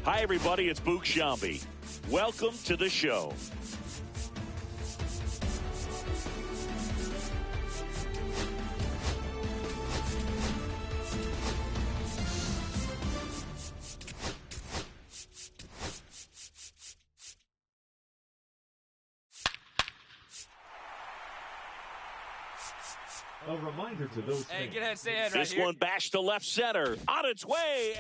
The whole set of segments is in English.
Hi, everybody. It's Boog Sciambi. Welcome to the show. A reminder to those Hey, fans. get ahead, stay ahead right This here. one bashed to left center. On its way.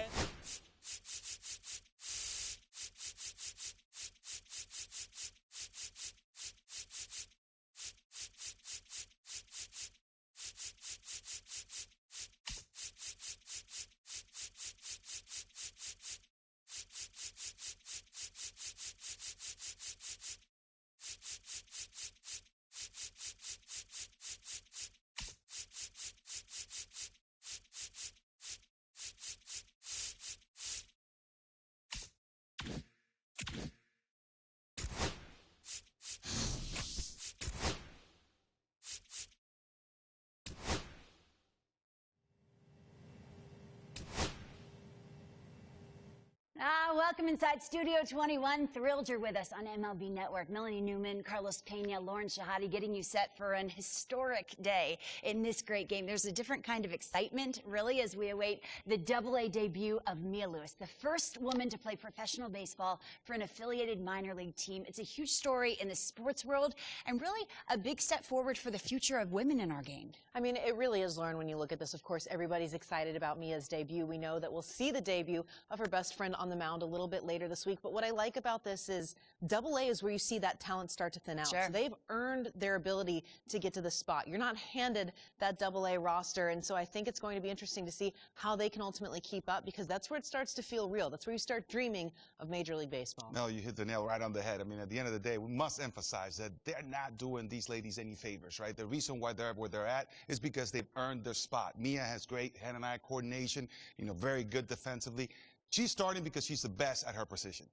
Welcome inside Studio 21. Thrilled you're with us on MLB Network. Melanie Newman, Carlos Pena, Lauren Shahadi getting you set for an historic day in this great game. There's a different kind of excitement, really, as we await the AA debut of Mia Lewis, the first woman to play professional baseball for an affiliated minor league team. It's a huge story in the sports world and really a big step forward for the future of women in our game. I mean, it really is, Lauren, when you look at this. Of course, everybody's excited about Mia's debut. We know that we'll see the debut of her best friend on the mound a little bit later this week. But what I like about this is AA is where you see that talent start to thin out. Sure. So they've earned their ability to get to the spot. You're not handed that AA roster. And so I think it's going to be interesting to see how they can ultimately keep up, because that's where it starts to feel real. That's where you start dreaming of Major League Baseball. No, you hit the nail right on the head. I mean, at the end of the day, we must emphasize that they're not doing these ladies any favors, right? The reason why they're where they're at is because they've earned their spot. Mia has great hand-and-eye coordination, very good defensively. She's starting because she's the best at her position.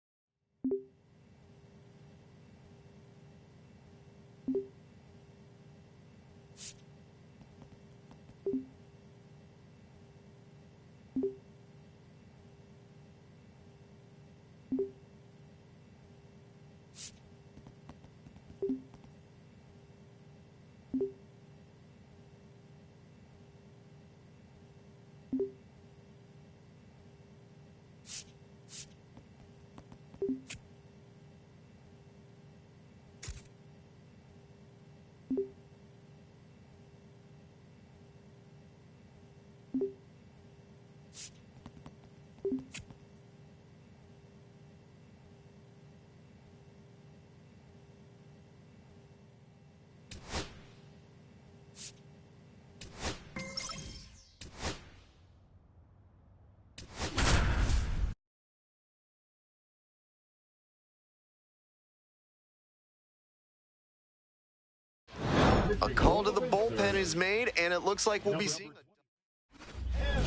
A call to the bullpen is made, and it looks like we'll be seeing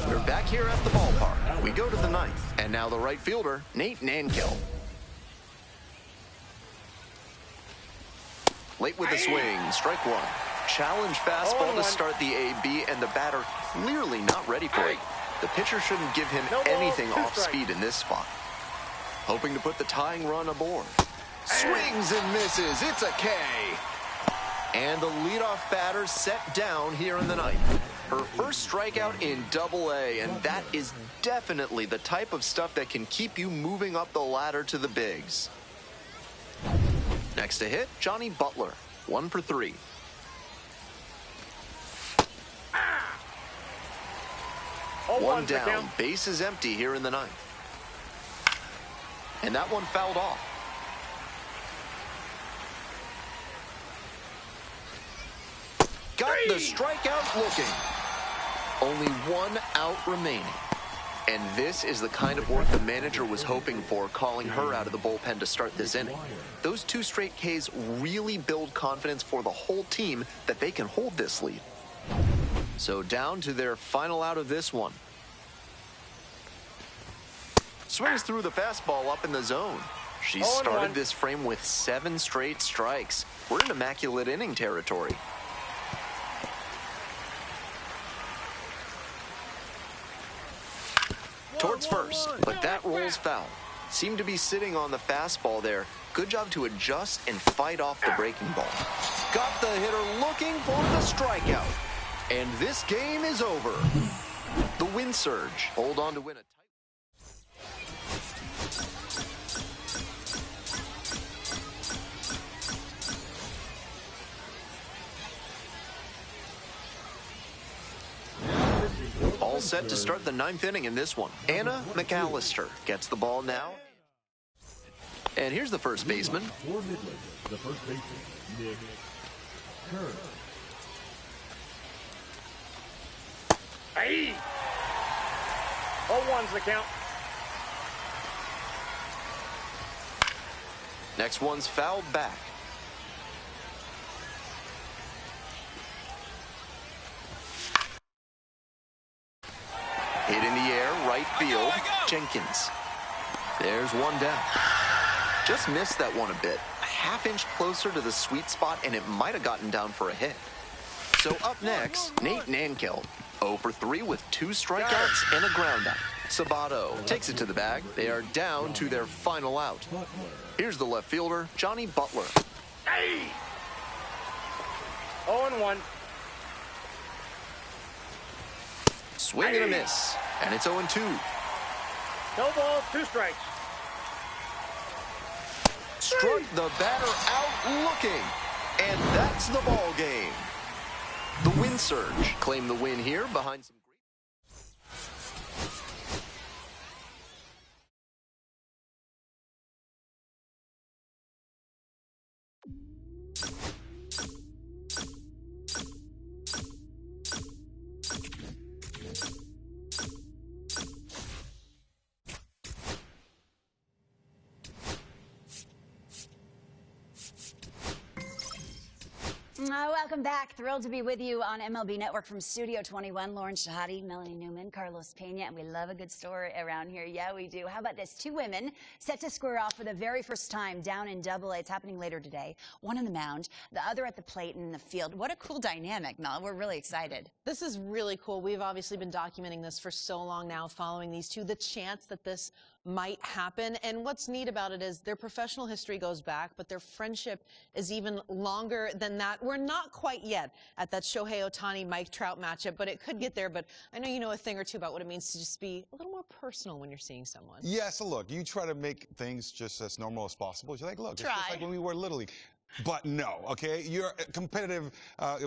We're back here at the ballpark. We go to the ninth, and now the right fielder, Nate Nankill. Late with the swing, strike one. Challenge fastball to start the AB, and the batter clearly not ready for it. The pitcher shouldn't give him anything off speed in this spot. Hoping to put the tying run aboard. Swings and misses. It's a K. And the leadoff batter set down here in the ninth. Her first strikeout in AA, and that is definitely the type of stuff that can keep you moving up the ladder to the bigs. Next to hit, Johnny Butler, 1 for 3. One down, base is empty here in the ninth. And that one fouled off. Got the strikeout looking. Only one out remaining. And this is the kind of work the manager was hoping for, calling her out of the bullpen to start this inning. Those 2 straight Ks really build confidence for the whole team that they can hold this lead. So down to their final out of this one. Swings through the fastball up in the zone. She started this frame with 7 straight strikes. We're in immaculate inning territory. Towards first, but that rolls foul. seemed to be sitting on the fastball there. Good job to adjust and fight off the breaking ball. Got the hitter looking for the strikeout. And this game is over. The Wind Surge hold on to win a tight. All set to start the 9th inning in this one. Anna McAllister gets the ball now. And here's the first baseman. For Midland, the first baseman, Nick Kern. Hey! 0-1's the count. Next one's fouled back. Hit in the air, right field, Jenkins. There's one down. Just missed that one a bit. A half-inch closer to the sweet spot, and it might have gotten down for a hit. So up next, Nate Nankel. 0 for 3 with 2 strikeouts and a groundout. Sabato takes it to the bag. They are down to their final out. Here's the left fielder, Johnny Butler. Hey! 0-1. Swing and a miss, and it's 0-2. No balls, 2 strikes. Struck the batter out looking, and that's the ball game. The Wind Surge claim the win here behind some great. Welcome back. Thrilled to be with you on MLB Network from Studio 21. Lauren Shahadi, Melanie Newman, Carlos Pena, and we love a good story around here. Yeah, we do. How about this? 2 women set to square off for the very first time down in Double A. It's happening later today. One on the mound, the other at the plate and in the field. What a cool dynamic, Mel. We're really excited. This is really cool. We've obviously been documenting this for so long now, following these two. The chance that this might happen. And what's neat about it is their professional history goes back, but their friendship is even longer than that. We're not quite yet at that Shohei Ohtani, Mike Trout matchup, but it could get there. But I know you know a thing or two about what it means to just be a little more personal when you're seeing someone. Yeah, so look, you try to make things just as normal as possible. You're like, look, it's just like when we were Little League. But no, okay? Your competitive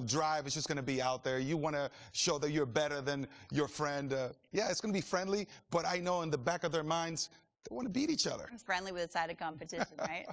drive is just going to be out there. You want to show that you're better than your friend. Yeah, it's going to be friendly, but I know in the back of their minds, they want to beat each other. Friendly with a side of competition, right?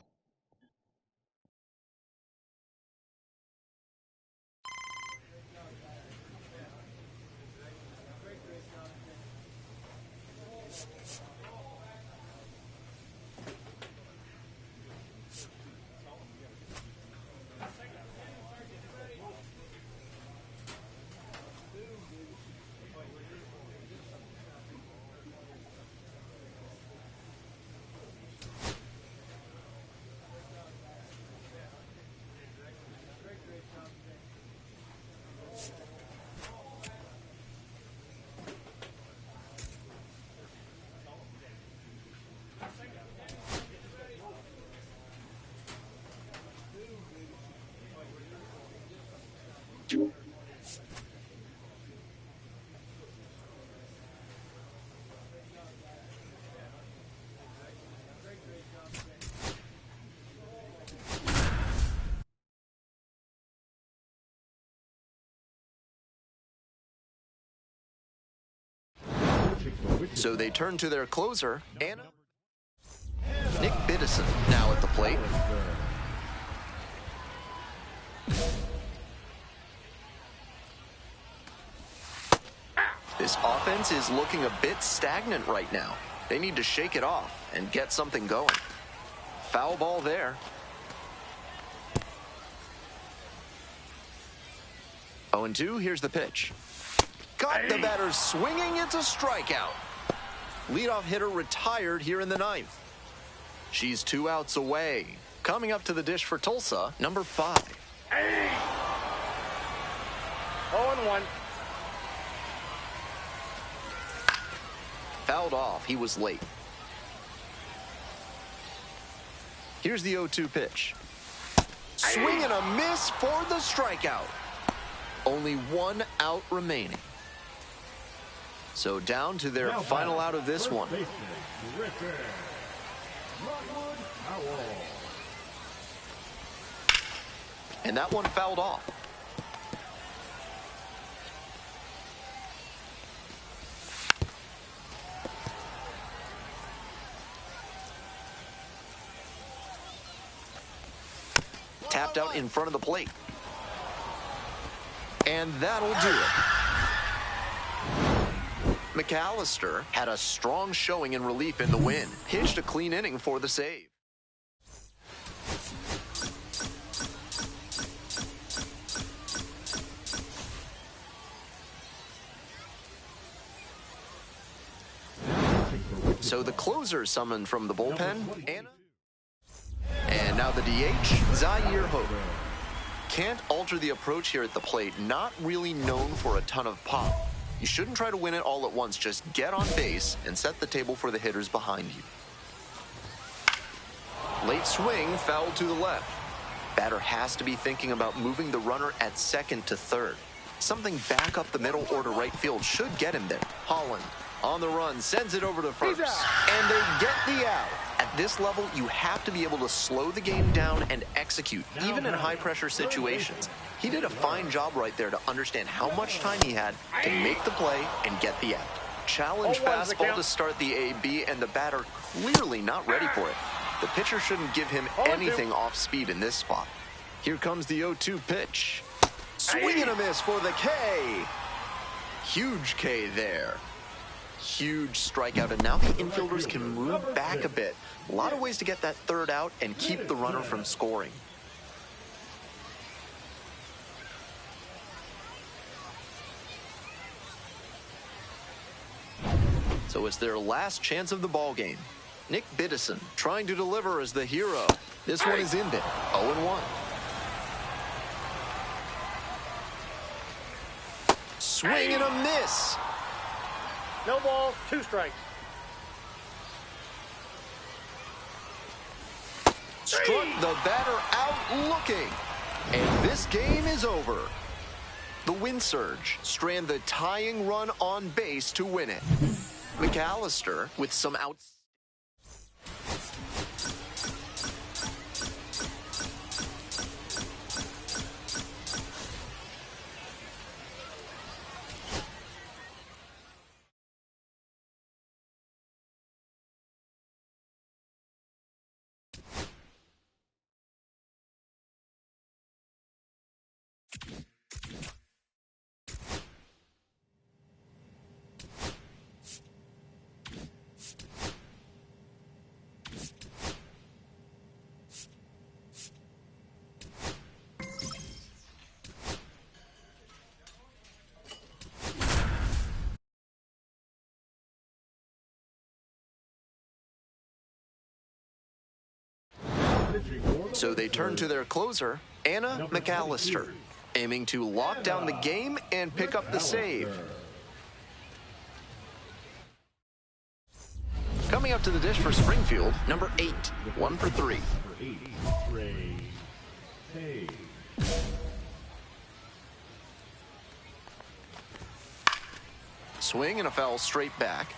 So they turn to their closer, Anna. Nick Biddison now at the plate. This offense is looking a bit stagnant right now. They need to shake it off and get something going. Foul ball there. 0-2, here's the pitch. Got the batter swinging, it's a strikeout. Leadoff hitter retired here in the 9th. She's 2 outs away. Coming up to the dish for Tulsa, number 5. 0-1. Fouled off, he was late. Here's the 0-2 pitch. Swing and a miss for the strikeout. Only one out remaining. So down to their final out of this one. And that one fouled off. Tapped out in front of the plate. And that'll do it. McAllister had a strong showing in relief in the win. Pitched a clean inning for the save. So the closer summoned from the bullpen, Anna. And now the DH, Zaire Hope. Can't alter the approach here at the plate. Not really known for a ton of pop. You shouldn't try to win it all at once. Just get on base and set the table for the hitters behind you. Late swing, foul to the left. Batter has to be thinking about moving the runner at second to third. Something back up the middle or to right field should get him there. Holland on the run, sends it over to first. And they get the out. At this level, you have to be able to slow the game down and execute, even in high-pressure situations. He did a fine job right there to understand how much time he had to make the play and get the out. Challenge fastball to start the AB, and the batter clearly not ready for it. The pitcher shouldn't give him anything off speed in this spot. Here comes the 0-2 pitch. Swing and a miss for the K. Huge K there. Huge strikeout, and now the infielders can move back a bit. A lot of ways to get that third out and keep the runner from scoring. So it's their last chance of the ball game. Nick Biddison trying to deliver as the hero. This one is in there, 0-1. Swing and a miss. No balls, 2 strikes. Struck the batter out looking. And this game is over. The Wind Surge strand the tying run on base to win it. McAllister with some outs. So they turn to their closer, Anna McAllister, aiming to lock down the game and pick up the save. Coming up to the dish for Springfield, number 8, 1 for 3. Swing and a foul straight back.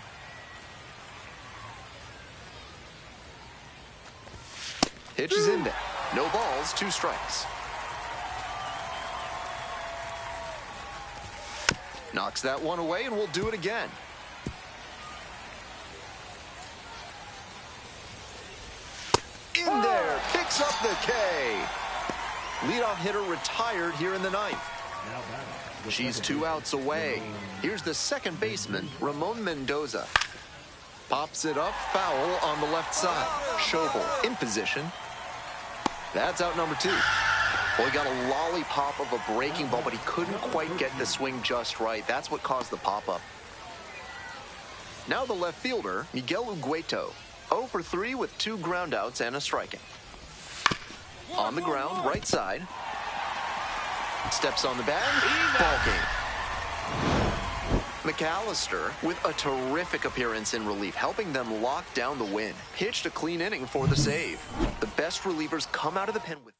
Pitch is in there. No balls, 2 strikes. Knocks that one away, and we'll do it again. In there, picks up the K. Leadoff hitter retired here in the 9th. She's 2 outs away. Here's the second baseman, Ramon Mendoza. Pops it up, foul on the left side. Schobel in position. That's out number 2. Well, he got a lollipop of a breaking ball, but he couldn't quite get the swing just right. That's what caused the pop-up. Now the left fielder, Miguel Ugueto, 0 for 3 with 2 groundouts and a striking. On the ground, right side. Steps on the bag, ball game. McAllister with a terrific appearance in relief, helping them lock down the win. Pitched a clean inning for the save. The best relievers come out of the pen with...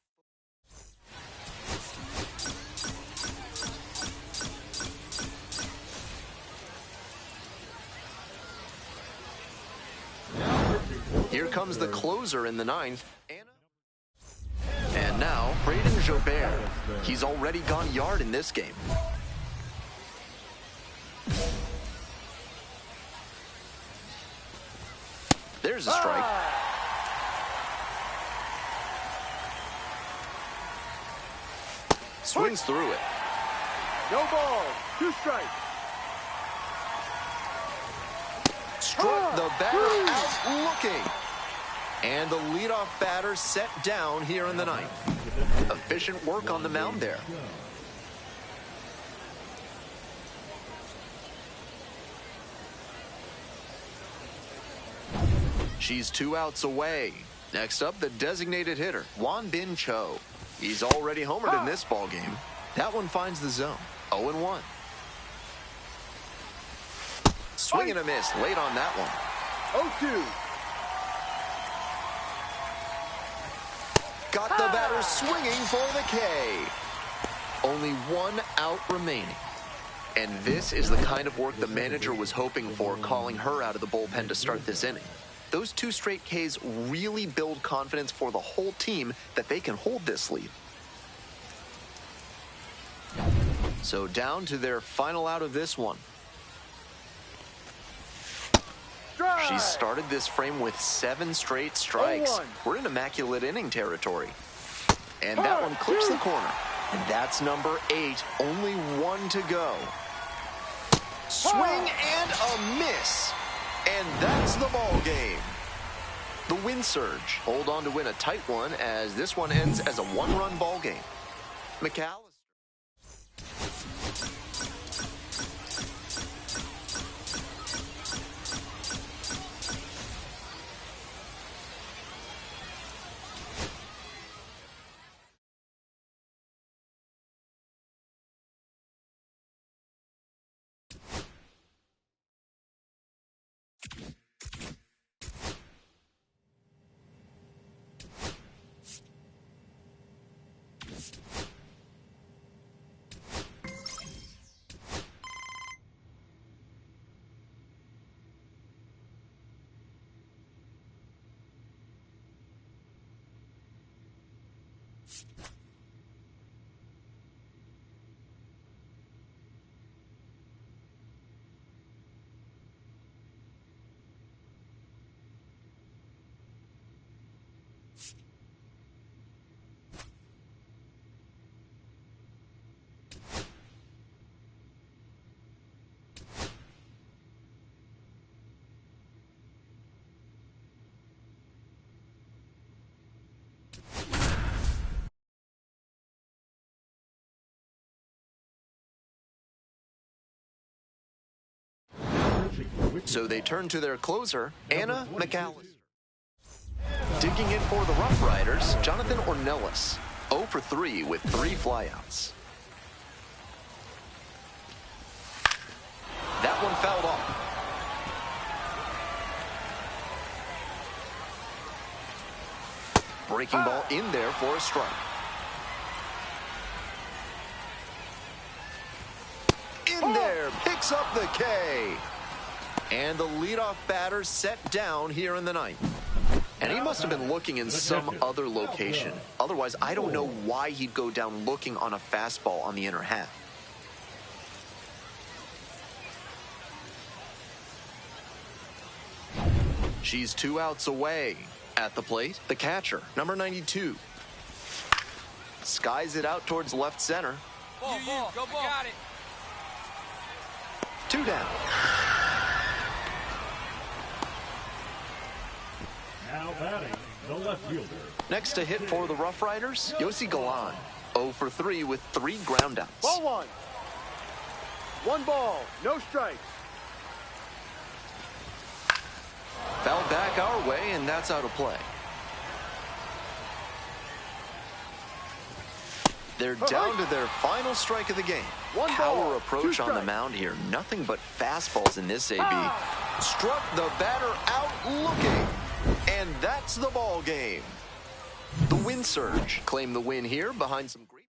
Here comes the closer in the ninth. And now, Braden Jobert. He's already gone yard in this game. There's a strike. Swings through it. No ball. 2 strikes. Struck the batter out looking. And the leadoff batter set down here in the ninth. Efficient work on the mound there. She's 2 outs away. Next up, the designated hitter, Won Bin Cho. He's already homered in this ballgame. That one finds the zone. 0-1. Swing and a miss late on that one. 0-2. Got the batter swinging for the K. Only 1 out remaining. And this is the kind of work the manager was hoping for, calling her out of the bullpen to start this inning. Those 2 straight Ks really build confidence for the whole team that they can hold this lead. So down to their final out of this one. She started this frame with 7 straight strikes. 0-1. We're in immaculate inning territory. And that one clips the corner. And that's number 8. Only 1 to go. Swing and a miss. And that's the ball game. The Wind Surge hold on to win a tight one as this one ends as a 1-run ball game. McAllister. So they turn to their closer, Anna McAllister. Digging in for the Rough Riders, Jonathan Ornelas, 0 for 3 with 3 flyouts. That one fouled off. Breaking ball in there for a strike. In there, picks up the K. And the leadoff batter set down here in the ninth. And he must have been looking in some other location. Otherwise, I don't know why he'd go down looking on a fastball on the inner half. She's 2 outs away. At the plate, the catcher, number 92. Skies it out towards left center. Ball, go ball. I got it. 2 down. Now batting, the left fielder. Next to hit for the Rough Riders, Yossi Galan, 0 for 3 with 3 groundouts. Ball 1. 1 ball, no strikes. Foul back our way, and that's out of play. They're down to their final strike of the game. Power approach on the mound here. Nothing but fastballs in this AB. Struck the batter out looking. And that's the ball game. The Wind Surge claim the win here behind some great...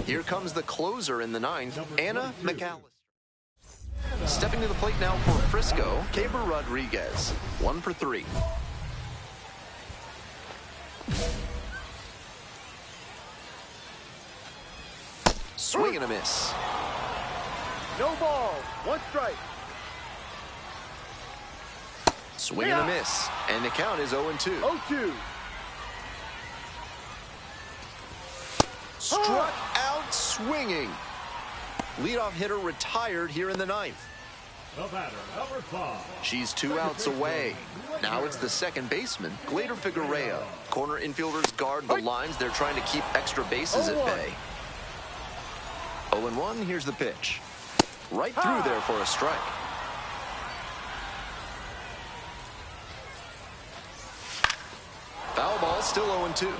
Here comes the closer in the ninth, Anna McAllister. Stepping to the plate now for Frisco, Keibert Rodriguez, 1 for 3. Swing and a miss. No ball. 1 strike. Swing and a miss. And the count is 0-2. 0-2. Struck out swinging. Leadoff hitter retired here in the ninth. The batter, number 5. She's 2 outs away. Now it's the second baseman, Glader Figueroa. Corner infielders guard the lines. They're trying to keep extra bases at bay. 0-1, here's the pitch. Right through there for a strike. Foul ball, still 0-2.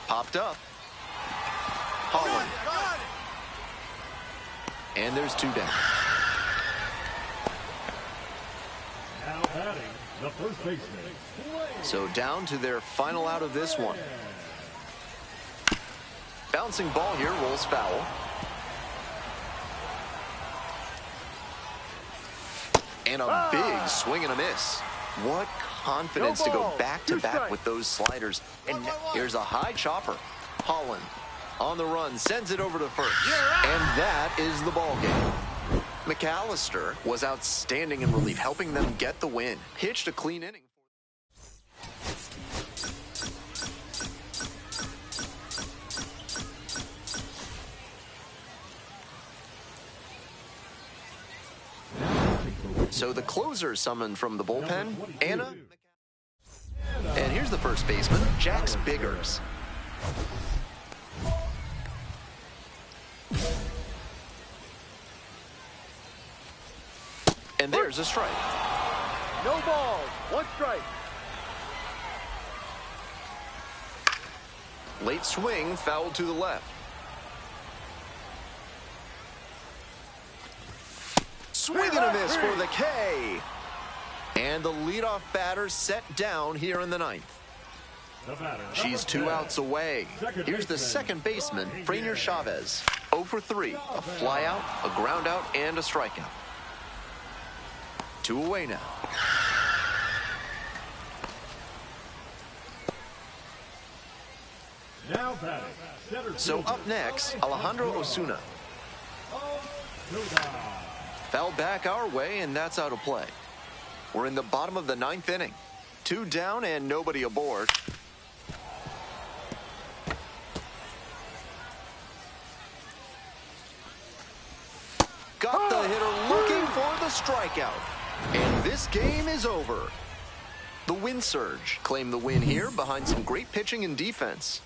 Popped up. Holland. And there's 2 down. Now batting, the first baseman. So down to their final out of this one. Bouncing ball here, rolls foul. And a big swing and a miss. What confidence to go back-to-back with those sliders. And here's a high chopper. Holland on the run, sends it over to first. And that is the ball game. McAllister was outstanding in relief, helping them get the win. Pitched a clean inning. So the closer summoned from the bullpen, Anna. And here's the first baseman, Jax Biggers. And there's a strike. No ball. 1 strike. Late swing, fouled to the left. Swing and a miss for the K. And the leadoff batter set down here in the ninth. She's 2 outs away. Here's the second baseman, Frenier Chavez. 0 for 3. A fly out, a ground out, and a strikeout. 2 away now. Now batting, center So fielder. up next, Alejandro Osuna. Foul back our way, and that's out of play. We're in the bottom of the ninth inning. 2 down and nobody aboard. Got the hitter looking for the strikeout. And this game is over. The Wind Surge claim the win here behind some great pitching and defense.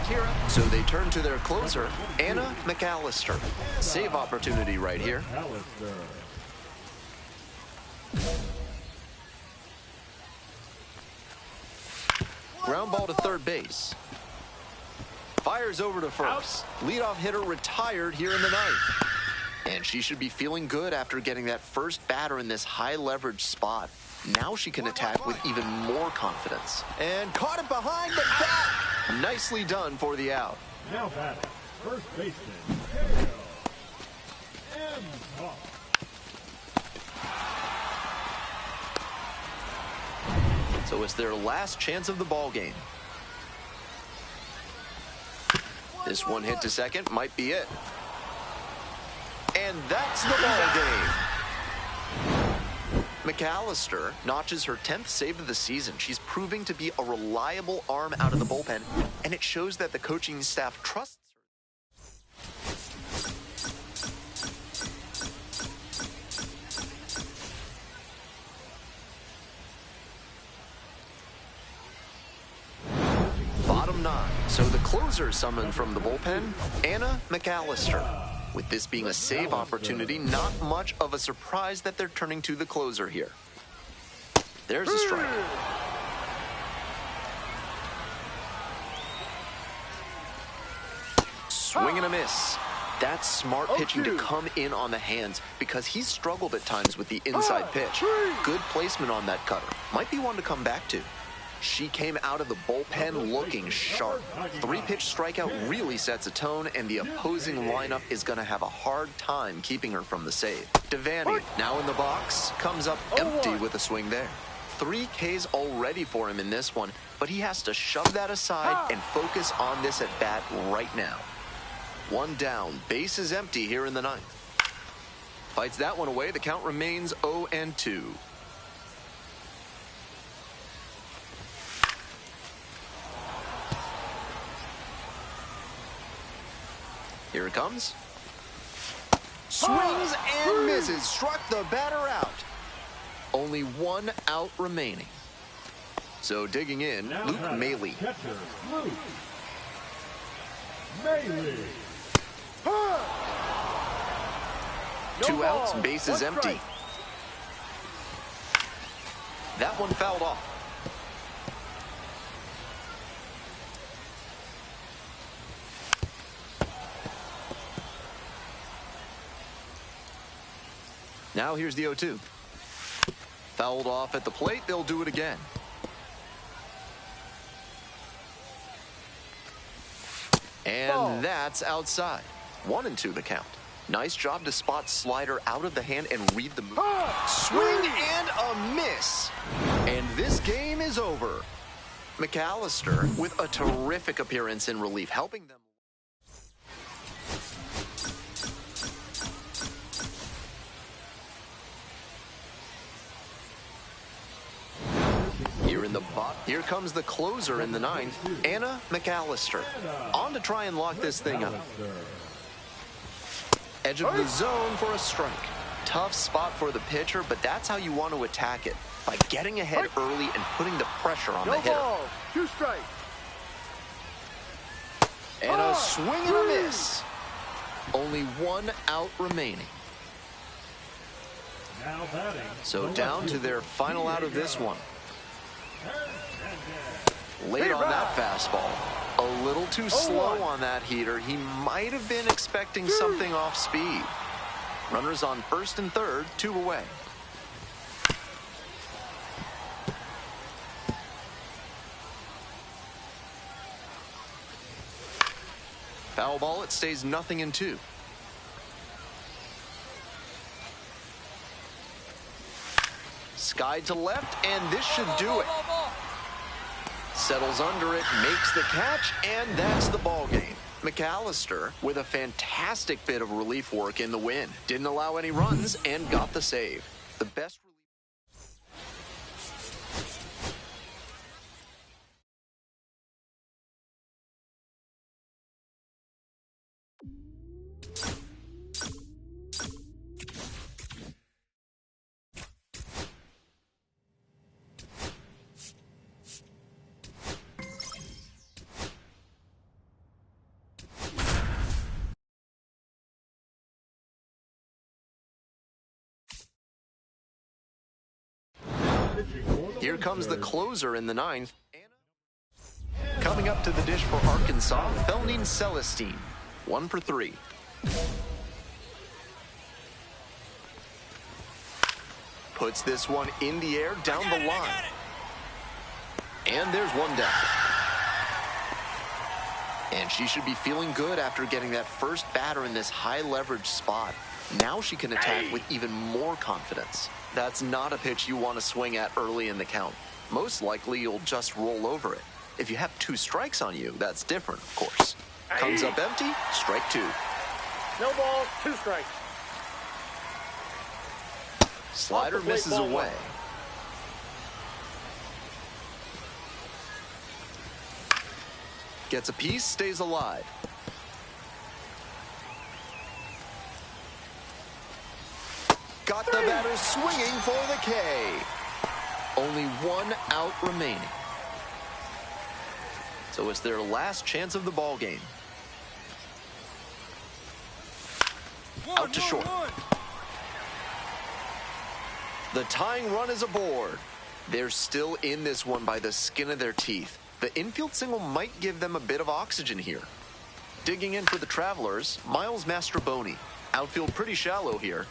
contact here. So they turn to their closer, Anna McAllister. Save opportunity right here. Ground ball to third base. Fires over to first. Leadoff hitter retired here in the ninth. And she should be feeling good after getting that first batter in this high leverage spot. Now she can attack with even more confidence. And caught it behind the back. Nicely done for the out. Now batting, first baseman, M. Todd. So it's their last chance of the ball game. This one hit to second might be it. And that's the ball game. McAllister notches her 10th save of the season. She's proving to be a reliable arm out of the bullpen, and it shows that the coaching staff trusts her. Bottom 9. So the closer summoned from the bullpen, Anna McAllister. With this being a save opportunity, not much of a surprise that they're turning to the closer here. There's a strike. Swing and a miss. That's smart pitching to come in on the hands because he's struggled at times with the inside pitch. Good placement on that cutter. Might be one to come back to. She came out of the bullpen looking sharp. 3-pitch strikeout really sets a tone, and the opposing lineup is going to have a hard time keeping her from the save. Devaney, now in the box, comes up empty with a swing there. 3 Ks already for him in this one, but he has to shove that aside and focus on this at-bat right now. 1 down, base is empty here in the 9th. Fights that one away, the count remains 0-2. Here it comes. Swings and misses. Struck the batter out. Only 1 out remaining. So digging in, Luke Maile. Catcher, Luke Maile. 2 outs, base is empty. That one fouled off. Now here's the 0-2. Fouled off at the plate. They'll do it again. And that's outside. 1-2 the count. Nice job to spot slider out of the hand and read the move. Swing and a miss. And this game is over. McAllister with a terrific appearance in relief, helping them. Here comes the closer in the 9th, Anna McAllister. On to try and lock this thing up. Edge of the zone for a strike. Tough spot for the pitcher, but that's how you want to attack it, by getting ahead early and putting the pressure on the hitter. Ball, 2 strikes. And a swing and a miss. Only 1 out remaining. Now batting. So down to their final out of this one. Late on that fastball. A little too slow on that heater. He might have been expecting something off speed. Runners on first and third, 2 away. Foul ball, it stays 0-2. Skied to left, and this should do it. Settles under it, makes the catch, and that's the ball game. McAllister with a fantastic bit of relief work in the win. Didn't allow any runs and got the save. The best comes the closer in the ninth. Coming up to the dish for Arkansas, Felnine Celestine, 1 for 3. Puts this one in the air down the line. And there's one down. And she should be feeling good after getting that first batter in this high leverage spot. Now she can attack with even more confidence. That's not a pitch you want to swing at early in the count. Most likely you'll just roll over it. If you have 2 strikes on you, that's different, of course. Comes up empty, strike 2. No balls, 2 strikes. Slider misses away. Gets a piece, stays alive. Got the batter swinging for the K. Only 1 out remaining. So it's their last chance of the ball game. Out to short. The tying run is aboard. They're still in this one by the skin of their teeth. The infield single might give them a bit of oxygen here. Digging in for the Travelers, Miles Mastroboni. Outfield pretty shallow here.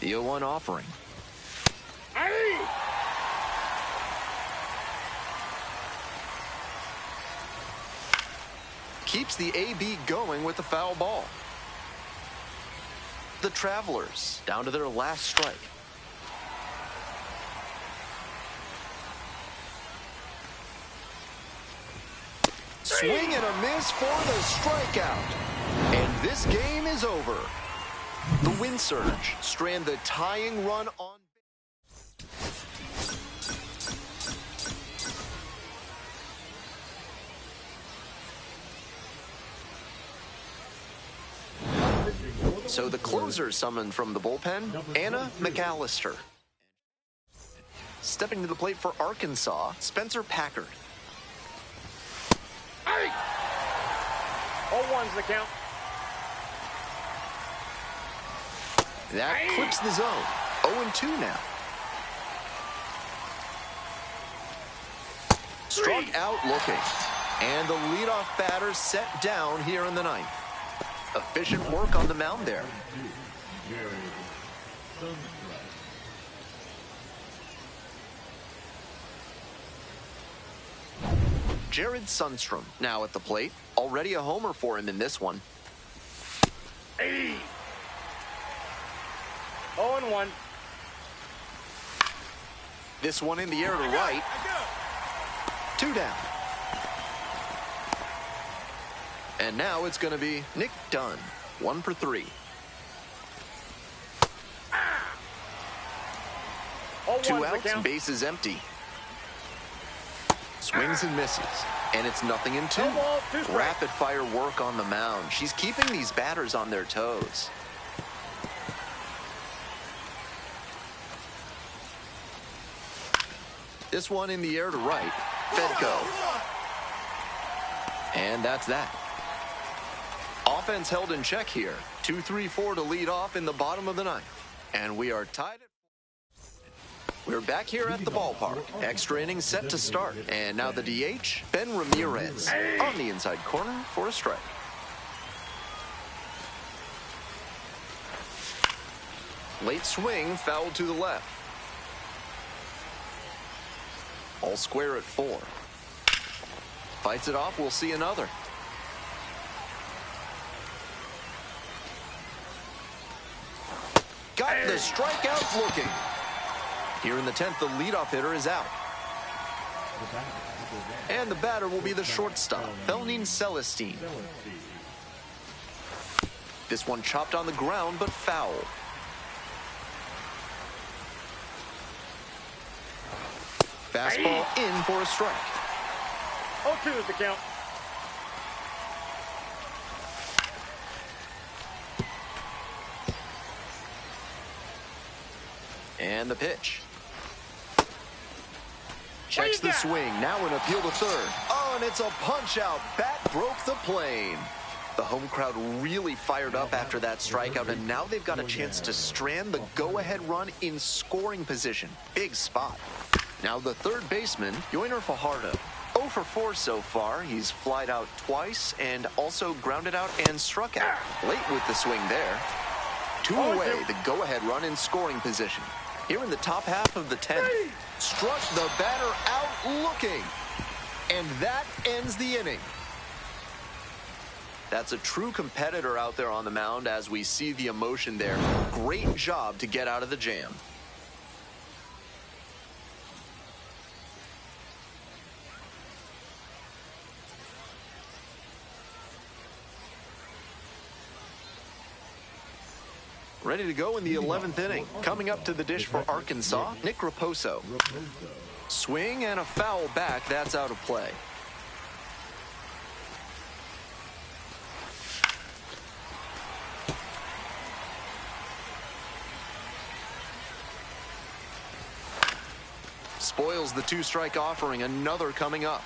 The 0-1 offering. Keeps the AB going with the foul ball. The Travelers down to their last strike. Swing and a miss for the strikeout. And this game is over. The Wind Surge strand the tying run on. So the closer summoned from the bullpen, Anna McAllister. Stepping to the plate for Arkansas, Spencer Packard. 0-1's the count. That clips the zone. 0-2 now. Struck out looking. And the leadoff batter set down here in the ninth. Efficient work on the mound there. Jared Sundstrom now at the plate. Already a homer for him in this one. 0-1. This one in the air to right. 2 down. And now it's going to be Nick Dunn, 1 for 3. 2 outs, bases empty. Swings and misses, and it's 0-2. Rapid fire work on the mound. She's keeping these batters on their toes. This one in the air to right. Fedko. And that's that. Offense held in check here. 2-3-4 to lead off in the bottom of the ninth. And we are tied. We're back here at the ballpark. Extra innings set to start. And now the DH, Ben Ramirez, on the inside corner for a strike. Late swing, foul to the left. All square at 4. Fights it off, we'll see another. Got the strikeout looking. Here in the 10th, the leadoff hitter is out. And the batter will be the shortstop, Felnine Celestine. This one chopped on the ground, but foul. Fastball in for a strike. 0-2 is the count. And the pitch. Checks the swing. Now an appeal to third. Oh, and it's a punch out. Bat broke the plane. The home crowd really fired up after that strikeout, and now they've got a chance to strand the go-ahead run in scoring position. Big spot. Now the third baseman, Yoiner Fajardo. 0 for 4 so far. He's flied out twice and also grounded out and struck out. Late with the swing there. 2 away, the go-ahead run in scoring position. Here in the top half of the 10th. Struck the batter out looking. And that ends the inning. That's a true competitor out there on the mound as we see the emotion there. Great job to get out of the jam. Ready to go in the 11th inning. Coming up to the dish for Arkansas, Nick Raposo. Swing and a foul back. That's out of play. Spoils the 2-strike offering. Another coming up.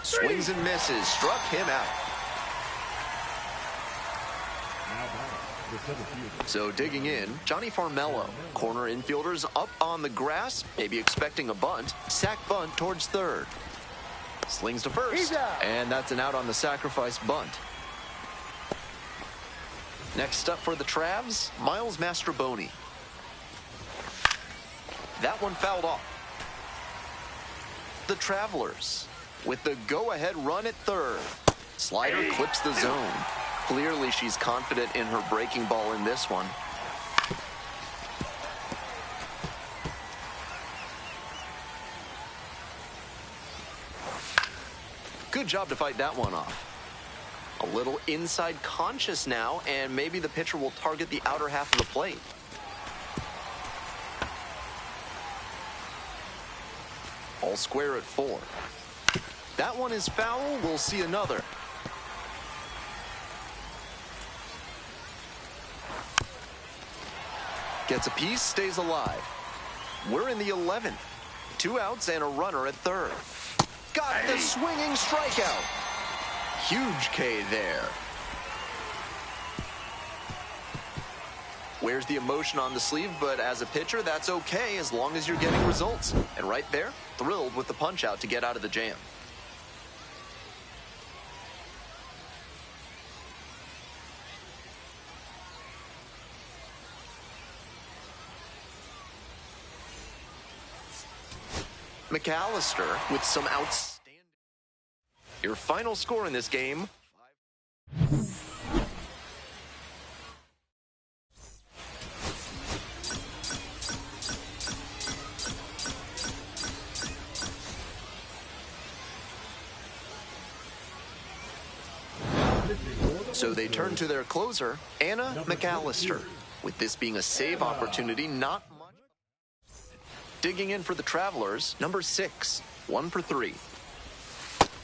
Swings and misses. Struck him out. So digging in, Johnny Farmello. Corner infielders up on the grass, maybe expecting a bunt. Sack bunt towards third. Slings to first. And that's an out on the sacrifice bunt. Next up for the Travs, Miles Mastrobuoni. That one fouled off. The Travelers with the go-ahead run at third. Slider clips the zone. Clearly she's confident in her breaking ball in this one. Good job to fight that one off. A little inside conscious now, and maybe the pitcher will target the outer half of the plate. All square at 4. That one is foul. We'll see another. Gets a piece, stays alive. We're in the 11th. 2 outs and a runner at third. Got the swinging strikeout. Huge K there. Wears the emotion on the sleeve, but as a pitcher, that's okay as long as you're getting results. And right there, thrilled with the punch out to get out of the jam. McAllister with some outstanding. Your final score in this game. So they turn to their closer, Anna McAllister. With this being a save opportunity, not much. Digging in for the Travelers, number 6, 1 for 3.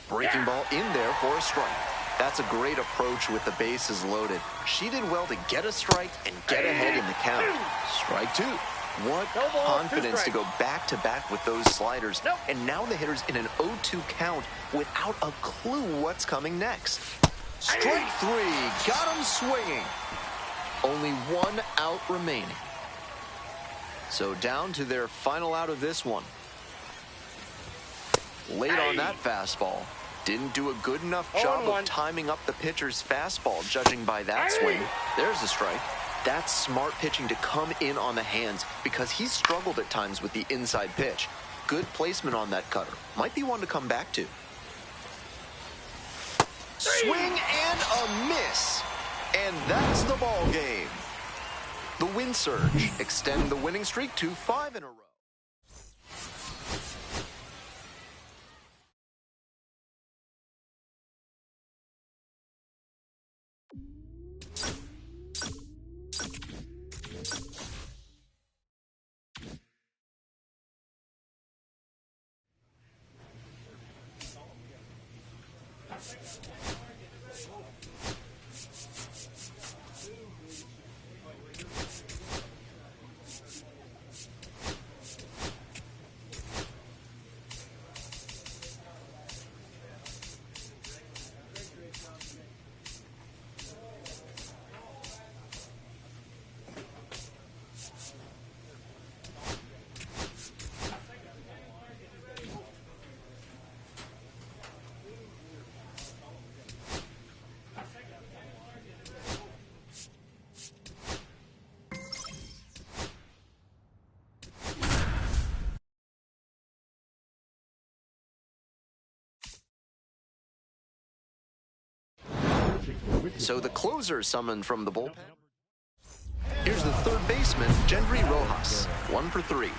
Breaking ball in there for a strike. That's a great approach with the bases loaded. She did well to get a strike and get ahead in the count. Strike 2. What confidence to go back-to-back with those sliders. And now the hitter's in an 0-2 count without a clue what's coming next. Strike 3. Got him swinging. Only 1 out remaining. So down to their final out of this one. Late on that fastball. Didn't do a good enough job of timing up the pitcher's fastball, judging by that swing. There's a strike. That's smart pitching to come in on the hands because he struggled at times with the inside pitch. Good placement on that cutter. Might be one to come back to. Swing and a miss. And that's the ball game. The Wind Surge extend the winning streak to 5 in a row. So the closer summoned from the bullpen. Here's the third baseman, Gendry Rojas, 1 for 3.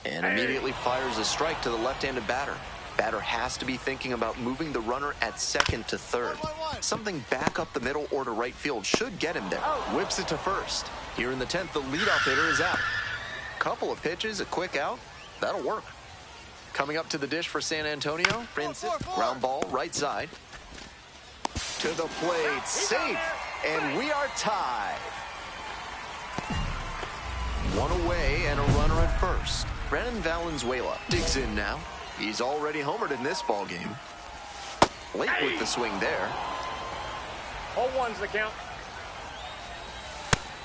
And immediately fires a strike to the left-handed batter. Batter has to be thinking about moving the runner at second to third. Something back up the middle or to right field should get him there. Whips it to first. Here in the 10th, the leadoff hitter is out. Couple of pitches, a quick out. That'll work. Coming up to the dish for San Antonio, ground ball, right side. To the plate, safe, and we are tied. One away and a runner at first. Brennan Valenzuela digs in now. He's already homered in this ball game. Late with the swing there. 0-1's the count.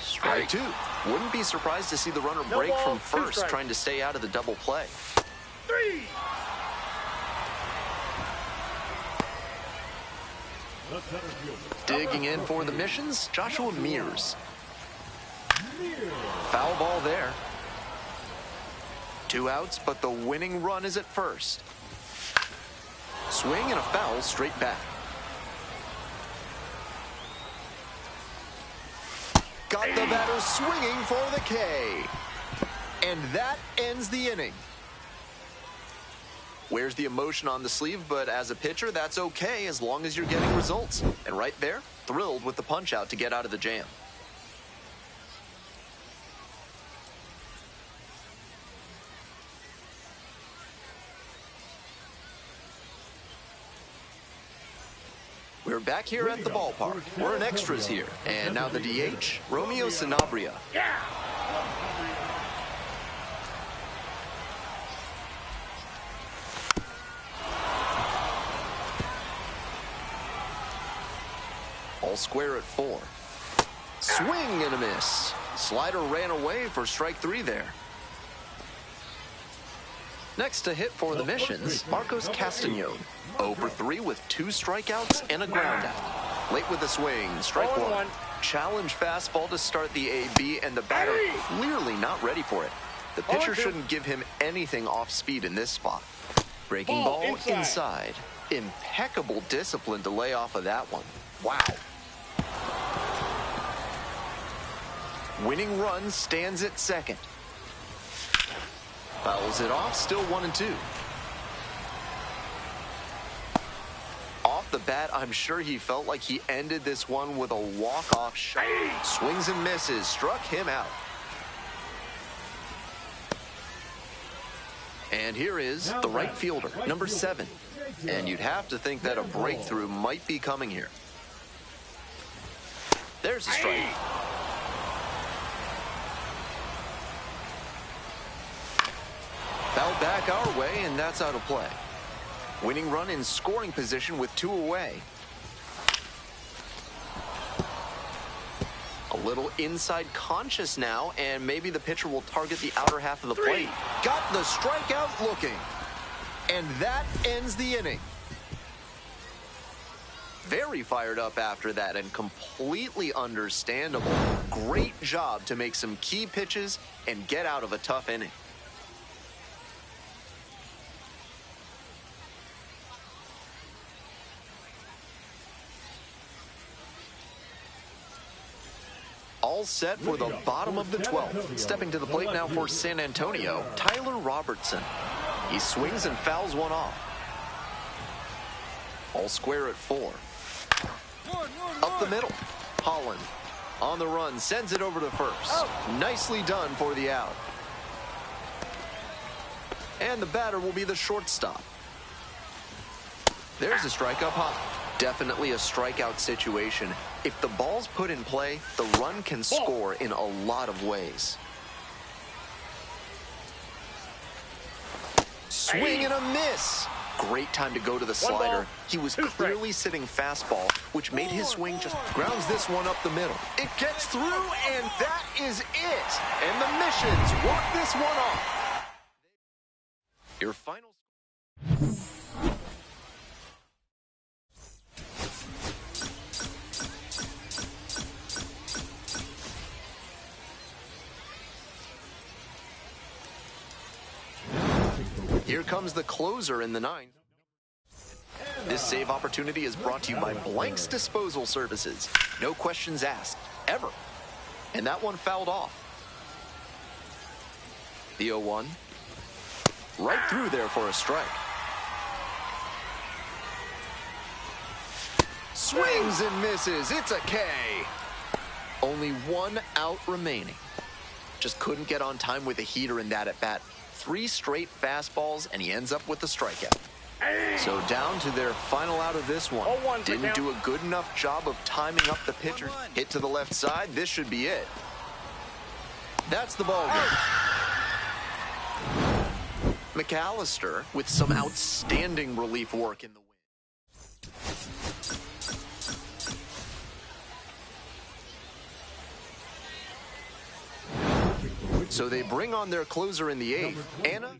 Strike 2. Wouldn't be surprised to see the runner break from first, trying to stay out of the double play. 3. Digging in for the missions, Joshua Mears. Foul ball there. 2 outs, but the winning run is at first. Swing and a foul straight back. Got the batter swinging for the K. And that ends the inning. Wears the emotion on the sleeve, but as a pitcher, that's okay as long as you're getting results. And right there, thrilled with the punch out to get out of the jam. We're back here at the ballpark. We're in extras here. And now the DH, Romeo Sanabria. All square at 4. Swing and a miss. Slider ran away for strike 3 there. Next to hit for the missions, Marcos Castañón. 0 for 3 with 2 strikeouts and a ground out. Late with the swing, strike 1. Challenge fastball to start the AB, and the batter clearly not ready for it. The pitcher shouldn't give him anything off speed in this spot. Breaking ball inside. Impeccable discipline to lay off of that one. Wow. Winning run stands at second. Fouls it off, still 1-2. Off the bat, I'm sure he felt like he ended this one with a walk-off shot. Swings and misses, struck him out. And here is the right fielder, number 7. And you'd have to think that a breakthrough might be coming here. There's a strike. Fouled back our way, and that's out of play. Winning run in scoring position with 2 away. A little inside conscious now, and maybe the pitcher will target the outer half of the plate. Got the strikeout looking. And that ends the inning. Very fired up after that and completely understandable. Great job to make some key pitches and get out of a tough inning. All set for the bottom of the 12th. Stepping to the plate now for San Antonio, Tyler Robertson. He swings and fouls one off. All square at 4. Up the middle, Holland on the run, sends it over to first. Nicely done for the out. And the batter will be the shortstop. There's a strike up high. Definitely a strikeout situation. If the ball's put in play, the run can score in a lot of ways. Swing and a miss. Great time to go to the slider. He was clearly sitting fastball, which made his swing just grounds this one up the middle. It gets through, and that is it. And the missions walk this one off. Your final. Here comes the closer in the 9th. This save opportunity is brought to you by Blank's Disposal Services. No questions asked, ever. And that one fouled off. The 0-1. Right through there for a strike. Swings and misses. It's a K. Only 1 out remaining. Just couldn't get on time with a heater in that at bat. 3 straight fastballs, and he ends up with the strikeout. So down to their final out of this one. Didn't do a good enough job of timing up the pitcher. Hit to the left side. This should be it. That's the ball game. McAllister with some outstanding relief work in the win. So they bring on their closer in the 8th, Anna.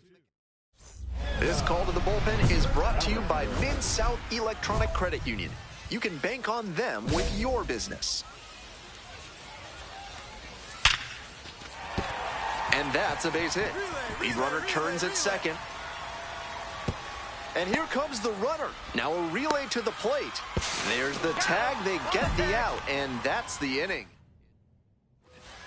This call to the bullpen is brought to you by Mid-South Electronic Credit Union. You can bank on them with your business. And that's a base hit. Lead runner turns at second. And here comes the runner. Now a relay to the plate. There's the tag. They get the out, and that's the inning.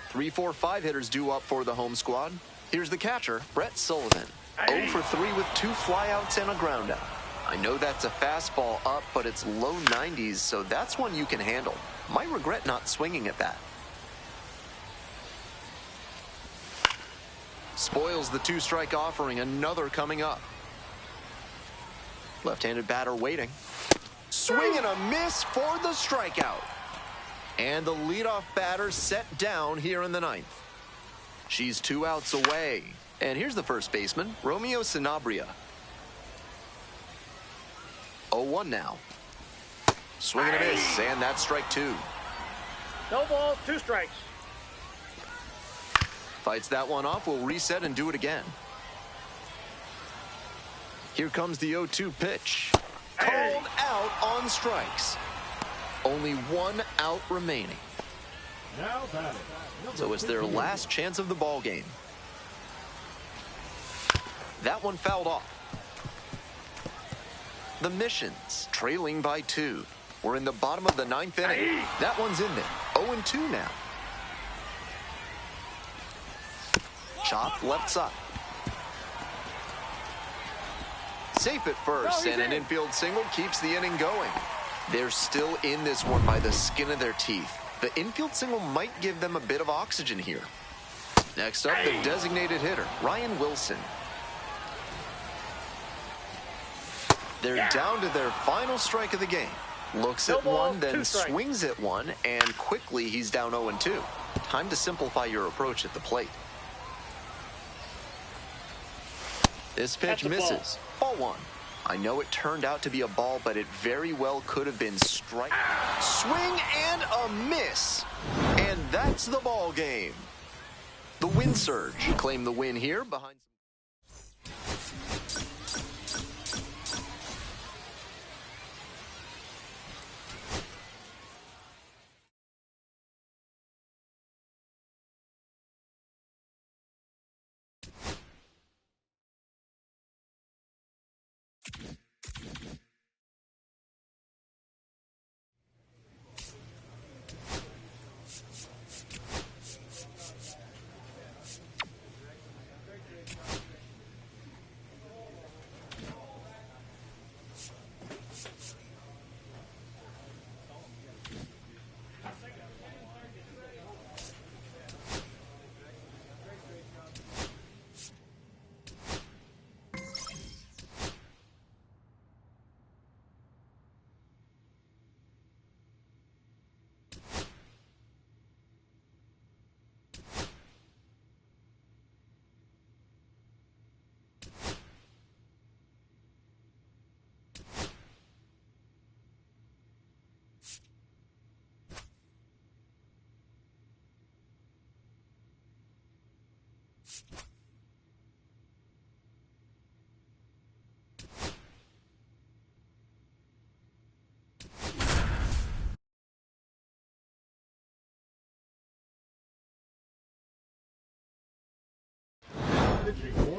3, 4, 5 hitters due up for the home squad. Here's the catcher, Brett Sullivan. 0 for 3 with 2 flyouts and a groundout. I know that's a fastball up, but it's low 90s, so that's one you can handle. Might regret not swinging at that. Spoils the 2-strike offering, another coming up. Left-handed batter waiting. Swing and a miss for the strikeout. And the leadoff batter set down here in the 9th. She's 2 outs away. And here's the first baseman, Romeo Sanabria. 0-1 now. Swing and a miss, and that's strike 2. No balls, 2 strikes. Fights that one off, will reset and do it again. Here comes the 0-2 pitch. Called out on strikes. Only 1 out remaining. Now batting. So it's their last chance of the ball game. That one fouled off. The Missions trailing by 2. We're in the bottom of the 9th inning. That one's in there. 0-2 now. Chop left side. Safe at first, and an infield single keeps the inning going. They're still in this one by the skin of their teeth. The infield single might give them a bit of oxygen here. Next up, the designated hitter, Ryan Wilson. They're down to their final strike of the game. Looks at one, then swings at one, and quickly he's down 0-2. Time to simplify your approach at the plate. This pitch misses. Ball 1. I know it turned out to be a ball, but it very well could have been strike. Swing and a miss. And that's the ball game. The Wind Surge claim the win here behind.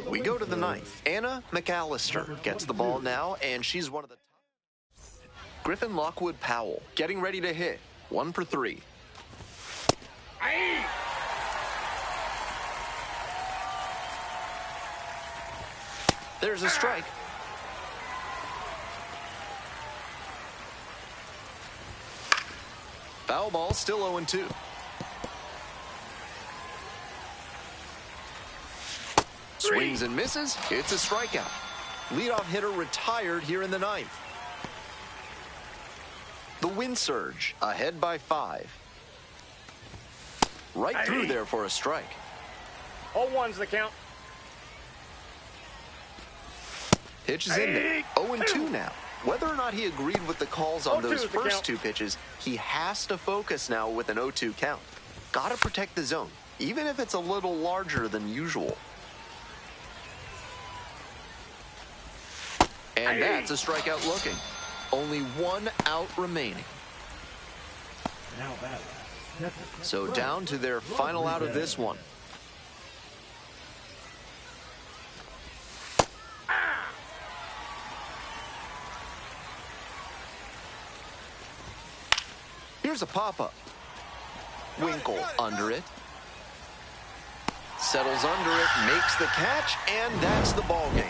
We go to the 9th. Anna McAllister gets the ball now, and she's one of the top. Griffin Lockwood Powell getting ready to hit. 1 for 3. There's a strike. Foul ball, still 0-2. Swings and misses. It's a strikeout. Leadoff hitter retired here in the 9th. The wind surge, ahead by 5. Right through there for a strike. 0-1's the count. Pitch is in there. 0-2 now. Whether or not he agreed with the calls on those first 2 pitches, he has to focus now with an 0-2 count. Gotta protect the zone, even if it's a little larger than usual. And that's a strikeout looking. Only 1 out remaining. So down to their final out of this one. Here's a pop-up. Winkle under it. Settles under it, makes the catch, and that's the ball game.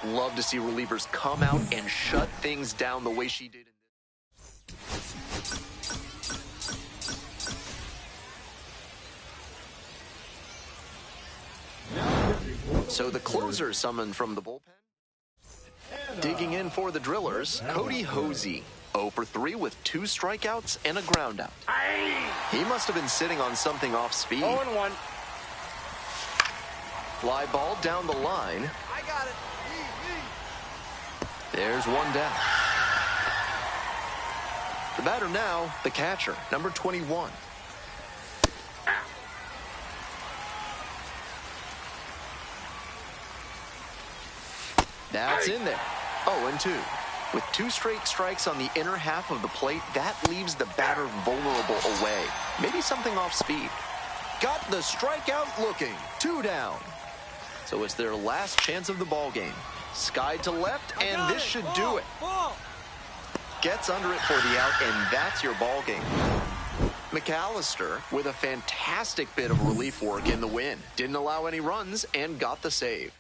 Love to see relievers come out and shut things down the way she did. So the closer summoned from the bullpen. Digging in for the Drillers, Cody Hosey. 0 for 3 with 2 strikeouts and a ground out. He must have been sitting on something off speed. 0-1. Fly ball down the line. I got it. There's 1 down. The batter now, the catcher, number 21. That's in there. 0-2. With 2 straight strikes on the inner half of the plate, that leaves the batter vulnerable away. Maybe something off speed. Got the strikeout looking. 2 down. So it's their last chance of the ball game. Sky to left, and this should do it. Gets under it for the out, and that's your ball game. McAllister with a fantastic bit of relief work in the win. Didn't allow any runs and got the save.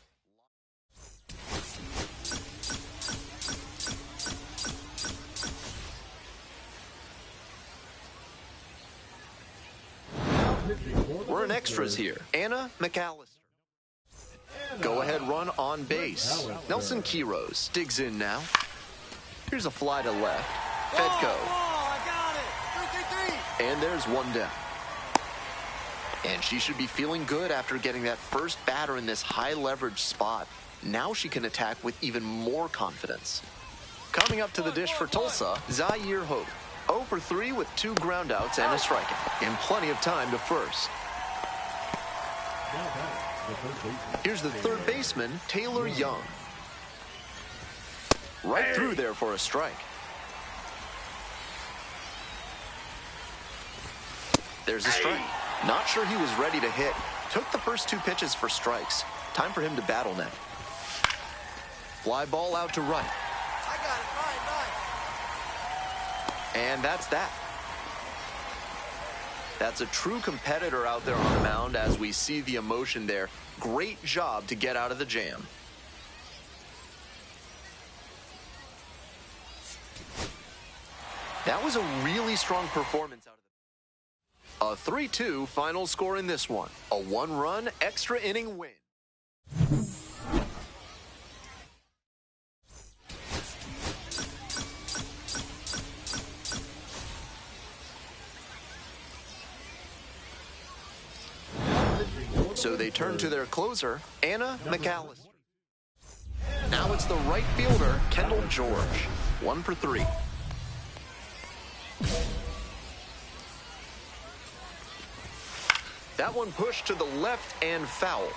We're in extras here. Anna McAllister. Go-ahead run on base. Nelson Quiroz digs in now. Here's a fly to left. Fedko. And there's 1 down. And she should be feeling good after getting that first batter in this high-leverage spot. Now she can attack with even more confidence. Coming up to the dish for Tulsa, Zaire Hope. 0 for 3 with 2 groundouts and a strikeout. And plenty of time to first. Here's the third baseman, Taylor Young. Right through there for a strike. There's a strike. Not sure he was ready to hit. Took the first 2 pitches for strikes. Time for him to battle now. Fly ball out to right. I got it. Right. And that's that. That's a true competitor out there on the mound as we see the emotion there. Great job to get out of the jam. That was a really strong performance out of the... A 3-2 final score in this one. A 1-run extra inning win. So they turn to their closer, Anna McAllister. Now it's the right fielder, Kendall George. 1 for 3. That one pushed to the left and foul.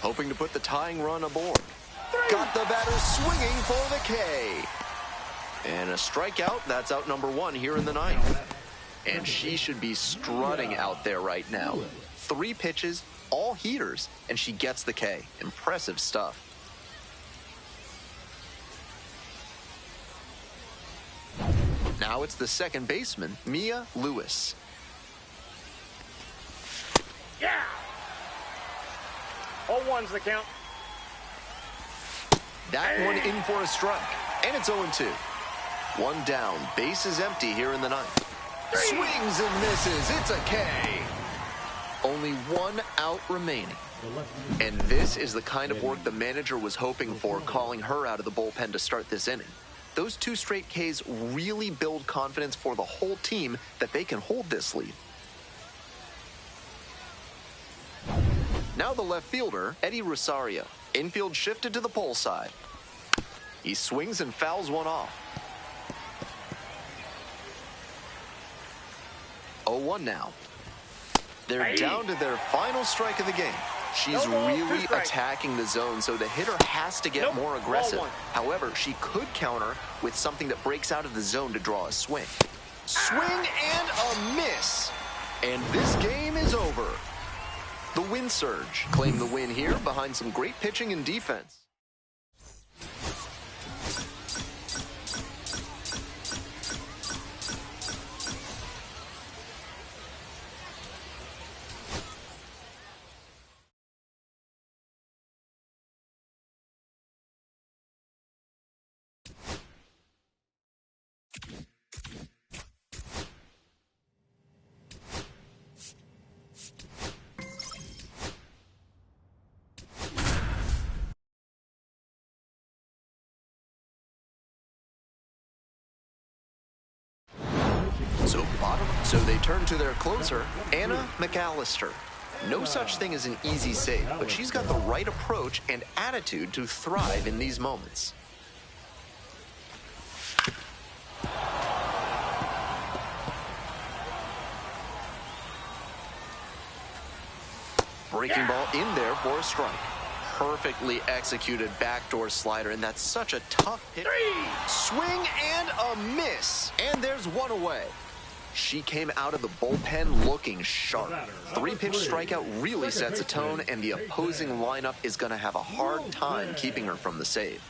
Hoping to put the tying run aboard. Got the batter swinging for the K. And a strikeout. That's out number 1 here in the 9th. And she should be strutting out there right now. 3 pitches, all heaters, and she gets the K. Impressive stuff. Now it's the second baseman, Mia Lewis. Yeah! 0-1's the count. That one in for a strike, and it's 0-2. 1 down, base is empty here in the ninth. Swings and misses, it's a K. Only 1 out remaining. And this is the kind of work the manager was hoping for, calling her out of the bullpen to start this inning. Those 2 straight Ks really build confidence for the whole team that they can hold this lead. Now the left fielder, Eddie Rosario. Infield shifted to the pole side. He swings and fouls one off. 0-1 now. They're down to their final strike of the game. She's really attacking the zone, so the hitter has to get more aggressive. However, she could counter with something that breaks out of the zone to draw a swing. Swing and a miss. And this game is over. The Wind Surge claim the win here behind some great pitching and defense. So they turn to their closer, Anna McAllister. No such thing as an easy save, but she's got the right approach and attitude to thrive in these moments. Breaking ball in there for a strike. Perfectly executed backdoor slider, and that's such a tough hit. Swing and a miss, and there's 1 away. She came out of the bullpen looking sharp. 3-pitch strikeout really sets a tone, and the opposing lineup is going to have a hard time keeping her from the save.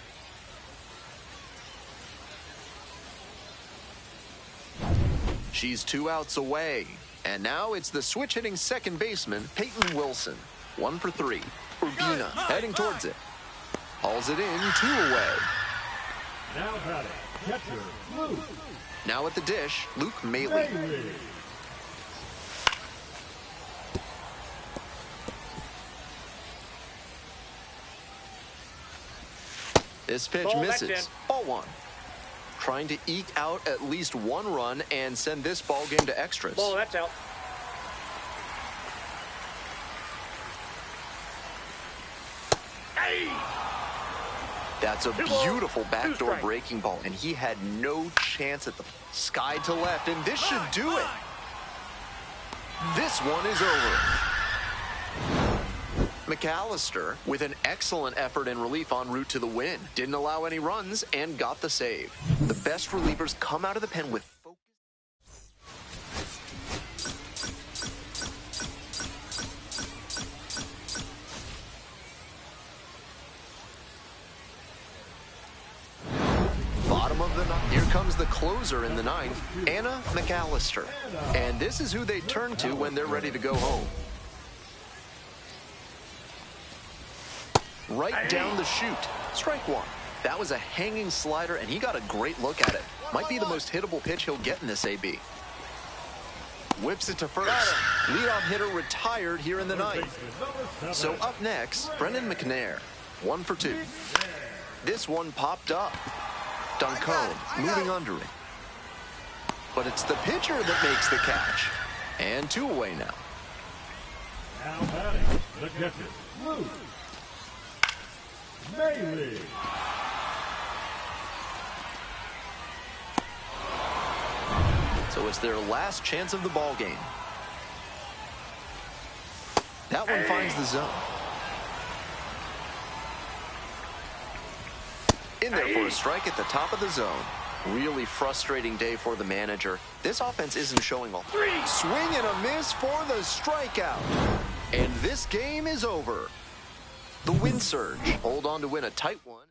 She's 2 outs away, and now it's the switch-hitting second baseman, Peyton Wilson. 1 for 3. Urbina heading towards it. Hauls it in, 2 away. Now batting, catcher, Luke. Now at the dish, Luke Mailey. This pitch misses. Ball 1. Trying to eke out at least 1 run and send this ball game to extras. Ball, that's out. That's a beautiful backdoor breaking ball, and he had no chance at the sky to left, and this should do it. This one is over. McAllister with an excellent effort and relief en route to the win. Didn't allow any runs and got the save. The best relievers come out of the pen with focus. Bottom of the ninth. Here comes the closer in the ninth, Anna McAllister. And this is who they turn to when they're ready to go home. Right down the chute. Strike 1. That was a hanging slider, and he got a great look at it. Might be the most hittable pitch he'll get in this AB. Whips it to first. Leadoff hitter retired here in the ninth. So up next, Brendan McNair. 1 for 2. This one popped up. Duncombe moving under it. But it's the pitcher that makes the catch. And 2 away now. Now batting, the catcher, Luke Mailey. So it's their last chance of the ball game. That one finds the zone. In there for a strike at the top of the zone. Really frustrating day for the manager. This offense isn't showing off. Swing and a miss for the strikeout. And this game is over. The Wind Surge hold on to win a tight one.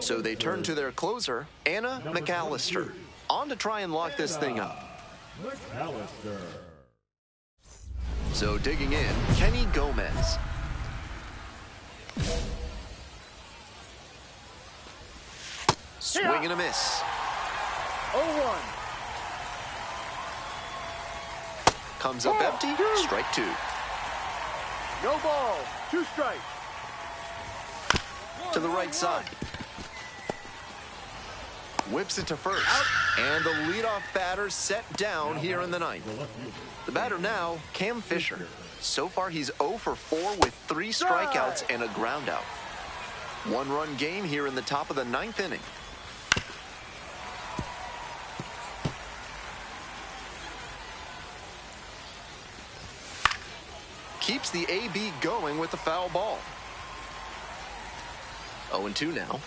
So they turn to their closer, Anna McAllister, on to try and lock this thing up. McAllister. So digging in, Kenny Gomez. Swing and a miss. 0-1. Comes up empty, strike two. No ball. 2 strikes. To the right side. Whips it to first. And the leadoff batter set down here in the ninth. The batter now, Cam Fisher. So far, he's 0 for 4 with 3 strikeouts and a groundout. 1-run game here in the top of the 9th inning. Keeps the AB going with the foul ball. 0-2 now.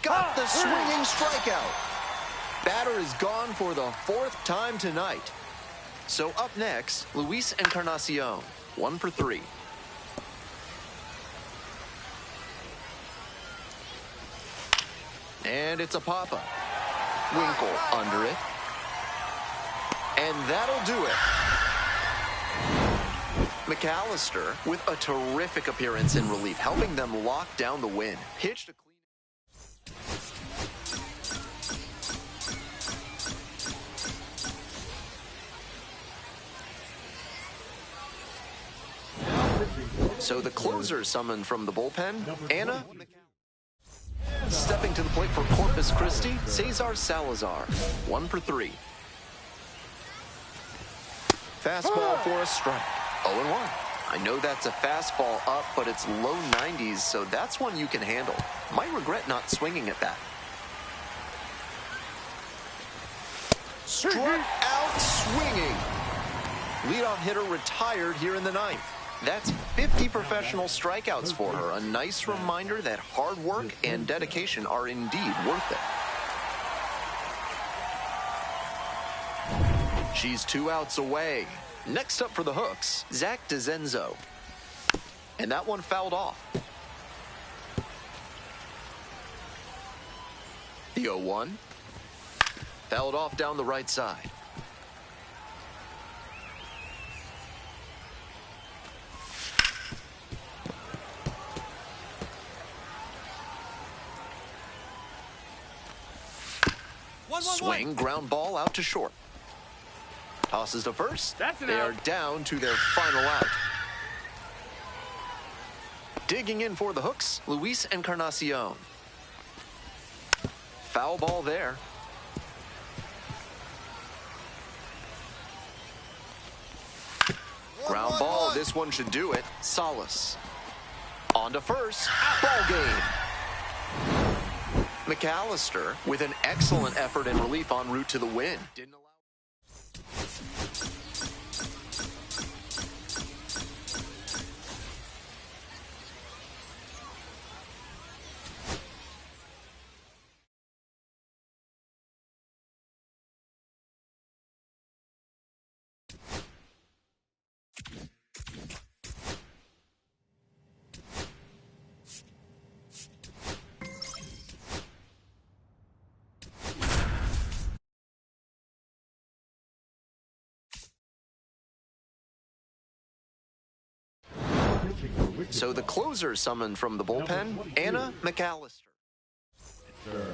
Got the swinging strikeout. Batter is gone for the 4th time tonight. So up next, Luis Encarnacion, 1 for 3. And it's a pop-up. Winkle under it. And that'll do it. McAllister with a terrific appearance in relief, helping them lock down the win. Pitched a clean. So the closer summoned from the bullpen, Anna McAllister. Stepping to the plate for Corpus Christi, Cesar Salazar, 1 for 3. Fastball for a strike. 0-1. I know that's a fastball up, but it's low 90s, so that's one you can handle. Might regret not swinging at that. Struck out swinging. Leadoff hitter retired here in the 9th. That's 50 professional strikeouts for her. A nice reminder that hard work and dedication are indeed worth it. She's 2 outs away. Next up for the Hooks, Zach DeZenzo. And that one fouled off. The 0-1. Fouled off down the right side. Swing, ground ball out to short. Tosses to first. They are down to their final out. Digging in for the Hooks, Luis Encarnacion. Foul ball there. Ground ball, this one should do it. Salas. On to first. Ball game. McAllister with an excellent effort in relief en route to the win. Didn't allow. So the closer summoned from the bullpen, Anna McAllister.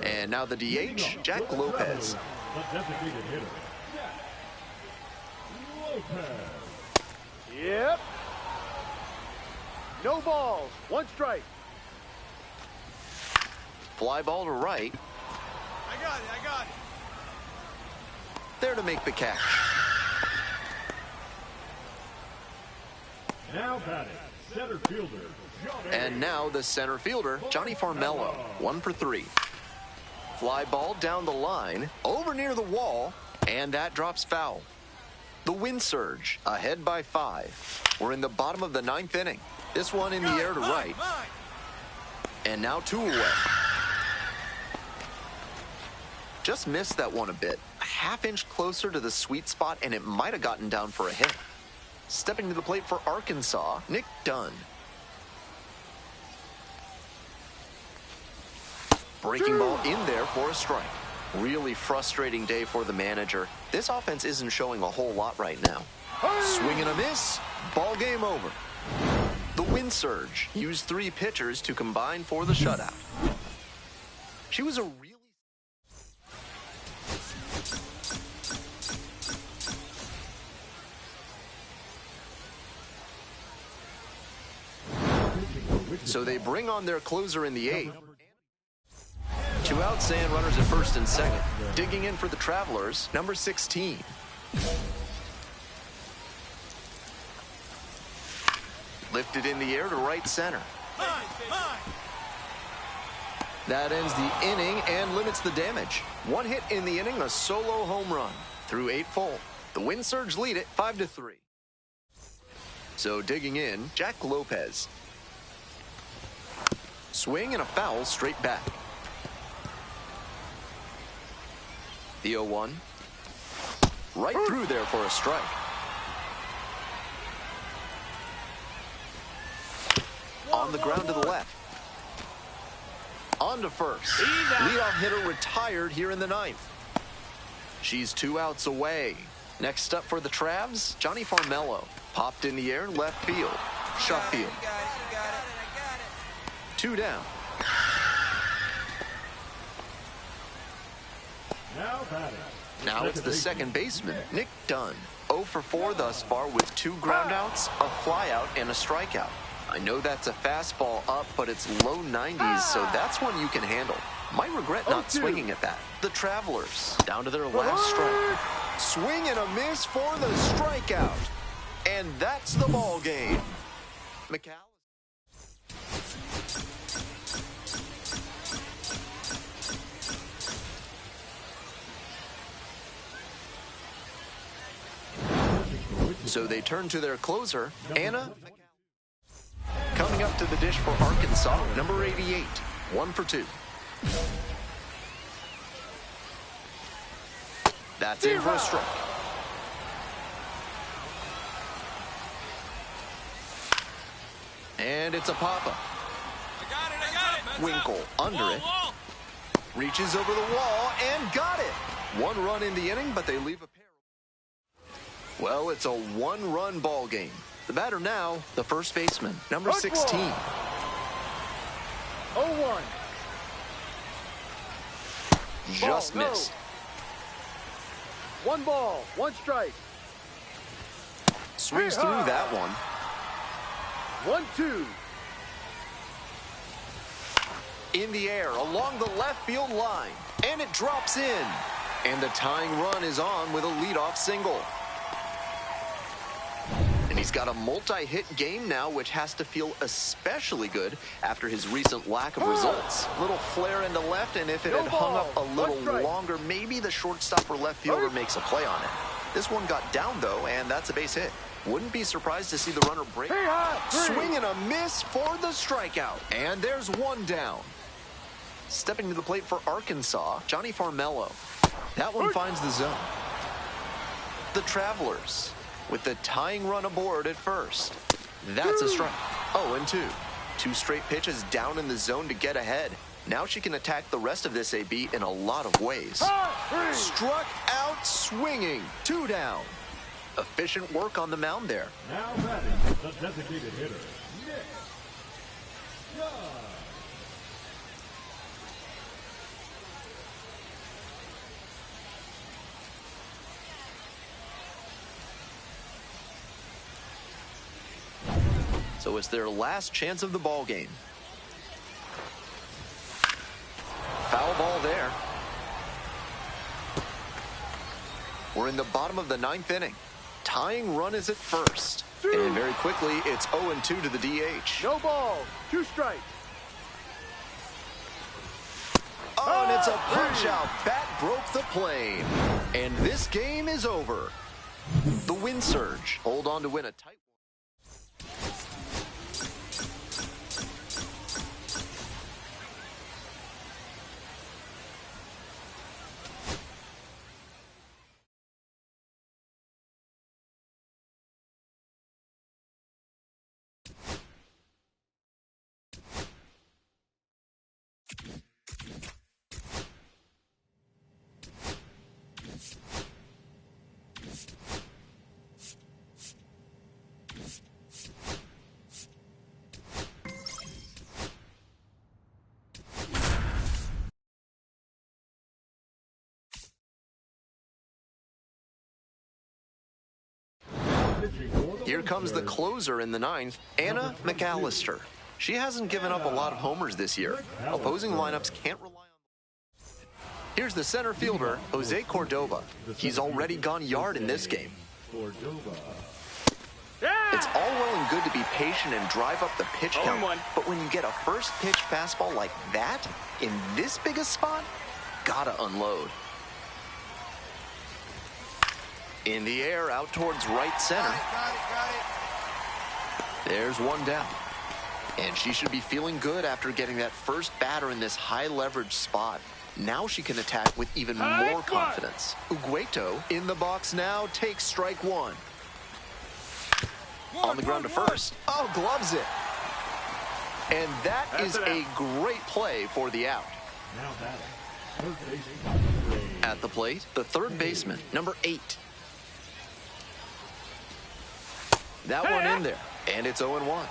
And now the DH, Jack Lopez. Yep. No balls. 1 strike. Fly ball to right. got it. There to make the catch. Now batting, center fielder, Johnny. And now the center fielder, Johnny Farmelo, 1 for 3. Fly ball down the line, over near the wall, and that drops foul. The Wind Surge, ahead by 5. We're in the bottom of the 9th inning. This one in the air to right. And now 2 away. Just missed that one a bit. A half-inch closer to the sweet spot, and it might have gotten down for a hit. Stepping to the plate for Arkansas, Nick Dunn. Breaking ball in there for a strike. Really frustrating day for the manager. This offense isn't showing a whole lot right now. Swing and a miss. Ball game over. The Wind Surge used 3 pitchers to combine for the shutout. She was a really... So they bring on their closer in the 8th. 2 outs and runners at first and second. Digging in for the Travelers, number 16. Lifted in the air to right center. That ends the inning and limits the damage. 1 hit in the inning, a solo home run. Through 8 full. The Wind Surge lead it 5-3. So digging in, Jack Lopez. Swing and a foul straight back. The 0-1. Right through there for a strike. On the ground to the left. On to first. Leadoff hitter retired here in the 9th. She's 2 outs away. Next up for the Travs, Johnny Farmelo. Popped in the air, left field. Shot field. 2 down. Now it's the second baseman, Nick Dunn. 0 for 4 thus far with 2 groundouts, a flyout, and a strikeout. I know that's a fastball up, but it's low 90s, so that's one you can handle. Might regret not swinging at that. The Travelers, down to their last strike. Swing and a miss for the strikeout. And that's the ball game. McAllister. So they turn to their closer, Anna. Coming up to the dish for Arkansas, number 88, 1 for 2. That's in for a strike. And it's a pop-up. I got it. Winkle under it. Reaches over the wall and got it. 1 run in the inning, but they leave a pair. Well, it's a 1-run ball game. The batter now, the first baseman, number 16. 0-1. Just Ball, no. missed. 1 ball, 1 strike. Swings through that one. 1-2. In the air, along the left field line. And it drops in. And the tying run is on with a leadoff single. And he's got a multi-hit game now, which has to feel especially good after his recent lack of results. Little flare into left, and if it had hung up a little longer, maybe the shortstop or left fielder makes a play on it. This one got down, though, and that's a base hit. Wouldn't be surprised to see the runner break. Swing and a miss for the strikeout. And there's 1 down. Stepping to the plate for Arkansas, Johnny Farmelo. That one finds the zone. The Travelers with the tying run aboard at first. That's a strike. 0-2. 2 straight pitches down in the zone to get ahead. Now she can attack the rest of this AB in a lot of ways. Struck out swinging. 2 down. Efficient work on the mound there. Now batting, the designated hitter, Nick Dunn. So it's their last chance of the ball game. Foul ball there. We're in the bottom of the 9th inning. Tying run is at first. And very quickly, it's 0-2 to the DH. No ball. 2 strikes. Oh, and it's a punch-out. Bat broke the plane. And this game is over. The Wind Surge hold on to win a tight one. Here comes the closer in the 9th, Anna McAllister. She hasn't given up a lot of homers this year. Opposing lineups can't rely on. Here's the center fielder, Jose Cordova. He's already gone yard in this game. It's all well and good to be patient and drive up the pitch count, but when you get a first pitch fastball like that, in this big a spot, gotta unload. In the air, out towards right center. There's one down. And she should be feeling good after getting that first batter in this high leverage spot. Now she can attack with even more confidence. Ugueto in the box now takes strike 1. On the ground to first. Oh, gloves it. And that is a great play for the out. Now batting, third baseman. At the plate, the third baseman, number 8. That one in there, and it's 0-1.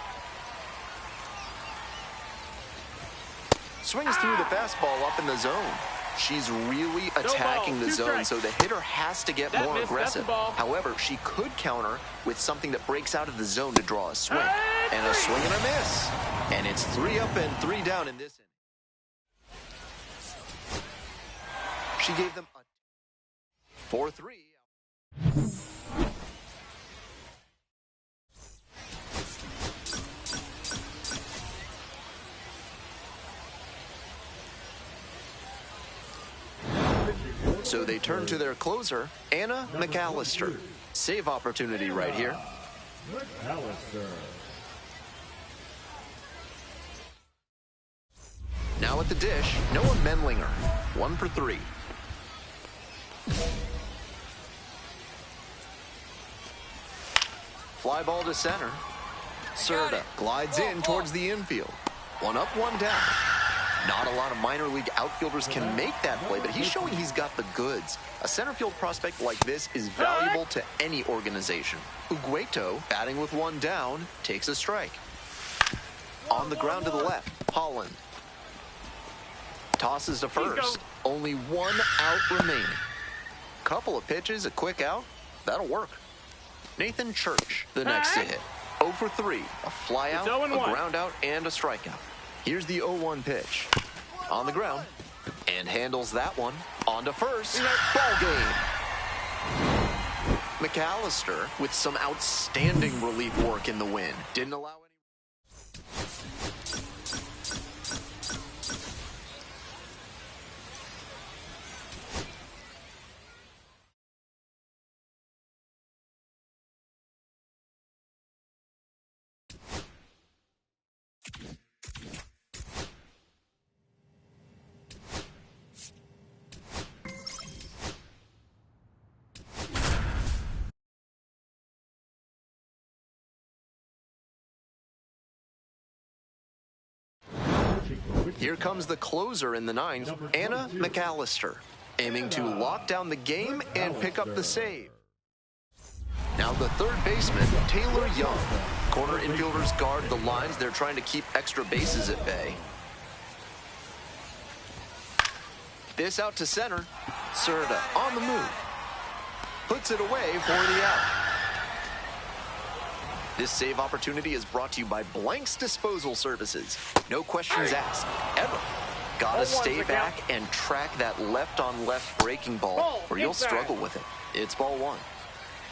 Swings through the fastball up in the zone. She's really attacking the zone, so the hitter has to get more aggressive. However, she could counter with something that breaks out of the zone to draw a swing. And a swing and a miss. And it's 3 up and 3 down in this inning. She gave them a 4-3. So they turn to their closer, Anna McAllister. Save opportunity right here. McAllister. Now at the dish, Noah Menlinger, 1 for 3. Fly ball to center. Serta glides in towards the infield. 1 up, 1 down. Not a lot of minor league outfielders can make that play, but he's showing he's got the goods. A center field prospect like this is valuable to any organization. Ugueto, batting with 1 down, takes a strike. On the ground to the left, Holland. Tosses to first. Only 1 out remaining. Couple of pitches, a quick out. That'll work. Nathan Church, the next to hit. 0 for 3. A fly out, a ground out, and a strikeout. Here's the 0-1 pitch. On the ground. And handles that one. On to first. Ball game. McAllister with some outstanding relief work in the win. Didn't allow any. Here comes the closer in the 9th, Anna McAllister, aiming to lock down the game and pick up the save. Now the third baseman, Taylor Young. Corner infielders guard the lines. They're trying to keep extra bases at bay. This out to center. Serta on the move. Puts it away for the out. This save opportunity is brought to you by Blank's Disposal Services. No questions asked, ever. Gotta stay back and track that left-on-left breaking ball, or you'll struggle with it. It's ball one.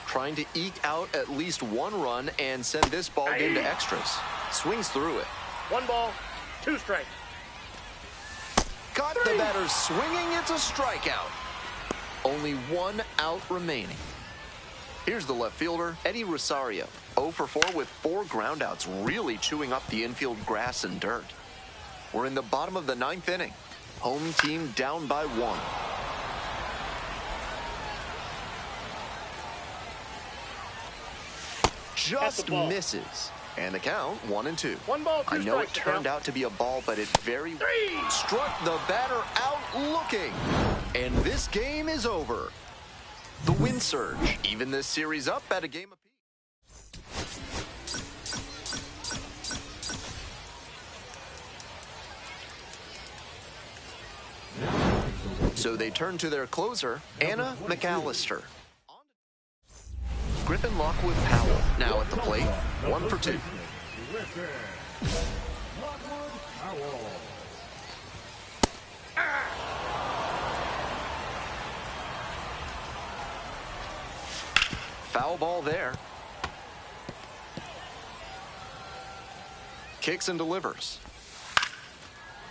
Trying to eke out at least one run and send this ball game to extras. Swings through it. 1 ball, 2 strikes. Got the batter swinging. It's a strikeout. Only 1 out remaining. Here's the left fielder, Eddie Rosario. 0 for 4 with 4 groundouts, really chewing up the infield grass and dirt. We're in the bottom of the 9th inning. Home team down by 1. Just misses. And the count 1-2. 1 ball, 2 I know it strikes, turned out to be a ball, but it very struck the batter out looking. And this game is over. The Wind Surge even this series up at a game apiece. So they turn to their closer, Anna McAllister. Griffin Lockwood Powell now at the plate, 1 for 2. Foul ball there. Kicks and delivers.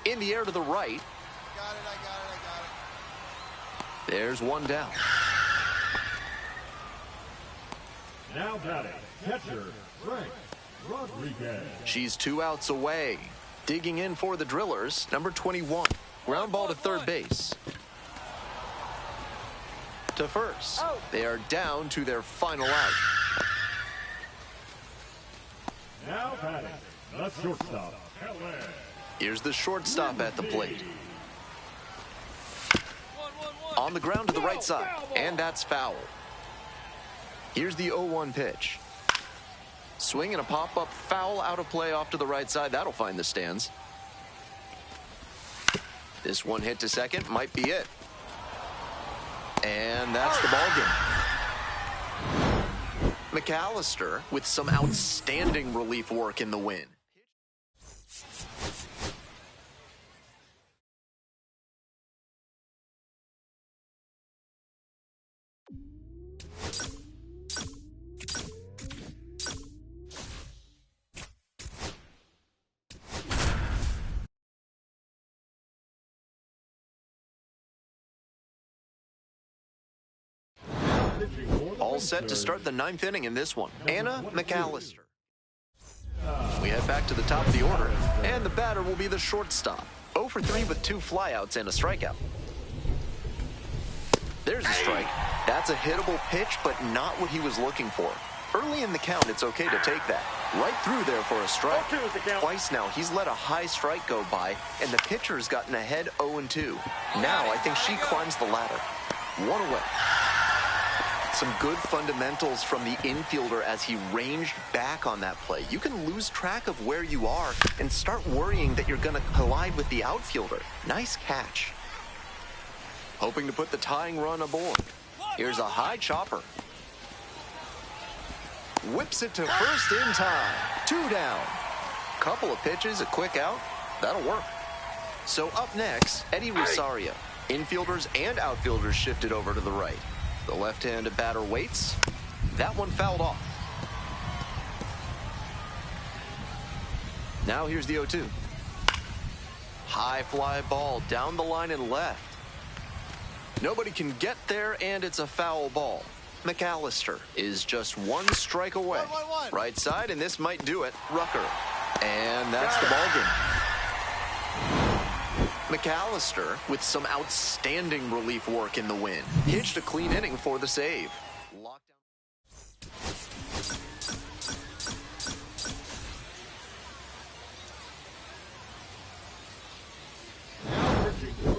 In the air to the right. I got it. There's 1 down. Now batting, catcher, Frank Rodriguez. She's 2 outs away. Digging in for the Drillers, number 21. Ground ball to third base. To first. They are down to their final out. Now batting, the shortstop, Pelé. Here's the shortstop at the plate. On the ground to the right side, and that's foul. Here's the 0-1 pitch. Swing and a pop-up foul out of play off to the right side. That'll find the stands. This one hit to second might be it. And that's the ball game. McAllister with some outstanding relief work in the win. All set to start the 9th inning in this one. Anna McAllister. We head back to the top of the order, and the batter will be the shortstop. 0 for 3 with 2 flyouts and a strikeout. There's a strike. That's a hittable pitch, but not what he was looking for. Early in the count, it's okay to take that. Right through there for a strike. Twice now, he's let a high strike go by, and the pitcher's gotten ahead 0-2. Now, I think she climbs the ladder. 1 away. Some good fundamentals from the infielder as he ranged back on that play. You can lose track of where you are and start worrying that you're going to collide with the outfielder. Nice catch. Hoping to put the tying run aboard. Here's a high chopper. Whips it to first in time. 2 down. Couple of pitches, a quick out. That'll work. So up next, Eddie Rosario. Infielders and outfielders shifted over to the right. The left-handed batter waits. That one fouled off. Now here's the 0-2. High fly ball down the line and left. Nobody can get there, and it's a foul ball. McAllister is just 1 strike away. Right side, and this might do it. Rucker. And that's the ball game. McAllister with some outstanding relief work in the win. Pitched a clean inning for the save.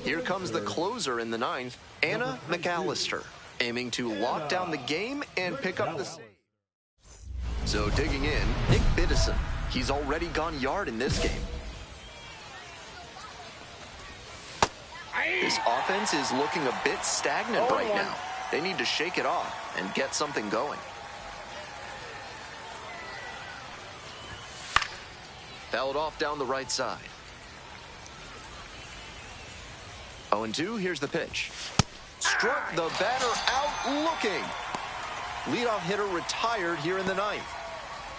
Here comes the closer in the 9th, Anna McAllister, aiming to lock down the game and pick up the save. So digging in, Nick Biddison. He's already gone yard in this game. This offense is looking a bit stagnant right now. They need to shake it off and get something going. Fouled off down the right side. 0-2, here's the pitch. Struck the batter out looking. Leadoff hitter retired here in the ninth.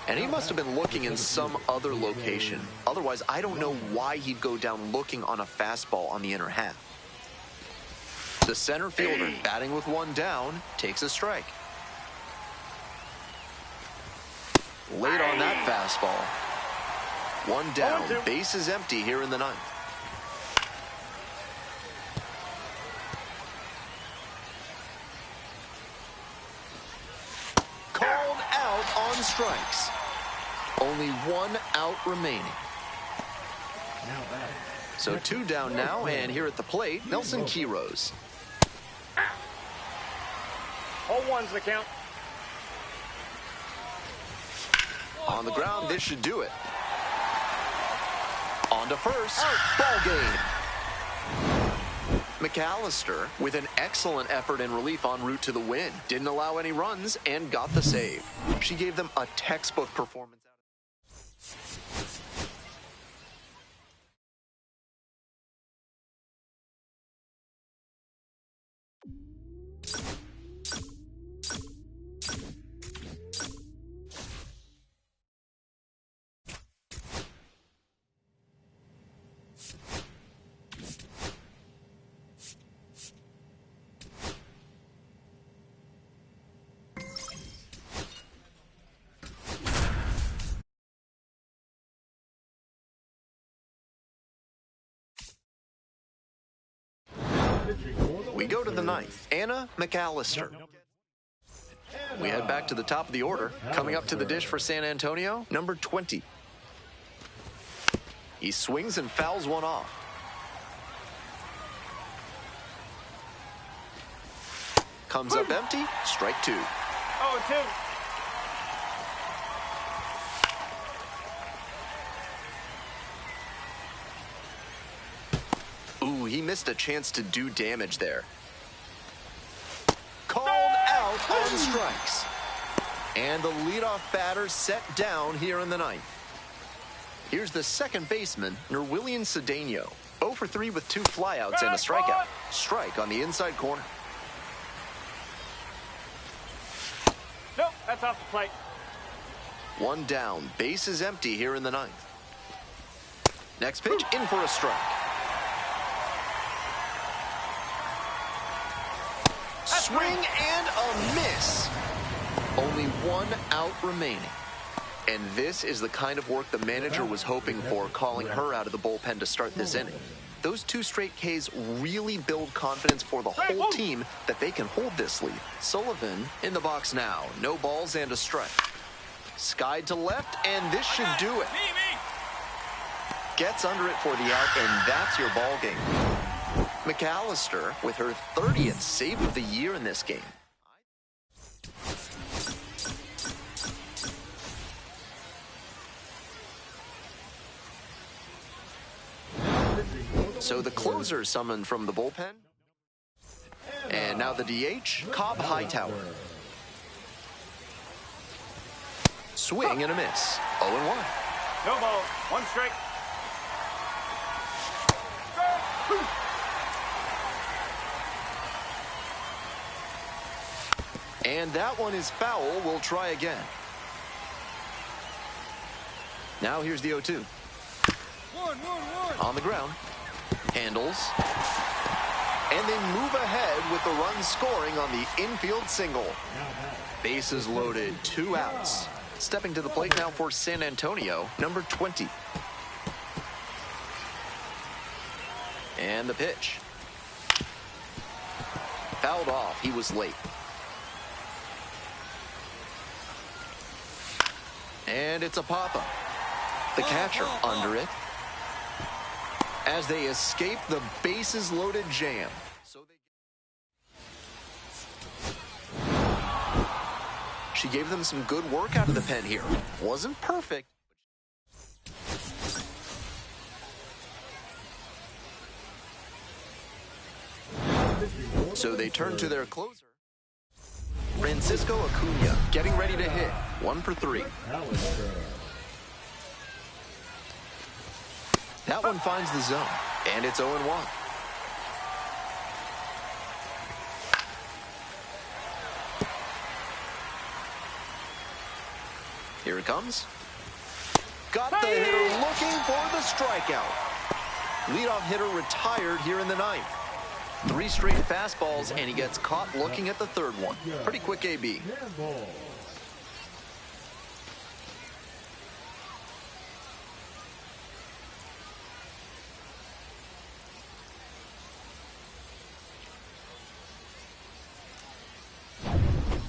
And he must have been looking in some other location. Otherwise, I don't know why he'd go down looking on a fastball on the inner half. The center fielder, batting with one down, takes a strike. Late on that fastball. One down, base is empty here in the ninth. Called out on strikes. Only one out remaining. So 2 down now, and here at the plate, Nelson Quiroz. 0-1's the count. On the ground, this should do it. On to first, ball game. McAllister with an excellent effort in relief en route to the win. Didn't allow any runs and got the save. She gave them a textbook performance. We go to the ninth. Anna McAllister. We head back to the top of the order. Coming up to the dish for San Antonio, number 20. He swings and fouls one off. Comes up empty, strike 2. 0-2. Ooh, he missed a chance to do damage there. Called out on strikes. And the leadoff batter set down here in the ninth. Here's the second baseman, Nerwillian Cedeno. 0 for 3 with 2 flyouts and a strikeout. Strike on the inside corner. Nope, that's off the plate. 1 down, base is empty here in the ninth. Next pitch, in for a strike. Swing and a miss. Only 1 out remaining. And this is the kind of work the manager was hoping for, calling her out of the bullpen to start this inning. Those 2 straight Ks really build confidence for the whole team that they can hold this lead. Sullivan in the box now. No balls and a strike. Skied to left, and this should do it. Gets under it for the out, and that's your ball game. McAllister with her 30th save of the year in this game. So the closer summoned from the bullpen. And now the DH, Cobb Hightower. Swing and a miss. 0-1. No ball, 1 strike. And that one is foul. We'll try again. Now here's the 0-2. On the ground. Handles. And they move ahead with the run scoring on the infield single. Bases loaded, 2 outs. Stepping to the plate now for San Antonio, number 20. And the pitch. Fouled off. He was late. And it's a pop-up. The catcher under it. As they escape the bases-loaded jam. She gave them some good work out of the pen here. Wasn't perfect. So they turn to their closer. Francisco Acuna getting ready to hit. 1 for 3. That one finds the zone, and it's 0-1. it comes. Got the hitter looking for the strikeout. Leadoff hitter retired here in the ninth. 3 straight fastballs, and he gets caught looking at the third one. Pretty quick AB. Handball.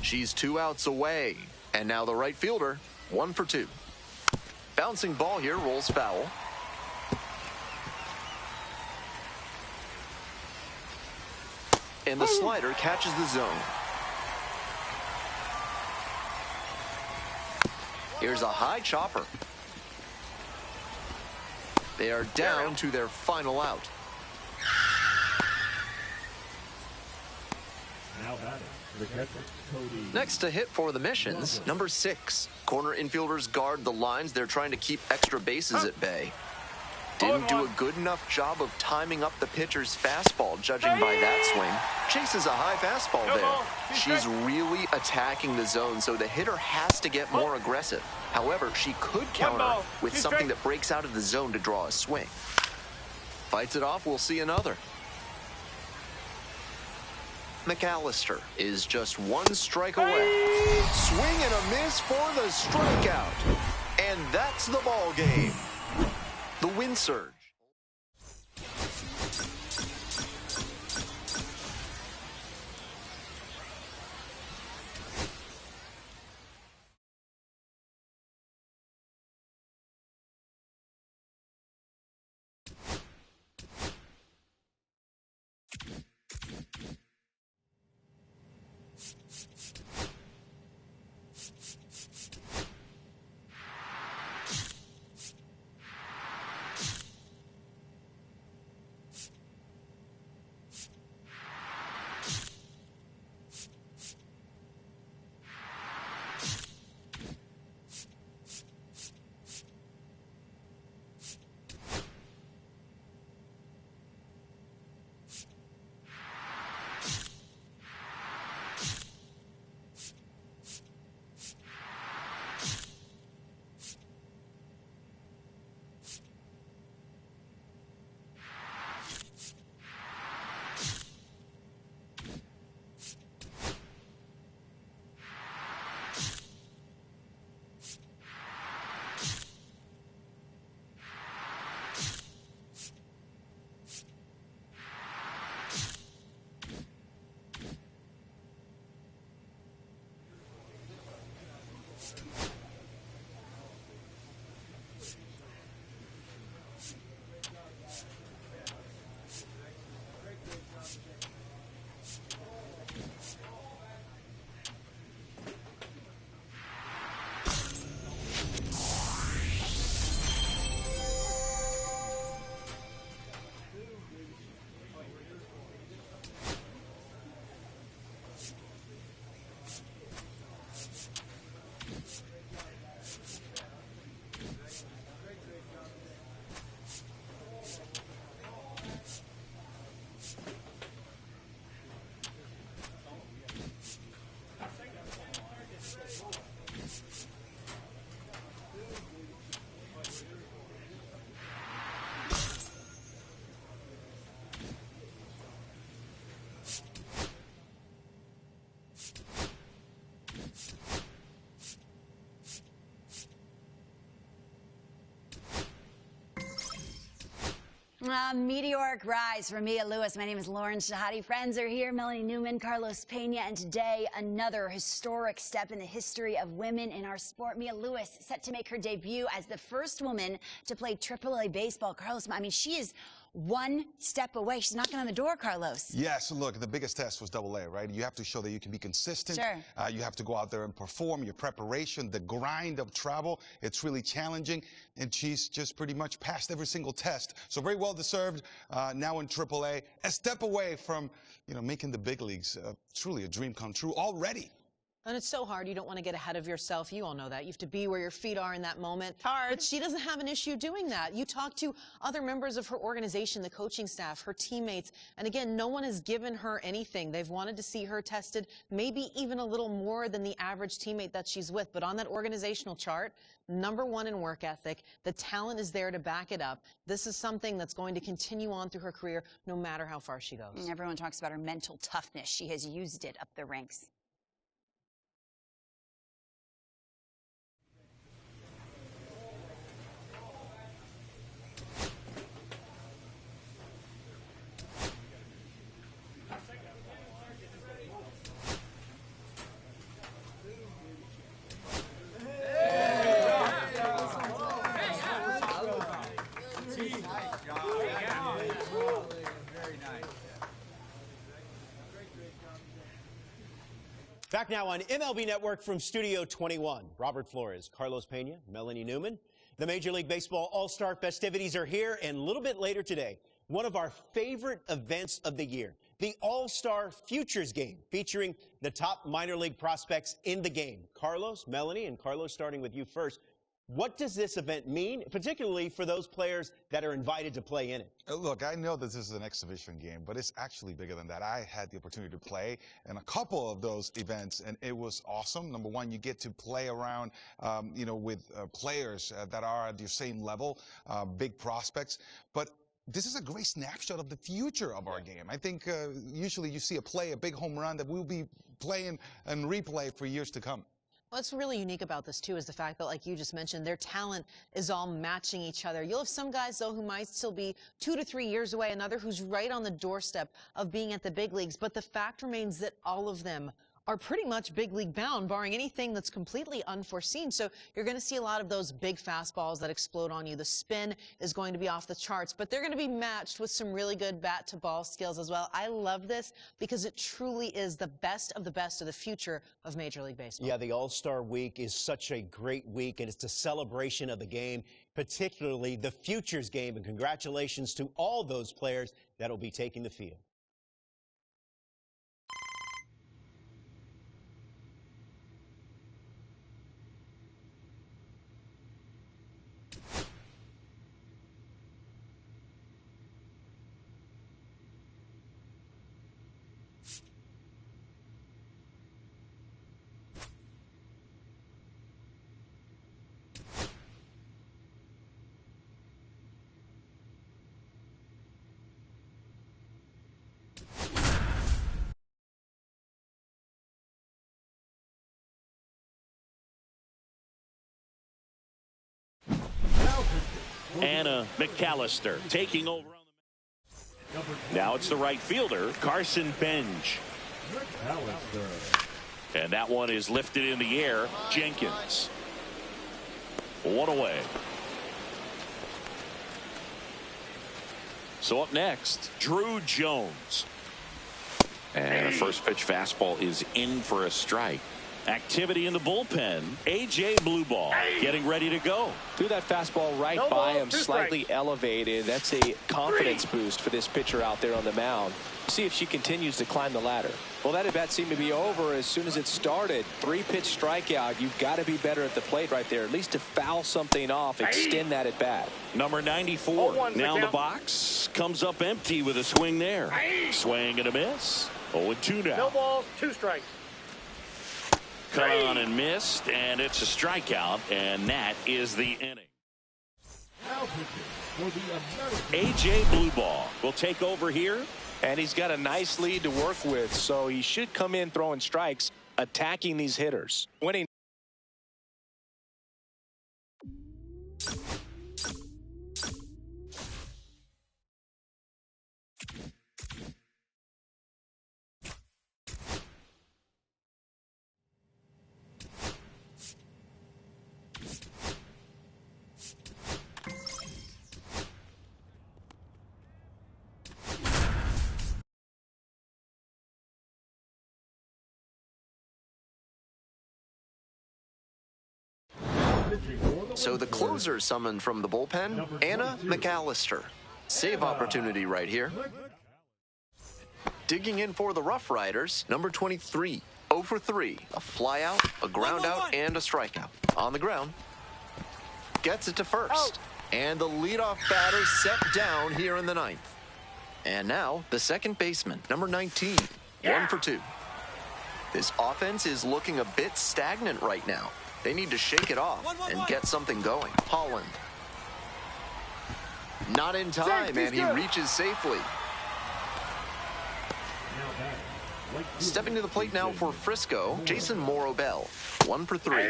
She's 2 outs away. And now the right fielder, 1 for 2. Bouncing ball here, rolls foul. And the slider catches the zone. Here's a high chopper. They are down to their final out. Now batting, the catcher, Cody. Next to hit for the Missions, number 6. Corner infielders guard the lines. They're trying to keep extra bases at bay. Didn't do a good enough job of timing up the pitcher's fastball, judging by that swing. Chases a high fastball there. She's really attacking the zone, so the hitter has to get more aggressive. However, she could counter with something that breaks out of the zone to draw a swing. Fights it off, we'll see another. McAllister is just 1 strike away. Swing and a miss for the strikeout. And that's the ball game. The win surge. Meteoric rise for Mia Lewis. My name is Lauren Shahade. Friends are here. Melanie Newman, Carlos Pena, and today another historic step in the history of women in our sport. Mia Lewis set to make her debut as the first woman to play AAA baseball. Carlos, I mean, she is 1 step away. She's knocking on the door, Carlos. Yes, look, the biggest test was AA, right? You have to show that you can be consistent. Sure. You have to go out there and perform. Your preparation, the grind of travel, it's really challenging. And she's just pretty much passed every single test. So very well deserved. Now in AAA, a step away from, making the big leagues. Truly a dream come true already. And it's so hard. You don't want to get ahead of yourself. You all know that. You have to be where your feet are in that moment. Hard. But she doesn't have an issue doing that. You talk to other members of her organization, the coaching staff, her teammates, and again, no one has given her anything. They've wanted to see her tested, maybe even a little more than the average teammate that she's with. But on that organizational chart, #1 in work ethic, the talent is there to back it up. This is something that's going to continue on through her career, no matter how far she goes. And everyone talks about her mental toughness. She has used it up the ranks. Back now on MLB Network from Studio 21. Robert Flores, Carlos Pena, Melanie Newman. The Major League Baseball All-Star festivities are here, and a little bit later today, one of our favorite events of the year, the All-Star Futures Game, featuring the top minor league prospects in the game. Carlos, Melanie, and Carlos, starting with you first. What does this event mean, particularly for those players that are invited to play in it? Look, I know this is an exhibition game, but it's actually bigger than that. I had the opportunity to play in a couple of those events, and it was awesome. Number one, you get to play around, with players that are at your same level, big prospects. But this is a great snapshot of the future of our game. I think usually you see a big home run that we'll be playing and replay for years to come. What's really unique about this, too, is the fact that, like you just mentioned, their talent is all matching each other. You'll have some guys, though, who might still be 2 to 3 years away, another who's right on the doorstep of being at the big leagues. But the fact remains that all of them are pretty much big league bound, barring anything that's completely unforeseen. So you're going to see a lot of those big fastballs that explode on you. The spin is going to be off the charts, but they're going to be matched with some really good bat to ball skills as well. I love this because it truly is the best of the future of Major League Baseball. Yeah, the All-Star Week is such a great week, and it's a celebration of the game, particularly the Futures Game. And congratulations to all those players that will be taking the field. Anna McAllister taking over on the. Now it's the right fielder, Carson Benj. And that one is lifted in the air. Jenkins. One away. So up next, Drew Jones. And a first pitch fastball is in for a strike. Activity in the bullpen. A.J. Blueball getting ready to go. Threw that fastball right by him, slightly elevated. That's a confidence boost for this pitcher out there on the mound. See if she continues to climb the ladder. Well, that at bat seemed to be over as soon as it started. 3-pitch strikeout. You've got to be better at the plate right there, at least to foul something off, extend that at bat. Number 94 now in the box. Comes up empty with a swing there. Swing and a miss. 0-2 now. No balls, 2 strikes. Cut on and missed, and it's a strikeout, and that is the inning. A.J. Blueball will take over here. And he's got a nice lead to work with, so he should come in throwing strikes, attacking these hitters. Winning. So the closer summoned from the bullpen, Anna McAllister. Save opportunity right here. Digging in for the Rough Riders, number 23, 0 for 3. A fly out, a ground out, and a strikeout. On the ground. Gets it to first. And the leadoff batter set down here in the ninth. And now the second baseman, number 19. 1 for 2. This offense is looking a bit stagnant right now. They need to shake it off and get something going. Holland. Not in time, and he reaches safely. Stepping to the plate now for Frisco, Jason Morobel. 1 for 3.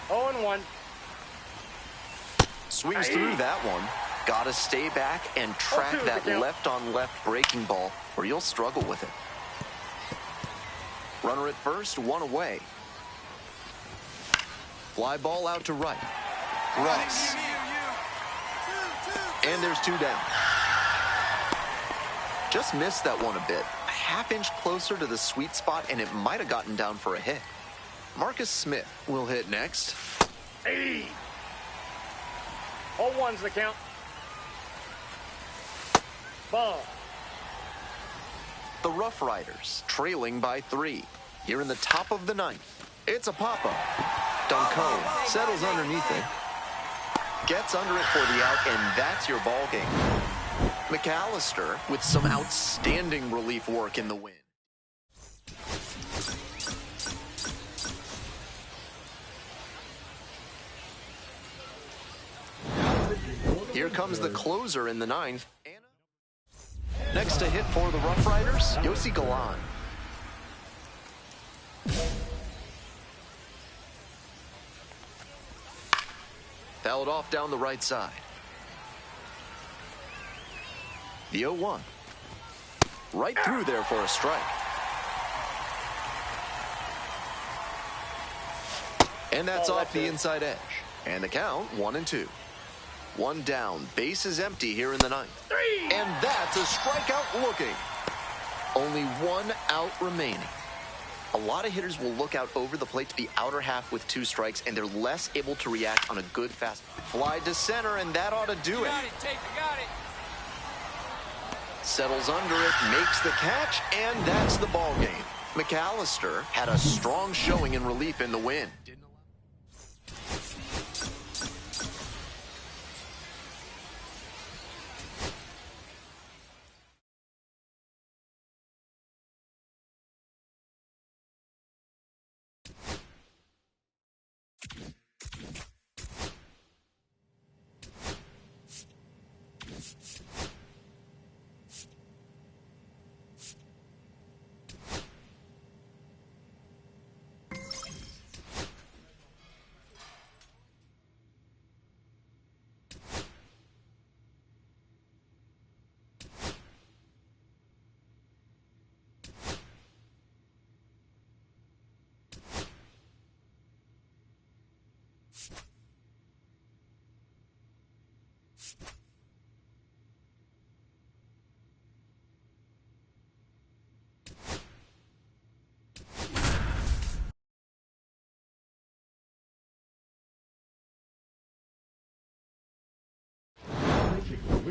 0-1. Swings through that one. Gotta stay back and track that left-on-left breaking ball, or you'll struggle with it. Runner at first, 1 away. Fly ball out to right. Russ. And there's 2 down. Just missed that one a bit. A half-inch closer to the sweet spot, and it might have gotten down for a hit. Marcus Smith will hit next. 0-1's the count. Ball. The Rough Riders trailing by 3. Here in the top of the ninth. It's a pop-up. Duncone settles underneath it. Gets under it for the out, and that's your ball game. McAllister with some outstanding relief work in the win. Here comes the closer in the ninth. Next to hit for the Rough Riders, Yossi Galan. Fouled off down the right side. The 0-1. Right through there for a strike. And that's off the inside edge. And the count, 1-2. 1 down, base is empty here in the ninth. And that's a strikeout looking. Only 1 out remaining. A lot of hitters will look out over the plate to the outer half with 2 strikes, and they're less able to react on a good fast fly to center, and that ought to do it. Got it. Settles under it, makes the catch, and that's the ball game. McAllister had a strong showing in relief in the win.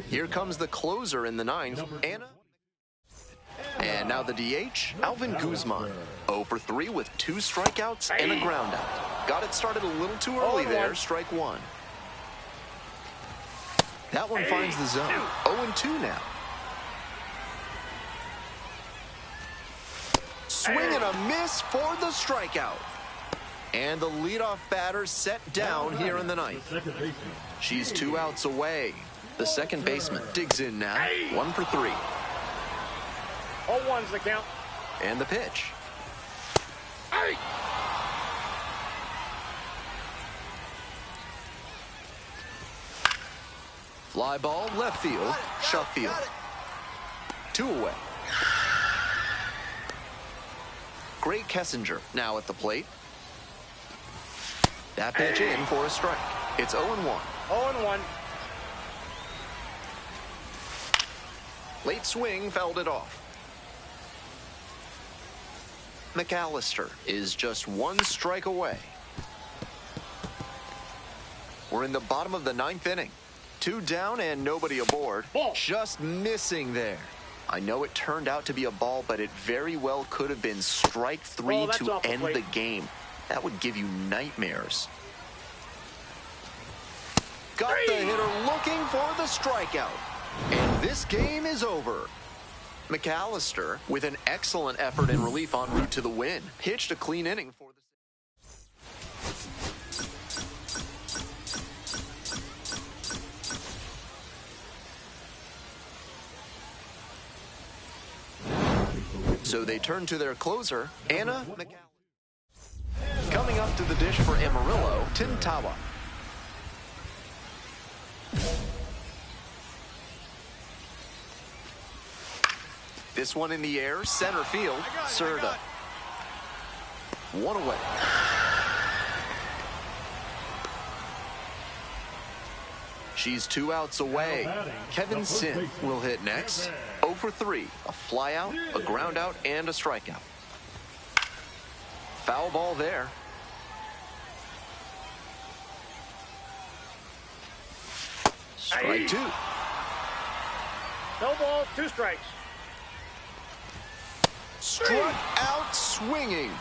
Here comes the closer in the ninth, Anna. And now the DH, Alvin Guzman. 0 for 3 with 2 strikeouts and a ground out. Got it started a little too early there, strike 1. That one finds the zone. 0-2 now. Swing and a miss for the strikeout. And the leadoff batter set down here in the ninth. She's 2 outs away. The second baseman digs in now. 1 for 3. 0-1's the count. And the pitch. Fly ball, left field, Sheffield. 2 away. Greg Kessinger now at the plate. That pitch in for a strike. It's 0-1. 0-1. Late swing fouled it off. McAllister is just 1 strike away. We're in the bottom of the 9th inning. 2 down and nobody aboard. Just missing there. I know it turned out to be a ball, but it very well could have been strike three to end the game. That would give you nightmares. Got the hitter looking for the strikeout. And this game is over. McAllister, with an excellent effort in relief en route to the win, pitched a clean inning for the... So they turn to their closer, Anna McAllister. Coming up to the dish for Amarillo, Tim Tawa. This one in the air, center field, Serta. One away. She's 2 outs away. Kevin Sin will hit next. 0 for 3, a fly out, a ground out, and a strikeout. Foul ball there. Strike 2. No ball, 2 strikes. Struck out swinging.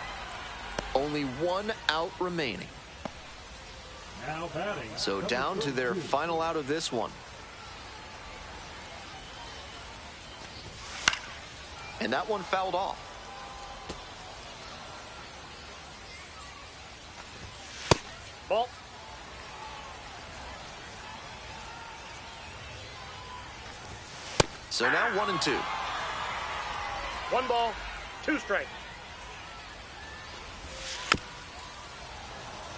Only 1 out remaining. Now batting. So down to their final out of this one. And that one fouled off. Ball. So now 1 and 2. 1 ball, 2 strikes.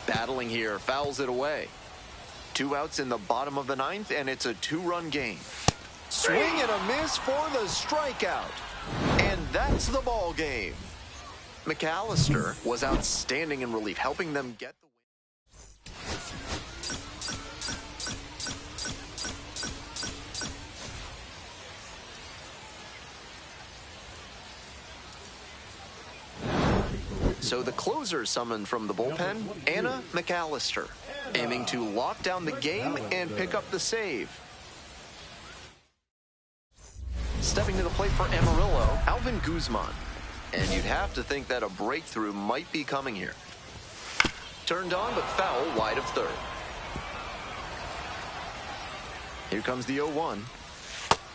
Battling here, fouls it away. 2 outs in the bottom of the 9th, and it's a 2-run game. Swing and a miss for the strikeout. And that's the ball game. McAllister was outstanding in relief, helping them get the win. So the closer summoned from the bullpen, Anna McAllister, aiming to lock down the game and pick up the save. Stepping to the plate for Amarillo, Alvin Guzman. And you'd have to think that a breakthrough might be coming here. Turned on, but foul wide of third. Here comes the 0-1.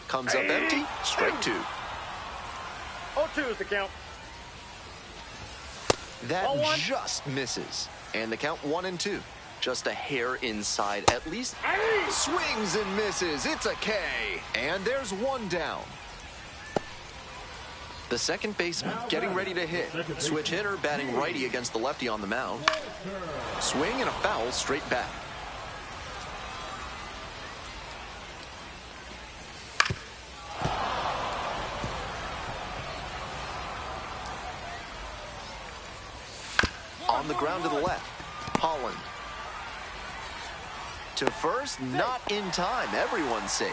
Comes up empty, strike 2. 0-2 is the count. That just misses. And the count 1 and 2. Just a hair inside, at least. Swings and misses. It's a K. And there's 1 down. The second baseman getting ready to hit. Switch hitter batting righty against the lefty on the mound. Swing and a foul straight back. On the ground to the left, Holland. To first, not in time. Everyone's safe.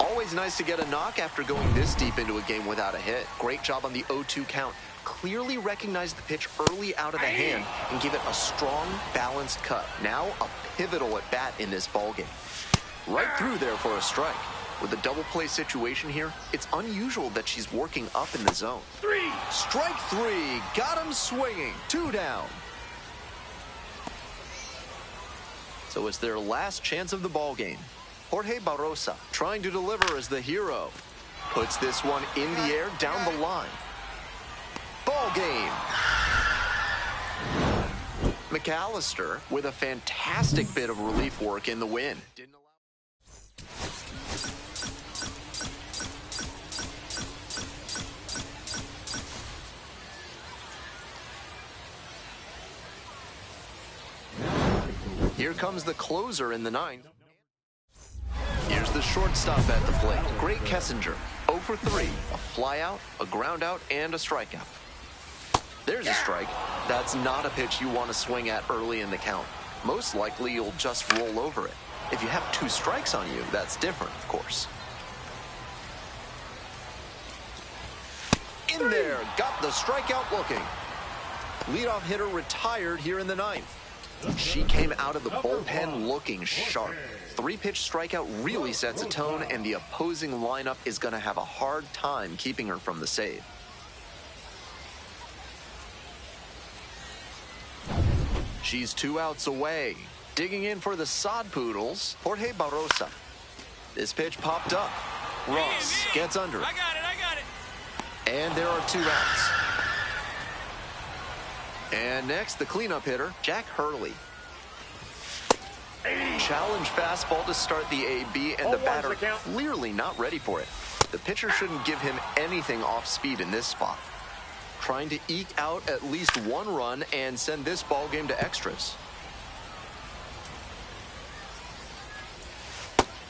Always nice to get a knock after going this deep into a game without a hit. Great job on the 0-2 count. Clearly recognized the pitch early out of the hand and gave it a strong, balanced cut. Now a pivotal at bat in this ballgame. Right through there for a strike. With a double play situation here, it's unusual that she's working up in the zone. Strike 3. Got him swinging. 2 down. So it's their last chance of the ball game. Jorge Barrosa trying to deliver as the hero. Puts this one in the air down the line. Ball game. McAllister with a fantastic bit of relief work in the win. Didn't allow. Here comes the closer in the 9th. Here's the shortstop at the plate, Gray Kessinger. 0 for 3, a fly out, a ground out, and a strikeout. There's a strike. That's not a pitch you want to swing at early in the count. Most likely you'll just roll over it. If you have 2 strikes on you, that's different, of course. In there, got the strikeout looking. Leadoff hitter retired here in the 9th. She came out of the bullpen looking sharp. 3-pitch strikeout really sets a tone, and the opposing lineup is going to have a hard time keeping her from the save. She's 2 outs away. Digging in for the Sod Poodles, Jorge Barrosa. This pitch popped up. Ross gets under it. I got it. And there are 2 outs. And next, the cleanup hitter, Jack Hurley. Challenge fastball to start the AB, and the batter clearly not ready for it. The pitcher shouldn't give him anything off speed in this spot. Trying to eke out at least 1 run and send this ball game to extras.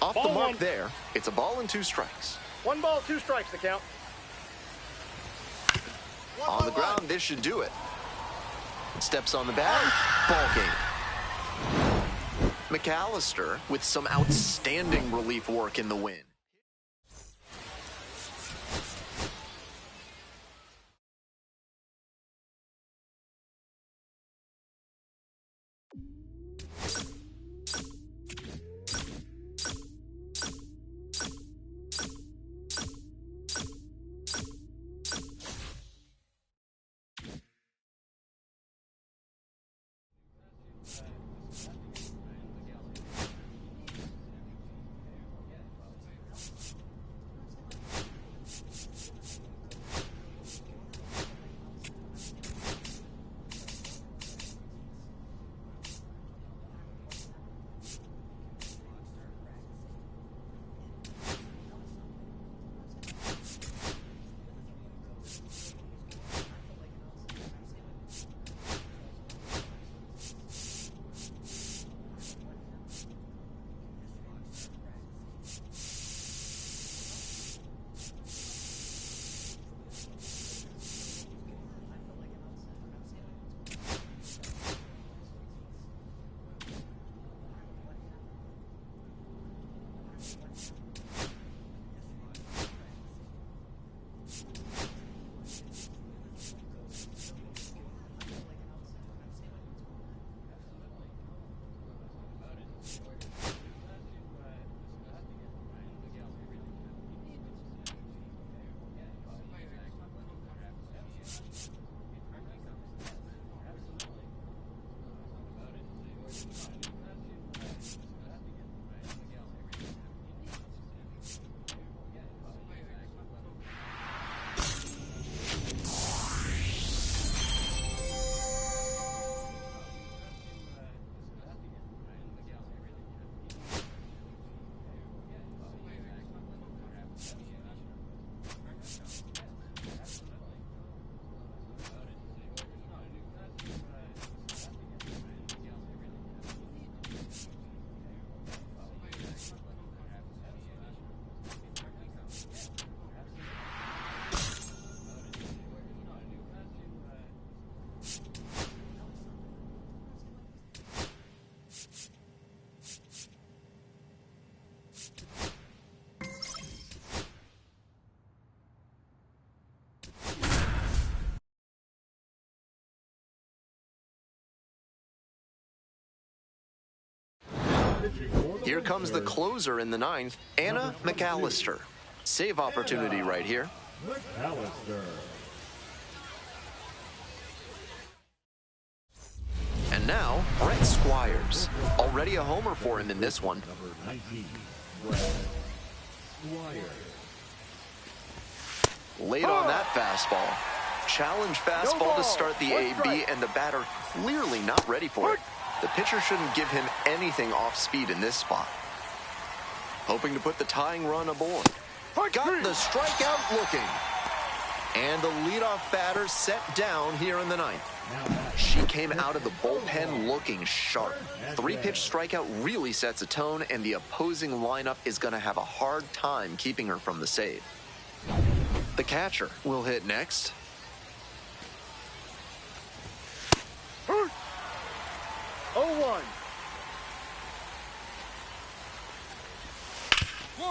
Off the mark there. It's a ball and 2 strikes. 1 ball, 2 strikes the count. On the ground, this should do it. Steps on the bag, ball game. McAllister with some outstanding relief work in the win. Here comes the closer in the 9th, Anna McAllister. Save opportunity right here. McAllister. And now, Brett Squires. Already a homer for him in this one. Number 19, Brett Squires. Late on that fastball. Challenge fastball to start the AB, and the batter clearly not ready for it. The pitcher shouldn't give him anything off speed in this spot. Hoping to put the tying run aboard. Got the strikeout looking. And the leadoff batter set down here in the 9th. She came out of the bullpen looking sharp. 3-pitch strikeout really sets a tone, and the opposing lineup is going to have a hard time keeping her from the save. The catcher will hit next.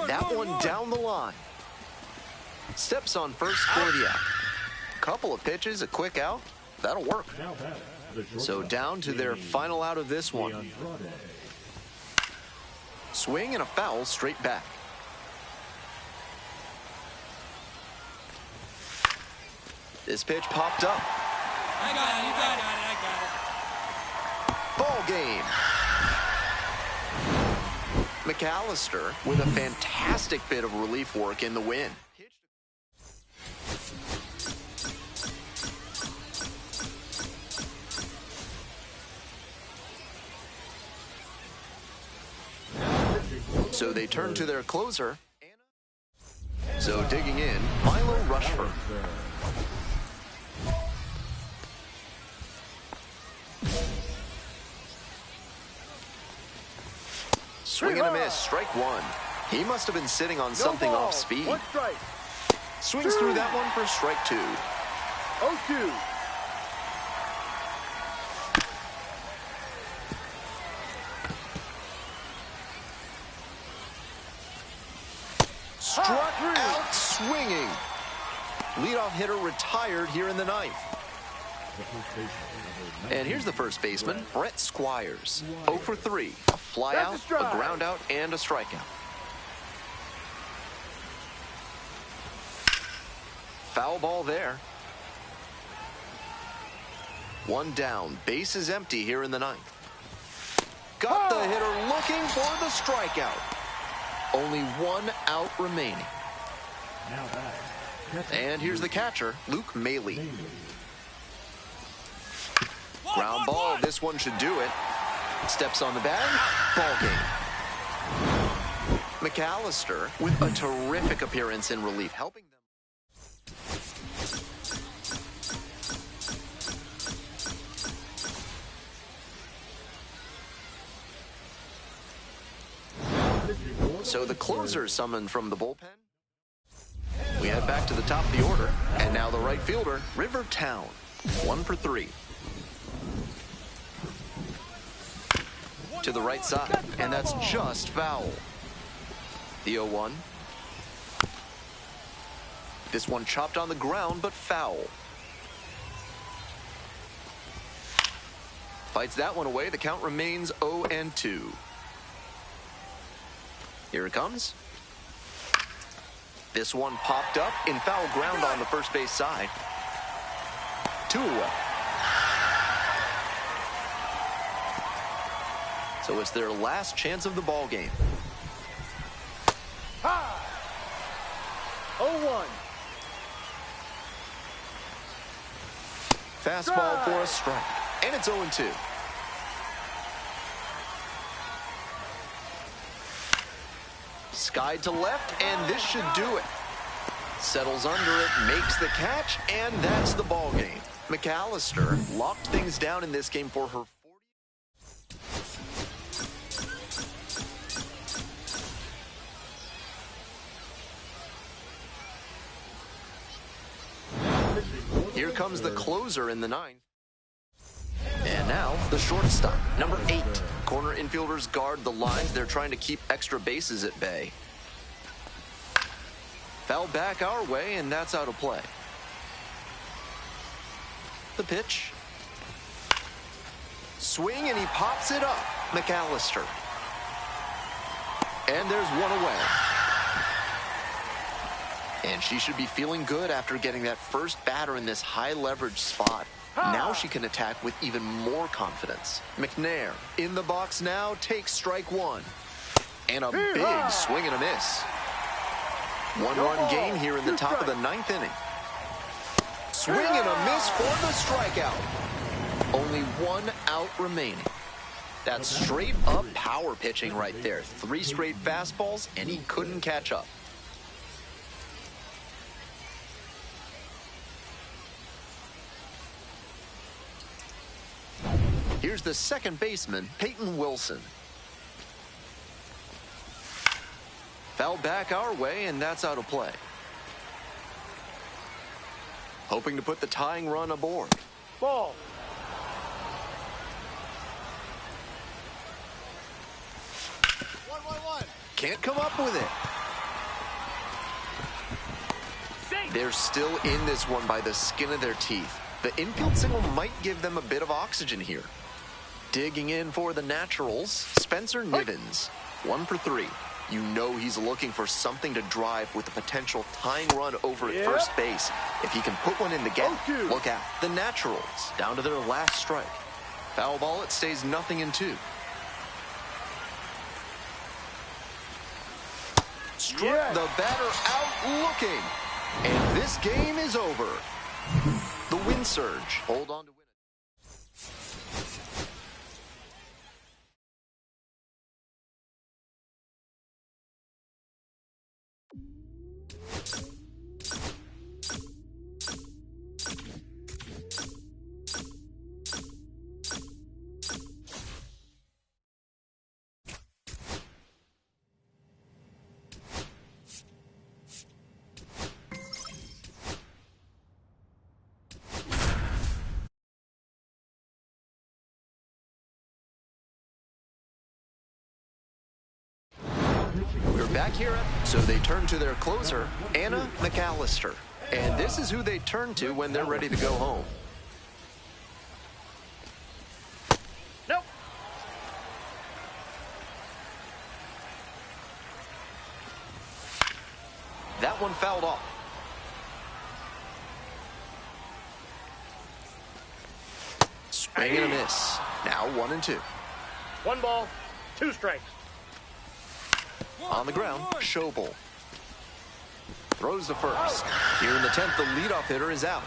That one down the line. Steps on first for the out. Couple of pitches, a quick out. That'll work. So down to their final out of this one. Swing and a foul straight back. This pitch popped up. I got it, I got it. Ball game. McAllister with a fantastic bit of relief work in the win. So they turn to their closer. So digging in, Milo Rushford. Swing and a miss, strike one. He must have been sitting on something off speed. One strike. Swings through that one for strike two. 0-2. Struck out swinging. Leadoff hitter retired here in the ninth. And here's the first baseman, Brett Squires. 0 for 3. A fly out, a ground out, and a strikeout. Foul ball there. One down. Base is empty here in the ninth. Got the hitter looking for the strikeout. Only one out remaining. And here's the catcher, Luke Maile. Ground ball, this one should do it. Steps on the bag, ball game. McAllister with a terrific appearance in relief, helping them. So the closer summoned from the bullpen. We head back to the top of the order, and now the right fielder, River Town. 1 for 3. To the right side, and that's just foul. The 0-1. This one chopped on the ground, but foul. Fights that one away. The count remains 0-2. Here it comes. This one popped up in foul ground on the first base side. 2 away. So it's their last chance of the ball game. 0-1. Fastball for a strike. And it's 0-2. Skied to left, and this should do it. Settles under it, makes the catch, and that's the ball game. McAllister locked things down in this game for her 40. Here comes the closer in the ninth. And now the shortstop, number 8. Corner infielders guard the lines. They're trying to keep extra bases at bay. Foul back our way, and that's out of play. The pitch. Swing, and he pops it up. McAllister. And there's one away. And she should be feeling good after getting that first batter in this high leverage spot. Now she can attack with even more confidence. McNair in the box now, takes strike one. And a big swing and a miss. 1-run gain here in the top of the ninth inning. Swing and a miss for the strikeout. Only one out remaining. That's straight up power pitching right there. 3 straight fastballs, and he couldn't catch up. Here's the second baseman, Peyton Wilson. Foul back our way, and that's out of play. Hoping to put the tying run aboard. Ball. Can't come up with it. They're still in this one by the skin of their teeth. The infield single might give them a bit of oxygen here. Digging in for the Naturals, Spencer Nivens, 1 for 3. You know he's looking for something to drive with a potential tying run over at first base. If he can put one in the gap, look out. The Naturals down to their last strike. Foul ball, it stays 0-2. Struck the batter out looking. And this game is over. The Wind Surge hold on to win it. We're back here, so they turn to their closer, Anna McAllister. And this is who they turn to when they're ready to go home. Nope. That one fouled off. Swing and a miss. Now 1-2. 1 ball, 2 strikes. On the ground, Schobel. Throws the first. Here in the 10th, the leadoff hitter is out.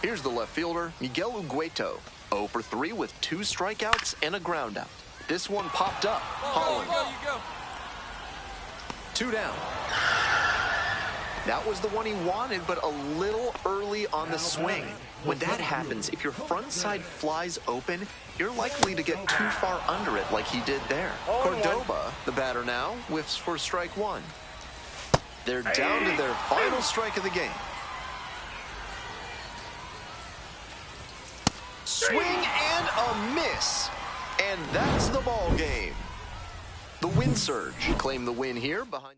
Here's the left fielder, Miguel Ugueto. 0 for 3 with 2 strikeouts and a ground out. This one popped up. Holland. 2 down. That was the one he wanted, but a little early on the swing. When that happens, if your front side flies open, you're likely to get too far under it like he did there. Cordoba, the batter now, whiffs for strike 1. They're down to their final strike of the game. Swing and a miss. And that's the ball game. The Wind Surge claim the win here behind.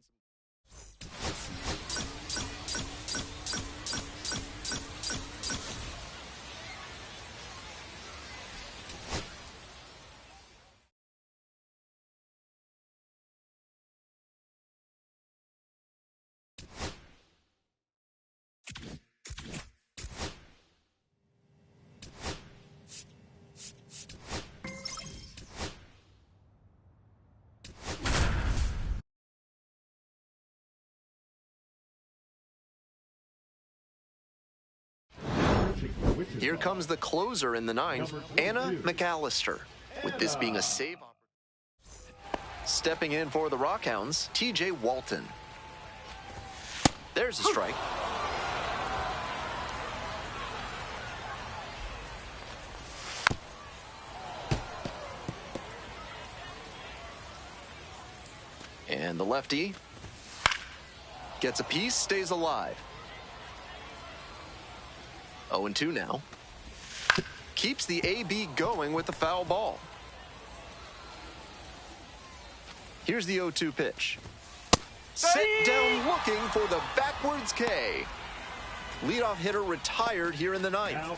Here comes the closer in the 9th, Anna McAllister. With this being a save opportunity. Stepping in for the Rockhounds, TJ Walton. There's a strike. And the lefty gets a piece, stays alive. 0-2 now. Keeps the AB going with the foul ball. Here's the 0-2 pitch. Sit down looking for the backwards K. Leadoff hitter retired here in the 9th.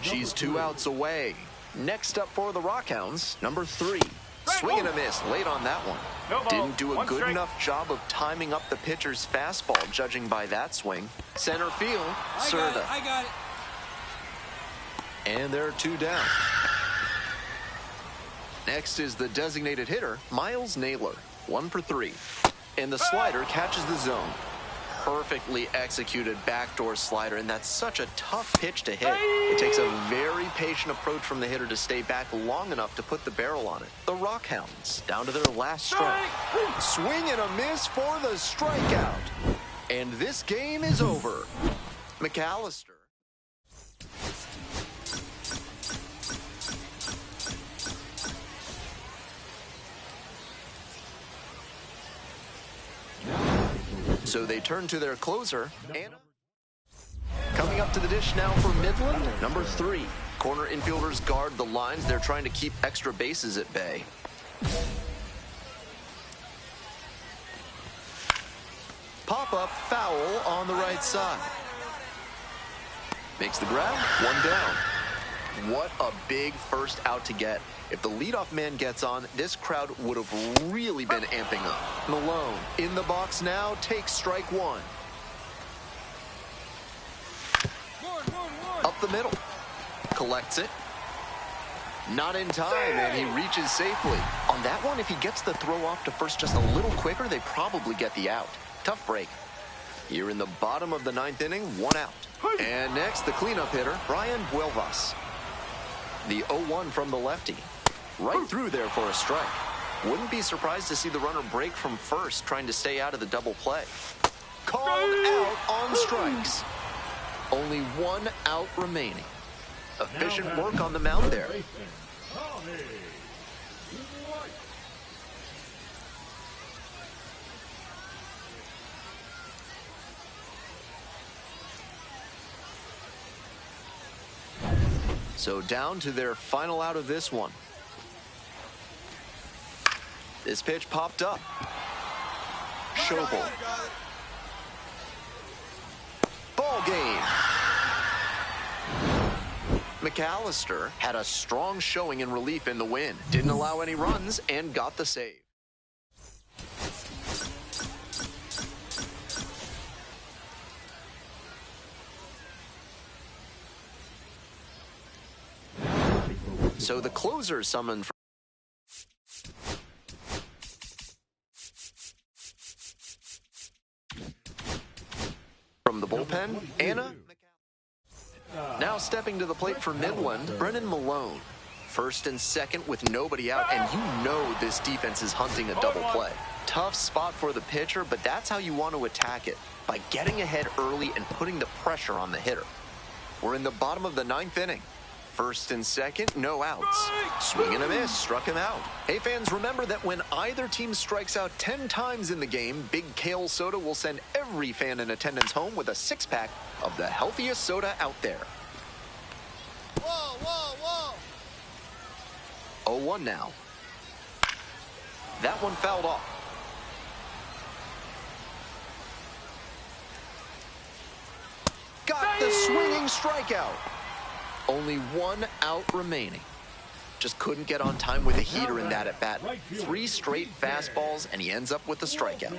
She's 2 outs away. Next up for the Rockhounds, number 3. Swing and a miss late on that one. Didn't do a good enough job of timing up the pitcher's fastball, judging by that swing. Center field, Serta. I got it. And they're 2 down. Next is the designated hitter, Miles Naylor, 1 for 3. And the slider catches the zone. Perfectly executed backdoor slider, and that's such a tough pitch to hit. It takes a very patient approach from the hitter to stay back long enough to put the barrel on it. The Rockhounds down to their last strike. Swing and a miss for the strikeout. And this game is over. McAllister. So they turn to their closer, Anna. Coming up to the dish now for Midland, number 3. Corner infielders guard the lines. They're trying to keep extra bases at bay. Pop-up foul on the right side. Makes the grab, 1 down. What a big first out to get. If the leadoff man gets on, this crowd would have really been amping up. Malone in the box now takes strike one. Up the middle. Collects it. Not in time, and he reaches safely. On that one, if he gets the throw off to first just a little quicker, they probably get the out. Tough break. Here in the bottom of the ninth inning, one out. And next, the cleanup hitter, Brian Buelvas. The 0-1 from the lefty. Right through there for a strike. Wouldn't be surprised to see the runner break from first, trying to stay out of the double play. Called out on strikes. Only one out remaining. Efficient work on the mound there. So down to their final out of this one. This pitch popped up. Schobel. Ball game. McAllister had a strong showing in relief in the win. Didn't allow any runs and got the save. So the closer summoned from the bullpen, Anna. Now stepping to the plate for Midland, Brennan Malone. First and second with nobody out, and you know this defense is hunting a double play. Tough spot for the pitcher, but that's how you want to attack it, by getting ahead early and putting the pressure on the hitter. We're in the bottom of the ninth inning. First and second, no outs. Swing and a miss, struck him out. Hey fans, remember that when either team strikes out 10 times in the game, Big Kale Soda will send every fan in attendance home with a 6-pack of the healthiest soda out there. Whoa, whoa, whoa. 0-1 now. That one fouled off. Got the swinging strikeout. Only one out remaining. Just couldn't get on time with a heater in that at-bat. 3 straight fastballs, and he ends up with the strikeout.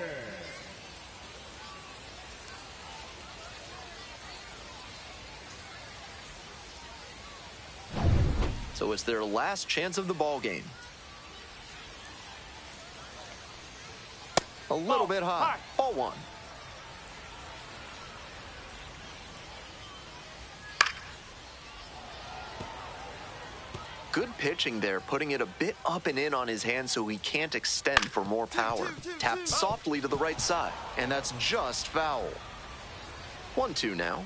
So it's their last chance of the ball game. A little bit high. Ball one. Good pitching there, putting it a bit up and in on his hand so he can't extend for more power. Tapped softly to the right side, and that's just foul. 1-2 now.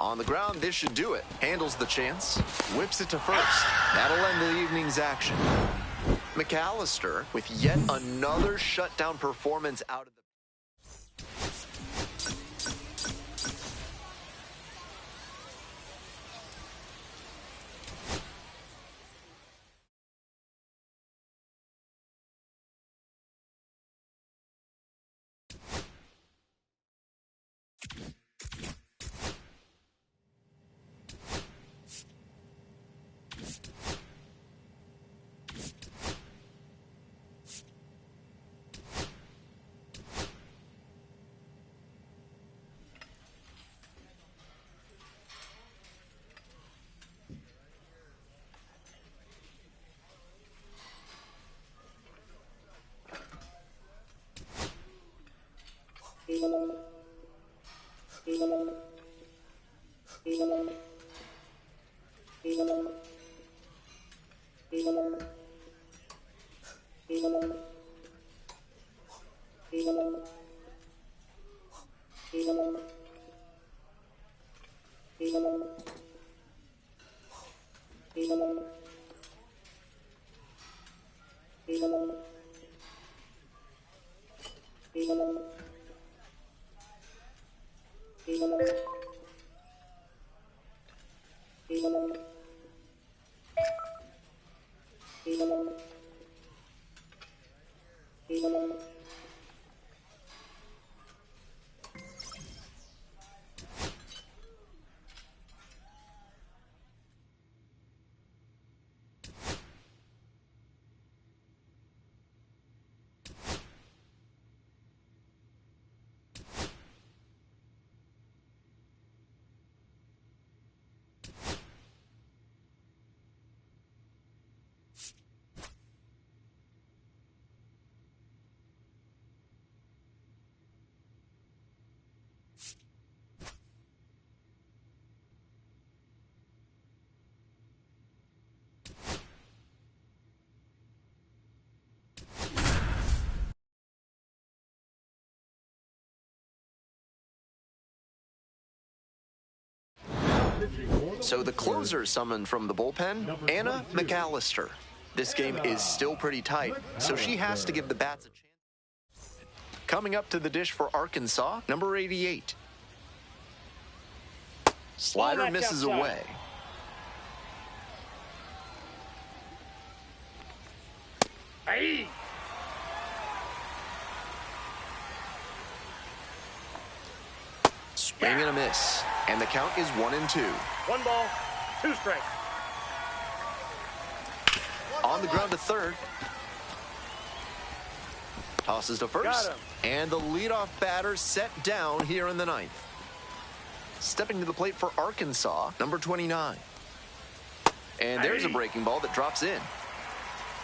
On the ground, this should do it. Handles the chance, whips it to first. That'll end the evening's action. McAllister with yet another shutdown performance out of the... So the closer summoned from the bullpen, Anna McAllister. This game is still pretty tight, so she has to give the bats a chance. Coming up to the dish for Arkansas, number 88. Slider misses away. Hey. Swing and a miss, and the count is 1-2. 1 ball, 2 strikes. On the ground to third. Tosses to first, and the leadoff batter set down here in the 9th. Stepping to the plate for Arkansas, number 29. And there's a breaking ball that drops in.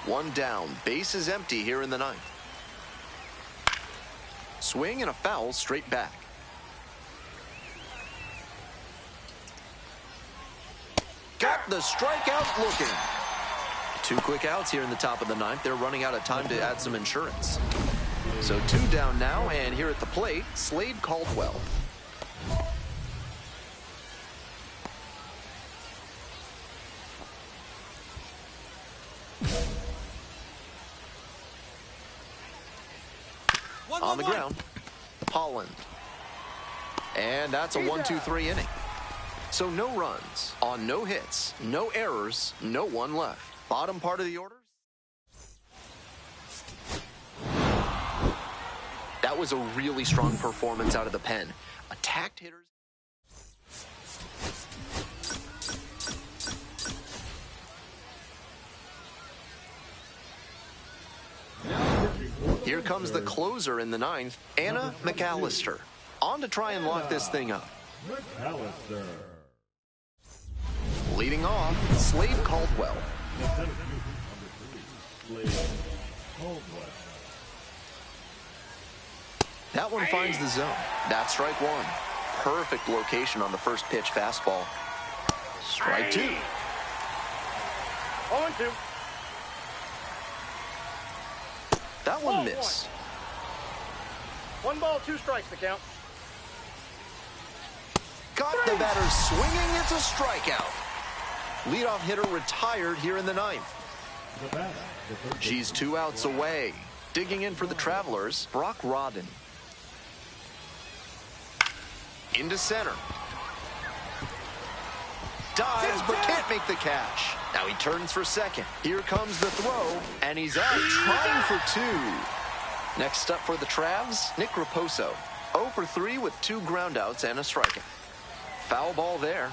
1 down, base is empty here in the 9th. Swing and a foul straight back. Got the strikeout looking. 2 quick outs here in the top of the 9th. They're running out of time to add some insurance. So 2 down now, and here at the plate, Slade Caldwell. On the ground, Holland. And that's a 1-2-3 inning. So no runs on no hits, no errors, no one left. Bottom part of the order. That was a really strong performance out of the pen. Attacked hitters. Here comes the closer in the 9th, Anna McAllister. On to try and lock this thing up. McAllister. Leading off, Slade Caldwell. That one finds the zone. That's strike 1. Perfect location on the first pitch fastball. Strike 2. 0-2. That one missed. 1 ball, 2 strikes, the count. Got the batter swinging. It's a strikeout. Leadoff hitter retired here in the 9th. She's 2 outs away. Digging in for the Travelers, Brock Rodden. Into center. Dives, but can't make the catch. Now he turns for second. Here comes the throw, and he's out trying for 2. Next up for the Travs, Nick Raposo. 0 for 3 with 2 groundouts and a strikeout. Foul ball there.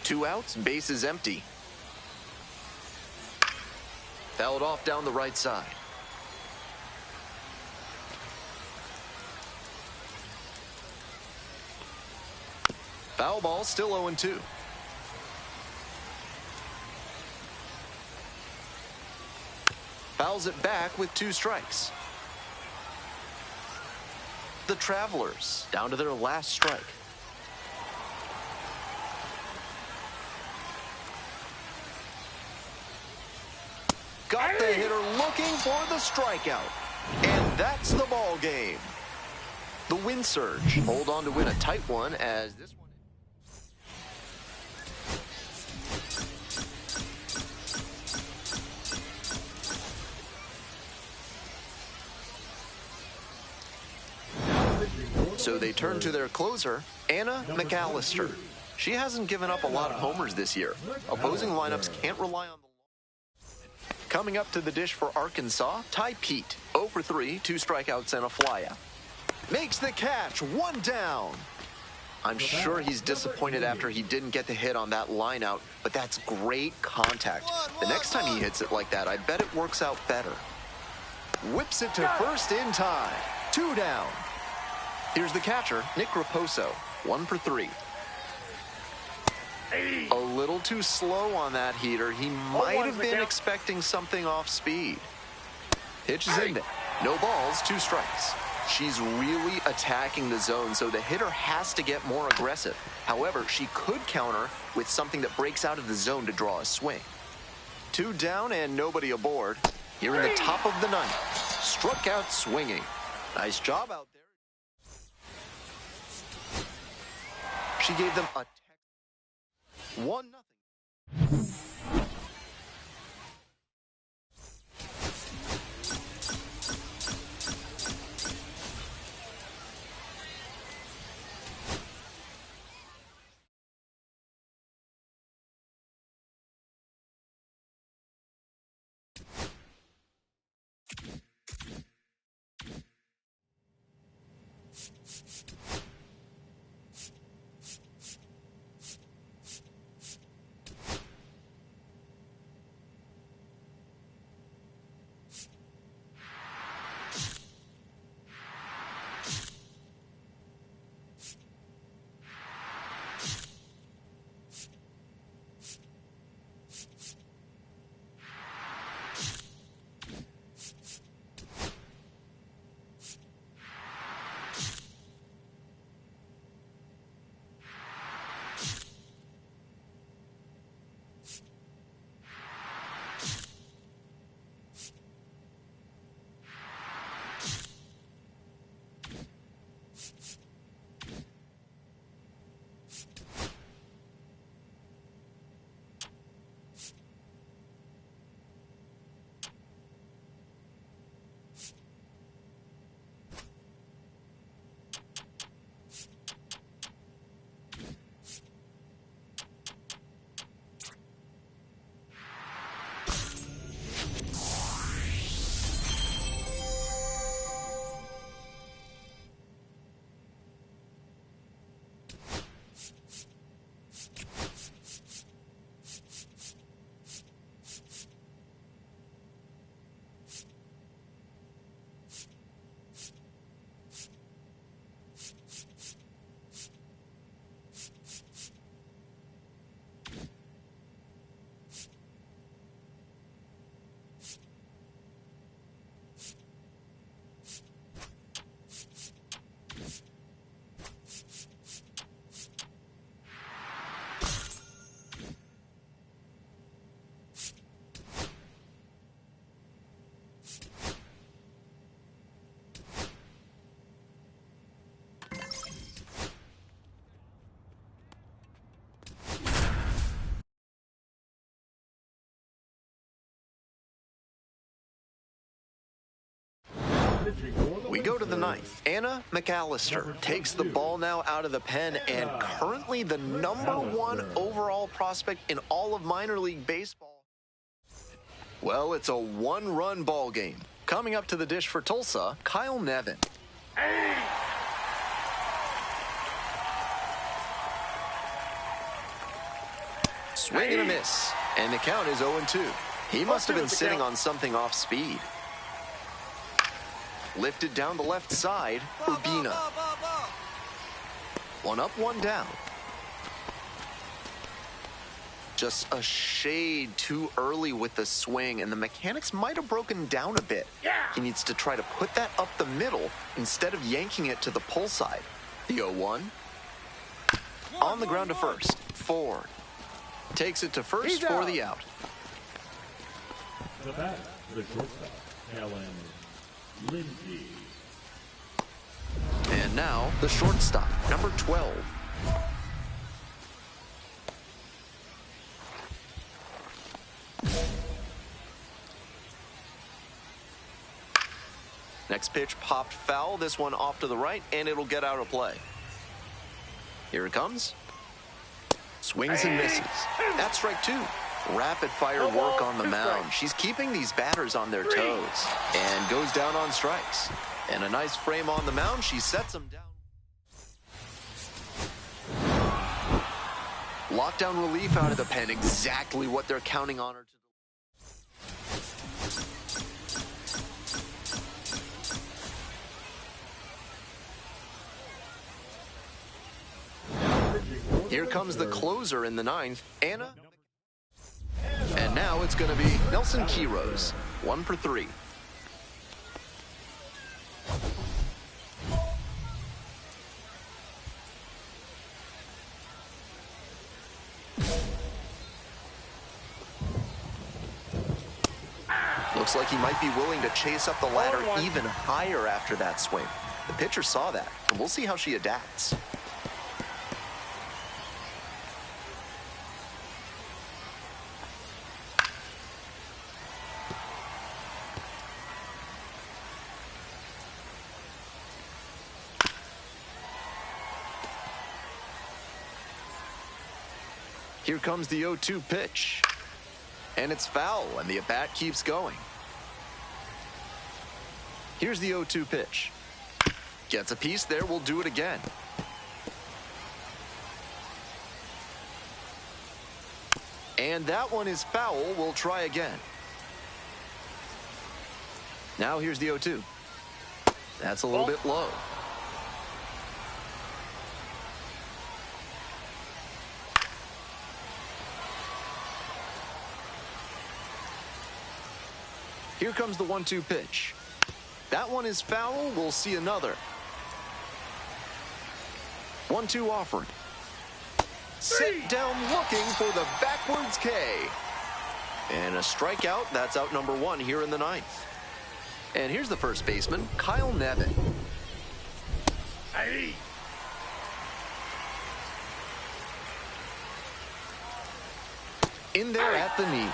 2 outs, base is empty. Fouled off down the right side. Foul ball, still 0-2. Fouls it back with 2 strikes. The Travelers down to their last strike. Got the hitter looking for the strikeout. And that's the ball game. The Wind Surge hold on to win a tight one as this one. So they turn to their closer, Anna McAllister. She hasn't given up a lot of homers this year. Opposing lineups can't rely on the... Coming up to the dish for Arkansas, Ty Pete. 0 for 3, 2 strikeouts and a flyout. Makes the catch, 1 down. I'm sure he's disappointed after he didn't get the hit on that line out, but that's great contact. The next time he hits it like that, I bet it works out better. Whips it to first in time. 2 down. Here's the catcher, Nick Raposo. 1 for 3. A little too slow on that heater. He might have been expecting something off speed. Pitch is in there. No balls, 2 strikes. She's really attacking the zone, so the hitter has to get more aggressive. However, she could counter with something that breaks out of the zone to draw a swing. 2 down and nobody aboard. Here in the top of the 9th. Struck out swinging. Nice job out there. She gave them a 1-0. We go to the ninth. Anna McAllister takes the ball now out of the pen, and currently the #1 overall prospect in all of minor league baseball. Well, it's a one-run ball game. Coming up to the dish for Tulsa, Kyle Nevin. Swing and a miss, and the count is 0-2. He must have been sitting on something off speed. Lifted down the left side, Urbina. 1 up, 1 down. Just a shade too early with the swing, and the mechanics might have broken down a bit. He needs to try to put that up the middle instead of yanking it to the pull side. The 0-1. On the ground to first. Ford. Takes it to first for the out. The bat, the shortstop, Ellen Lindsay. And now the shortstop, number 12. Next pitch popped foul, this one off to the right, and it'll get out of play. Here it comes. Swings and misses. That's strike 2. Rapid fire work on the mound. She's keeping these batters on their toes and goes down on strikes. And a nice frame on the mound. She sets them down. Lockdown relief out of the pen. Exactly what they're counting on her to. Here comes the closer in the 9th, Anna. And now it's going to be Nelson Quiroz, 1 for 3. Looks like he might be willing to chase up the ladder even higher after that swing. The pitcher saw that, and we'll see how she adapts. Here comes the 0-2 pitch. And it's foul, and the at-bat keeps going. Here's the 0-2 pitch. Gets a piece there, we'll do it again. And that one is foul, we'll try again. Now here's the 0-2. That's a little bit low. Here comes the 1-2 pitch. That one is foul. We'll see another. 1-2 offered. Sit down looking for the backwards K. And a strikeout. That's out number 1 here in the 9th. And here's the first baseman, Kyle Nevin. Hey. In there at the knees.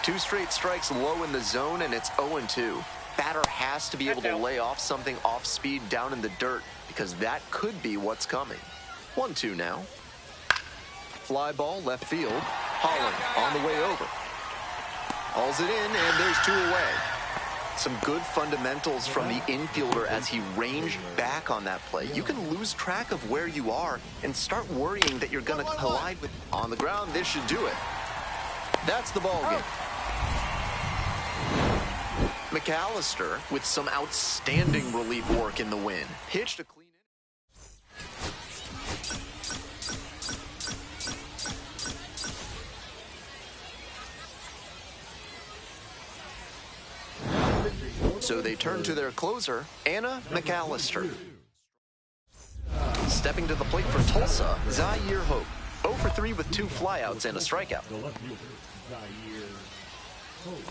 2 straight strikes low in the zone, and it's 0-2. Batter has to be able to lay off something off speed down in the dirt, because that could be what's coming. 1-2 now. Fly ball left field. Holland on the way over. Hauls it in, and there's 2 away. Some good fundamentals from the infielder as he ranged back on that play. You can lose track of where you are and start worrying that you're going to collide with. On the ground, this should do it. That's the ball game. McAllister with some outstanding relief work in the win. Pitched a clean inning. So they turn to their closer, Anna McAllister. Stepping to the plate for Tulsa, Zaire Hope. 0 for 3 with 2 flyouts and a strikeout. The left fielder, Zaire Hope.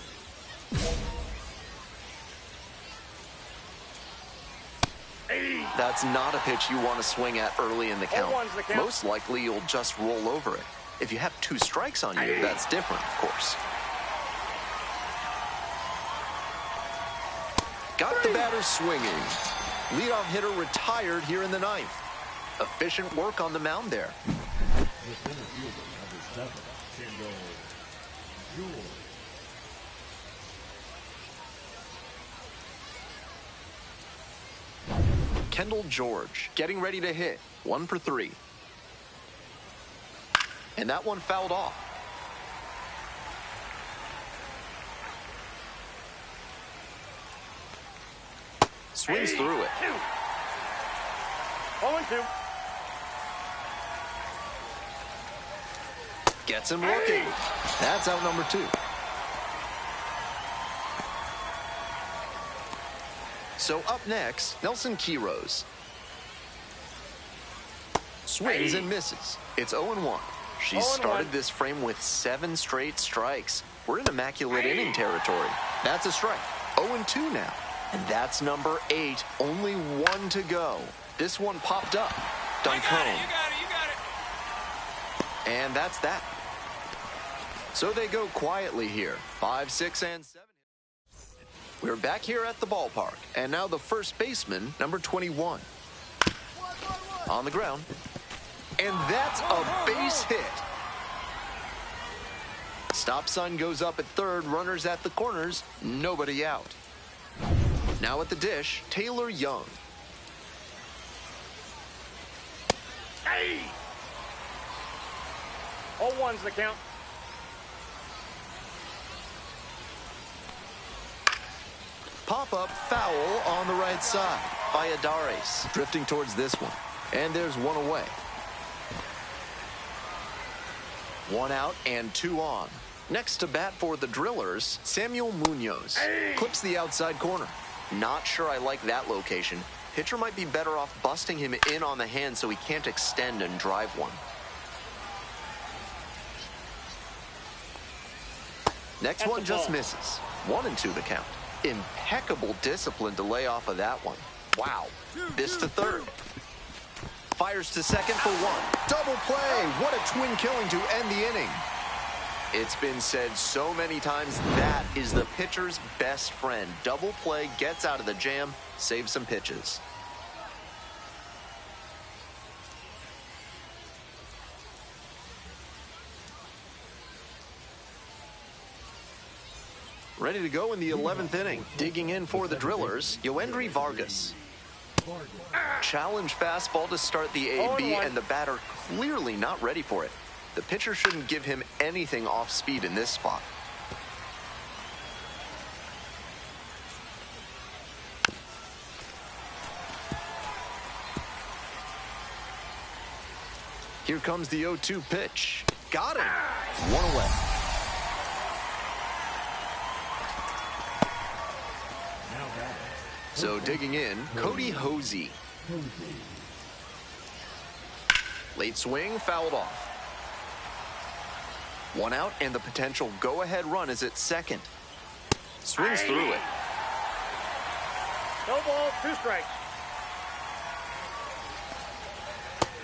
That's not a pitch you want to swing at early in the count. Most likely you'll just roll over it. If you have 2 strikes on you, that's different, of course. Got the batter swinging. Leadoff hitter retired here in the 9th. Efficient work on the mound there. The center fielder, number 7, Kendall George. Kendall George getting ready to hit. 1 for 3. And that one fouled off. Swings through it. 0-2. Gets him looking. That's out number 2. So up next, Nelson Quiroz. Swings and misses. It's 0-1. She's started this frame with 7 straight strikes. We're in immaculate inning territory. That's a strike. 0-2 now. And that's number 8. Only 1 to go. This one popped up. Duncombe. You got it. And that's that. So they go quietly here. 5, 6, and 7. We're back here at the ballpark. And now the first baseman, number 21. On the ground. And that's a base hit. Stop sign goes up at third. Runners at the corners. Nobody out. Now at the dish, Taylor Young. Hey! 0-1's the count. Pop-up foul on the right side. Valladares drifting towards this one. And there's 1 away. 1 out and 2 on. Next to bat for the Drillers, Samuel Munoz. Clips the outside corner. Not sure I like that location. Pitcher might be better off busting him in on the hand so he can't extend and drive one. Next one just misses. 1-2 the count. Impeccable discipline to lay off of that one. Wow. This to third. Fires to second for 1. Double play. What a twin killing to end the inning. It's been said so many times that is the pitcher's best friend. Double play, gets out of the jam, saves some pitches. Ready to go in the 11th inning. Digging in for the Drillers, Yoendry Vargas. Challenge fastball to start the AB, and the batter clearly not ready for it. The pitcher shouldn't give him anything off speed in this spot. Here comes the 0-2 pitch. Got him. One away. So digging in, Cody Hosey. Late swing, fouled off. One out, and the potential go-ahead run is at second. Swings through it. No ball, 2 strikes.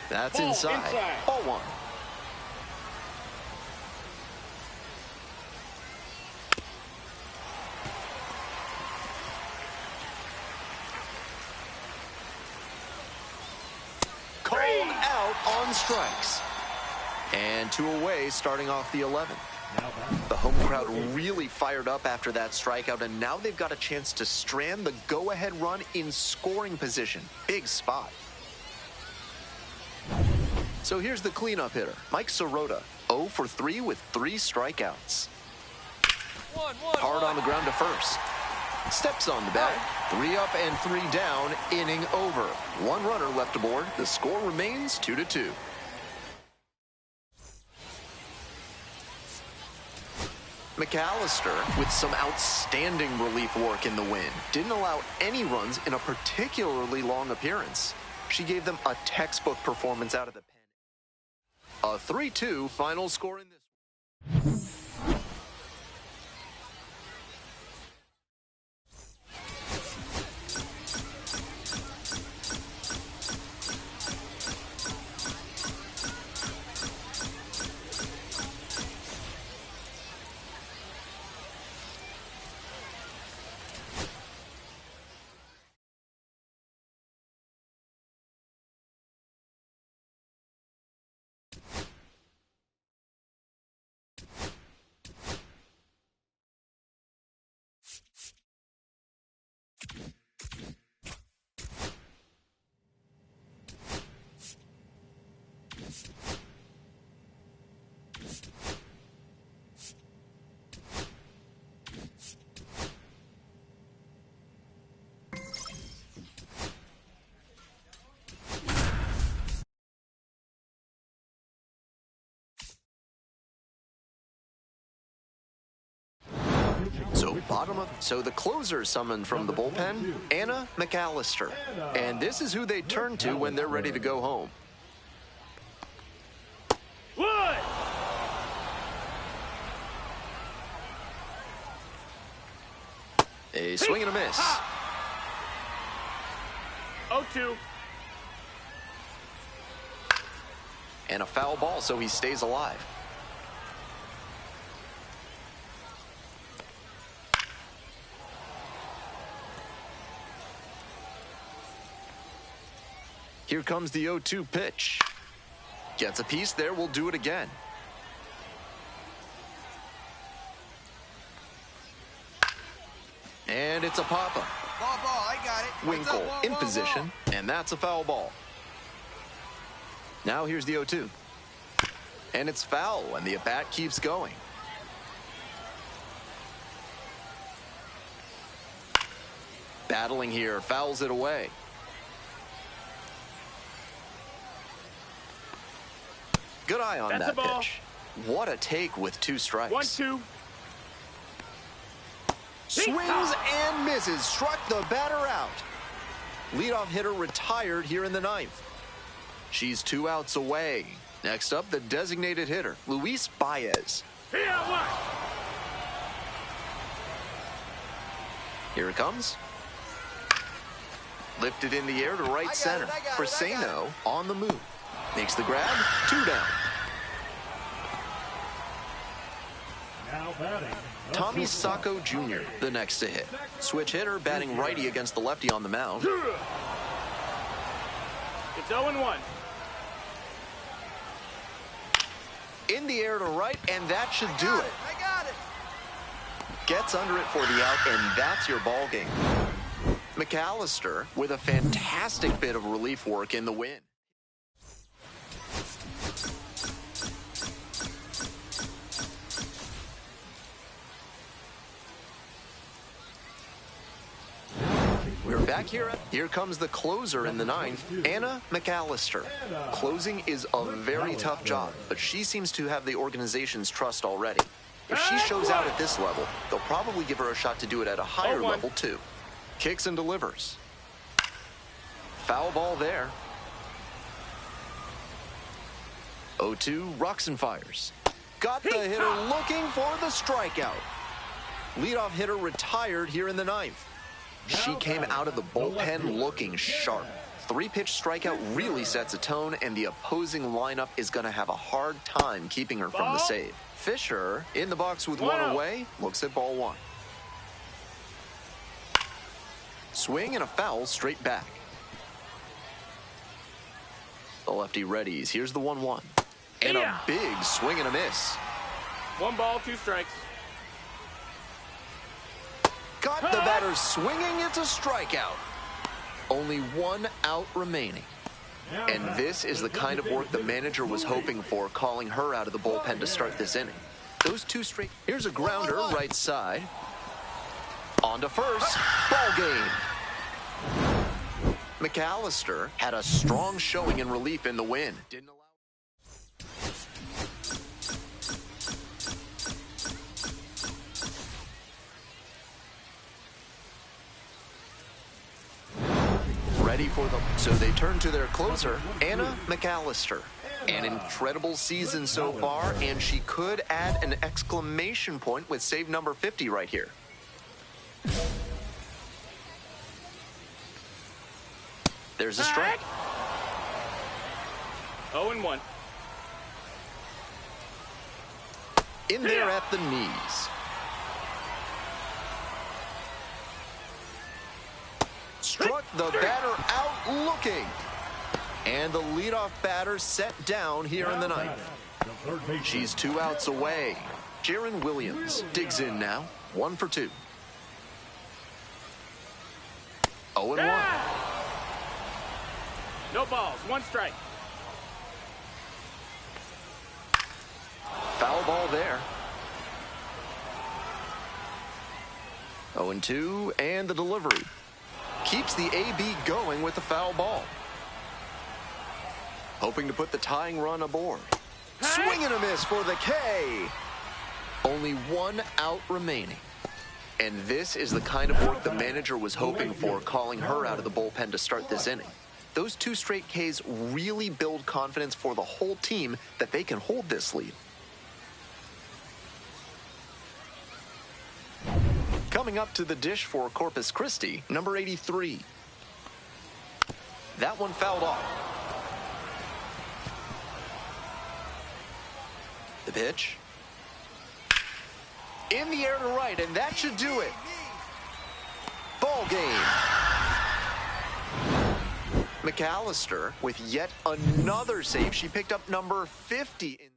That's inside. Ball 1. Called out on strikes. And 2 away, starting off the 11th. The home crowd really fired up after that strikeout, and now they've got a chance to strand the go-ahead run in scoring position. Big spot. So here's the cleanup hitter, Mike Sirota, 0 for 3 with 3 strikeouts. Hard on the ground to first. Steps on the bag. 3 up and 3 down, inning over. 1 runner left aboard. The score remains 2-2. McAllister with some outstanding relief work in the win. Didn't allow any runs in a particularly long appearance. She gave them a textbook performance out of the pen. A 3-2 final score in this. So the closer summoned from the bullpen, Anna McAllister. And this is who they turn to when they're ready to go home. Wood! A swing and a miss. 0-2. And a foul ball, so he stays alive. Here comes the 0-2 pitch. Gets a piece there, we'll do it again. And it's a pop-up. Ball, I got it. Winkle Ball, in position, ball. and that's a foul ball. Now here's the 0-2. And it's foul, and the at-bat keeps going. Battling here, fouls it away. Good eye on that pitch. What a take with 2 strikes. 1-2. Swings and misses. Struck the batter out. Leadoff hitter retired here in the 9th. She's 2 outs away. Next up, the designated hitter, Luis Baez. Here it comes. Lifted in the air to right center. Briseno on the move. Makes the grab. 2 down. Now batting. Tommy Sacco Jr., the next to hit. Switch hitter, batting righty against the lefty on the mound. It's 0-1. In the air to right, and that should do it. I got it. Gets under it for the out, and that's your ball game. McAllister with a fantastic bit of relief work in the win. We're back here. Here comes the closer in the ninth, Anna McAllister. Closing is a very tough job, but she seems to have the organization's trust already. If she shows out at this level, they'll probably give her a shot to do it at a higher level too. Kicks and delivers. Foul ball there. 0-2, rocks and fires. Got the hitter looking for the strikeout. Leadoff hitter retired here in the ninth. She came out of the bullpen looking sharp. 3-pitch strikeout really sets a tone, and the opposing lineup is going to have a hard time keeping her from the save. Fisher in the box with one away, looks at ball one. Swing and a foul straight back. The lefty readies. Here's the 1-1. And a big swing and a miss. 1 ball, 2 strikes. Got the batter swinging. It's a strikeout. Only 1 out remaining. And this is the kind of work the manager was hoping for, calling her out of the bullpen to start this inning. Those 2 straight. Here's a grounder right side. On to first. Ball game. McAllister had a strong showing in relief in the win. Didn't allow. Ready for them. So they turn to their closer, Anna McAllister. An incredible season so far, and she could add an exclamation point with save number 50 right here. There's a strike. 0-1. In there at the knees. Struck the batter out looking. And the leadoff batter set down here in the ninth. She's 2 outs away. Jaron Williams digs in now. 1 for 2. 0-1. No balls, 1 strike. Foul ball there. 0-2, and the delivery. Keeps the AB going with the foul ball. Hoping to put the tying run aboard. Swing and a miss for the K. Only 1 out remaining. And this is the kind of work the manager was hoping for, calling her out of the bullpen to start this inning. Those 2 straight Ks really build confidence for the whole team that they can hold this lead. Coming up to the dish for Corpus Christi, number 83. That one fouled off. The pitch. In the air to right, and that should do it. Ball game. McAllister with yet another save. She picked up number 50 in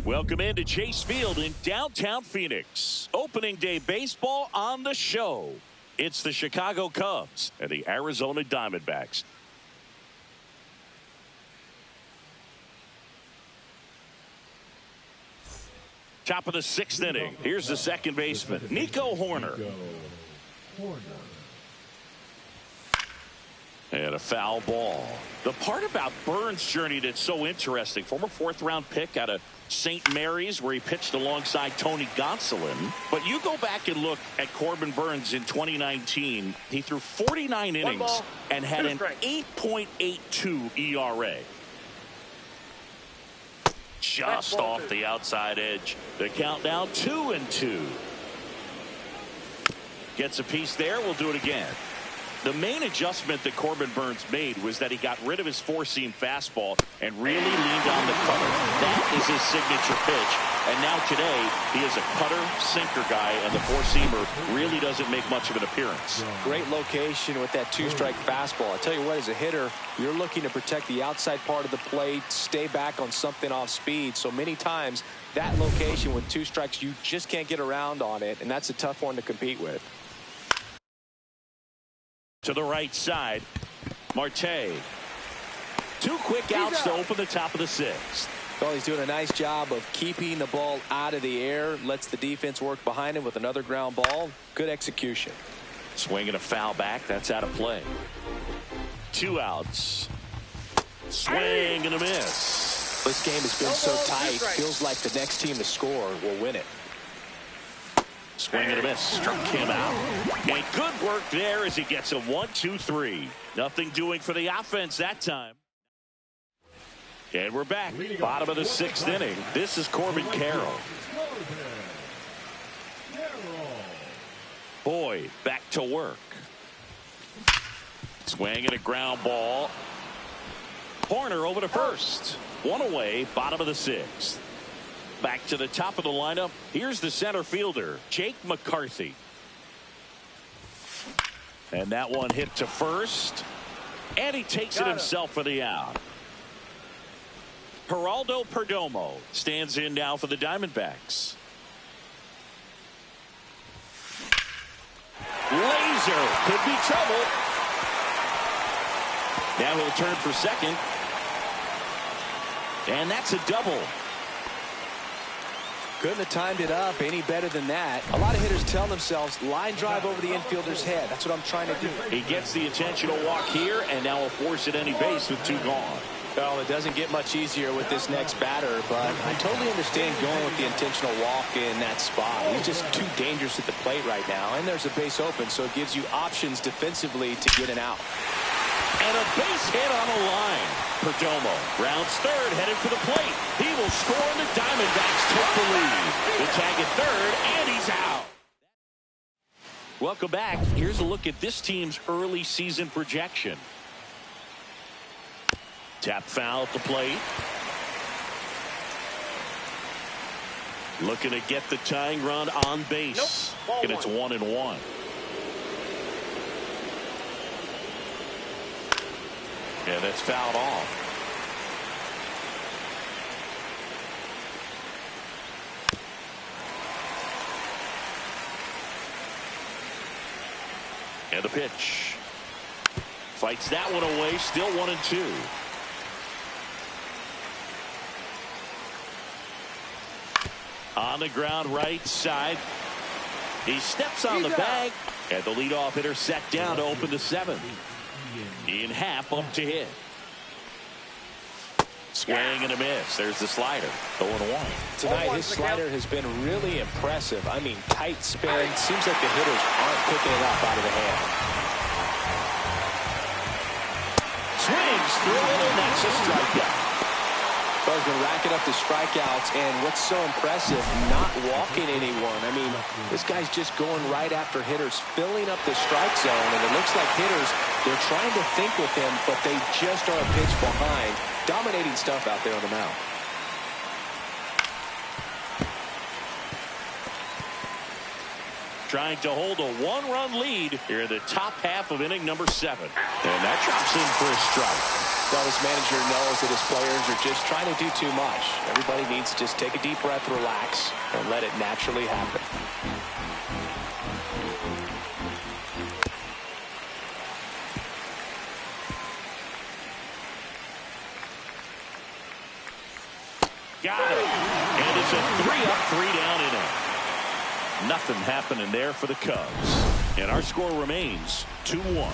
Welcome into Chase Field in downtown Phoenix. Opening day baseball on the show. It's the Chicago Cubs and the Arizona Diamondbacks. Top of the 6th inning. Here's the second baseman, Nico Hoerner. And a foul ball. The part about Burns' journey that's so interesting, former 4th-round pick out of St. Mary's, where he pitched alongside Tony Gonsolin. But you go back and look at Corbin Burns in 2019. He threw 49 innings and had an 8.82 ERA. Just off the outside edge. The count now 2-2. Gets a piece there. We'll do it again. The main adjustment that Corbin Burns made was that he got rid of his 4-seam fastball and really leaned on the cutter. That is his signature pitch. And now today, he is a cutter sinker guy, and the 4-seamer really doesn't make much of an appearance. Great location with that 2-strike fastball. I tell you what, as a hitter, you're looking to protect the outside part of the plate, stay back on something off speed. So many times, that location with 2 strikes, you just can't get around on it, and that's a tough one to compete with. To the right side, Marte. 2 quick outs to open the top of the 6th. Well, he's doing a nice job of keeping the ball out of the air, lets the defense work behind him with another ground ball. Good execution. Swinging a foul back. That's out of play. 2 outs. Swing and a miss. This game has been so tight. Feels like the next team to score will win it. Swing and a miss. Struck him out. And good work there as he gets a 1-2-3. Nothing doing for the offense that time. And we're back. Bottom of the 6th inning. This is Corbin Carroll. Boyd back to work. Swing and a ground ball. Hoerner over to first. 1 away. Bottom of the 6th. Back to the top of the lineup. Here's the center fielder, Jake McCarthy. And that one hit to first. And he takes it himself for the out. Geraldo Perdomo stands in now for the Diamondbacks. Laser could be trouble. Now he'll turn for second. And that's a double. Couldn't have timed it up any better than that. A lot of hitters tell themselves, line drive over the infielder's head. That's what I'm trying to do. He gets the intentional walk here, and now will force at any base with 2 gone. Well, it doesn't get much easier with this next batter, but I totally understand going with the intentional walk in that spot. He's just too dangerous at the plate right now, and there's a base open, so it gives you options defensively to get an out. And a base hit on the line. Perdomo rounds third, headed for the plate. He will score, and the Diamondbacks take the lead. The tag at third, and he's out. Welcome back. Here's a look at this team's early season projection. Tap foul at the plate. Looking to get the tying run on base. And it's 1-1. Yeah, that's fouled off. And a pitch. Fights that one away. Still 1-2. On the ground right side. He steps on the bag. And the leadoff hitter set down to open the 7th. Ian Happ up to hit. Swing and a miss. There's the slider. 0-1. Tonight, his slider has been really impressive. I mean, tight spin. Seems like the hitters aren't picking it up out of the hand. Swings through it, and that's a strikeout. He's been racking up the strikeouts, and what's so impressive, not walking anyone. I mean, this guy's just going right after hitters, filling up the strike zone, and it looks like hitters, they're trying to think with him, but they just are a pitch behind. Dominating stuff out there on the mound. Trying to hold a one-run lead here in the top half of inning number 7. And that drops in for a strike. Well, this manager knows that his players are just trying to do too much. Everybody needs to just take a deep breath, relax, and let it naturally happen. Got it. And it's a 3-up, 3-down inning. Nothing happening there for the Cubs. And our score remains 2-1.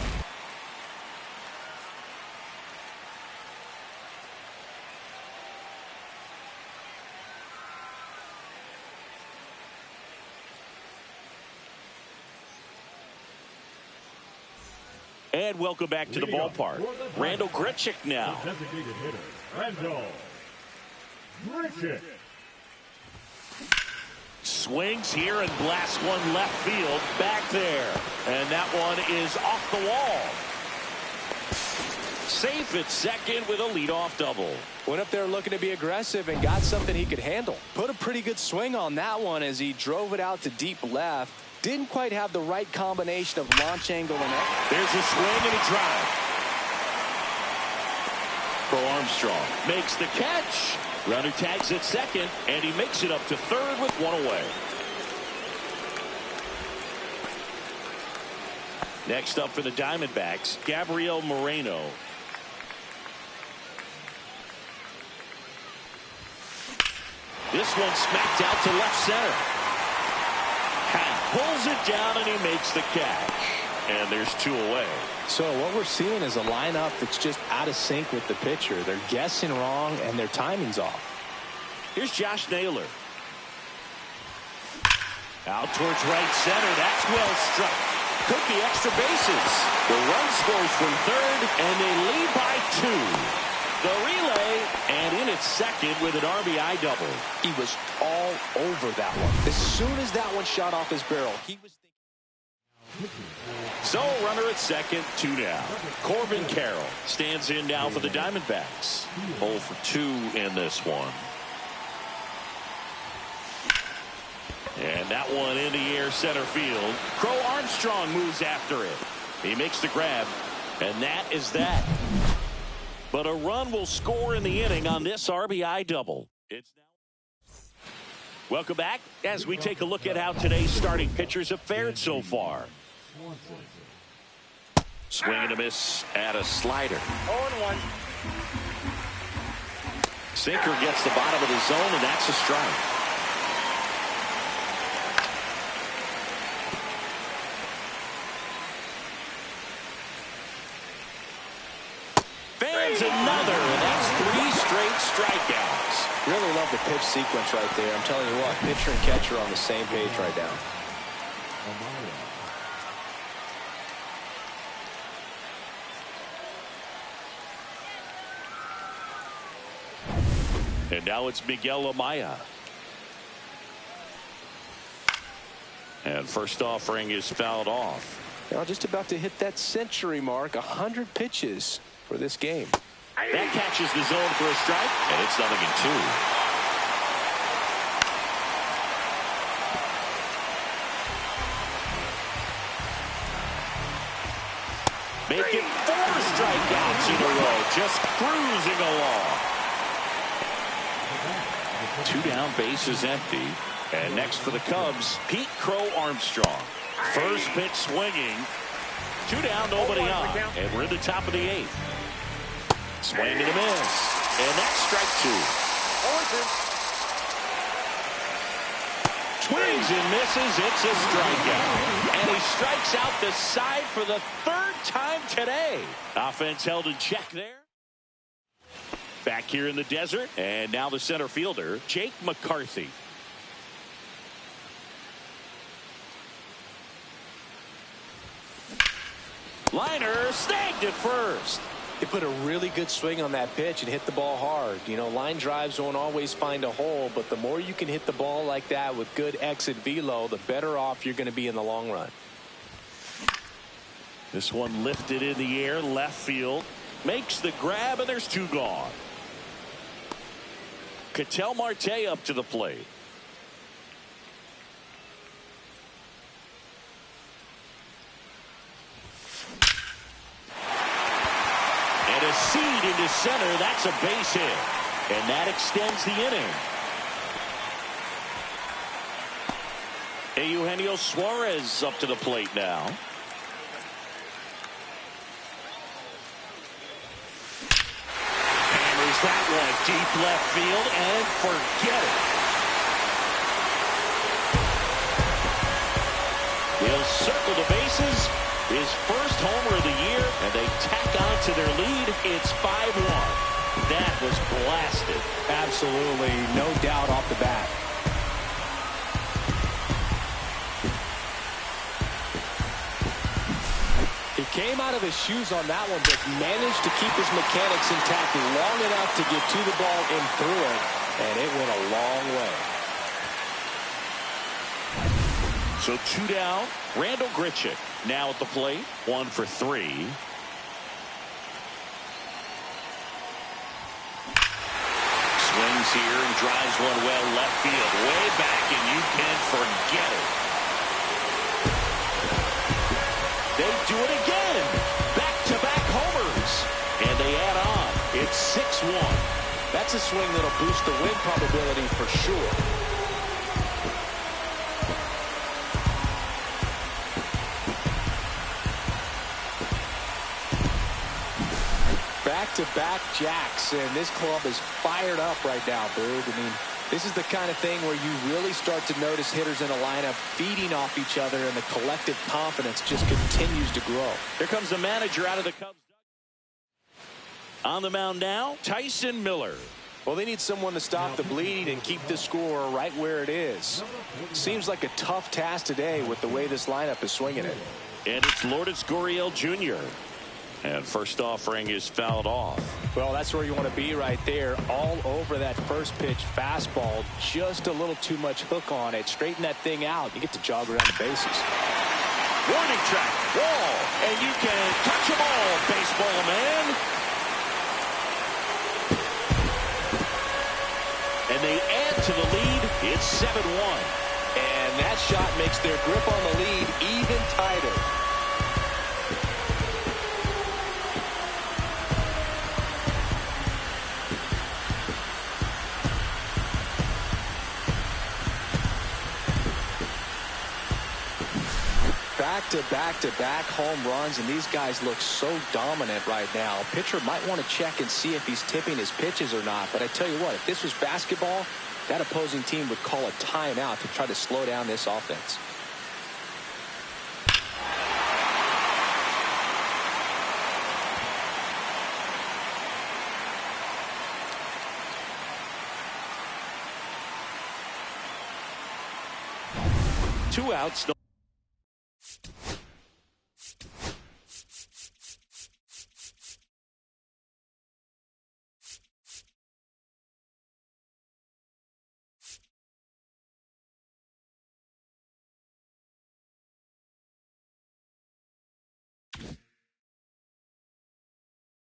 And welcome back to the ballpark. Randal Grichuk now. Designated hitter, Randal Grichuk. Swings here and blasts one left field back there. And that one is off the wall. Safe at second with a leadoff double. Went up there looking to be aggressive and got something he could handle. Put a pretty good swing on that one as he drove it out to deep left. Didn't quite have the right combination of launch angle and effort. There's a swing and a drive. Crow Armstrong makes the catch. Runner tags at second, and he makes it up to third with one away. Next up for the Diamondbacks, Gabriel Moreno. This one smacked out to left center. Pulls it down and he makes the catch. And there's 2 away. So what we're seeing is a lineup that's just out of sync with the pitcher. They're guessing wrong and their timing's off. Here's Josh Naylor. Out towards right center. That's well struck. Could be extra bases. The run scores from third and they lead by 2. The relay, and in at second with an RBI double. He was all over that one. As soon as that one shot off his barrel, he was thinking. So, runner at second, 2 down. Corbin Carroll stands in now for the Diamondbacks. 0 for 2 in this one. And that one in the air center field. Crow Armstrong moves after it. He makes the grab, and that is that. But a run will score in the inning on this RBI double. It's now. Welcome back as we take a look at how today's starting pitchers have fared so far. Swing and a miss at a slider. 0-1. Sinker gets the bottom of the zone, and that's a strike. Another, and that's 3 straight strikeouts. Really love the pitch sequence right there. I'm telling you what, pitcher and catcher on the same page right now. And now it's Miguel Amaya. And first offering is fouled off. Now just about to hit that century mark, 100 pitches for this game. That catches the zone for a strike, and it's 0-2. Making 4 strikeouts in a row, just cruising along. 2 down, bases empty. And next for the Cubs, Pete Crow Armstrong. First pitch swinging. 2 down, nobody on. And we're in the top of the 8th. Swing and a miss. And that's strike 2. Swings and misses. It's a strikeout. And he strikes out the side for the 3rd time today. Offense held in check there. Back here in the desert, and now the center fielder, Jake McCarthy. Liner snagged at first. He put a really good swing on that pitch and hit the ball hard. You know, line drives won't always find a hole, but the more you can hit the ball like that with good exit velo, the better off you're going to be in the long run. This one lifted in the air, left field. Makes the grab, and there's two gone. Ketel Marte up to the plate. And a seed into center. That's a base hit. And that extends the inning. Eugenio Suarez up to the plate now. Hammers that one deep left field and forget it. He'll circle the bases. His first homer of the year, and they tack on to their lead. It's 5-1. That was blasted. Absolutely, no doubt off the bat. He came out of his shoes on that one, but managed to keep his mechanics intact long enough to get to the ball and through it, and it went a long way. So 2 down. Randall Grichuk now at the plate. 1 for 3. Swings here and drives one well left field. Way back, and you can forget it. They do it again. Back-to-back homers. And they add on. It's 6-1. That's a swing that'll boost the win probability for sure. Back-to-back jacks, and this club is fired up right now, Boog. I mean, this is the kind of thing where you really start to notice hitters in a lineup feeding off each other, and the collective confidence just continues to grow. Here comes the manager out of the Cubs. On the mound now, Tyson Miller. Well, they need someone to stop the bleed and keep the score right where it is. Seems like a tough task today with the way this lineup is swinging it. And it's Lourdes Gurriel Jr. And first offering is fouled off. Well, that's where you want to be right there. All over that first pitch fastball. Just a little too much hook on it. Straighten that thing out. You get to jog around the bases. Warning track. Wall. And you can touch them all, baseball man. And they add to the lead. It's 7-1. And that shot makes their grip on the lead even tighter. Back-to-back home runs, and these guys look so dominant right now. Pitcher might want to check and see if he's tipping his pitches or not, but I tell you what, if this was basketball, that opposing team would call a timeout to try to slow down this offense. Two outs.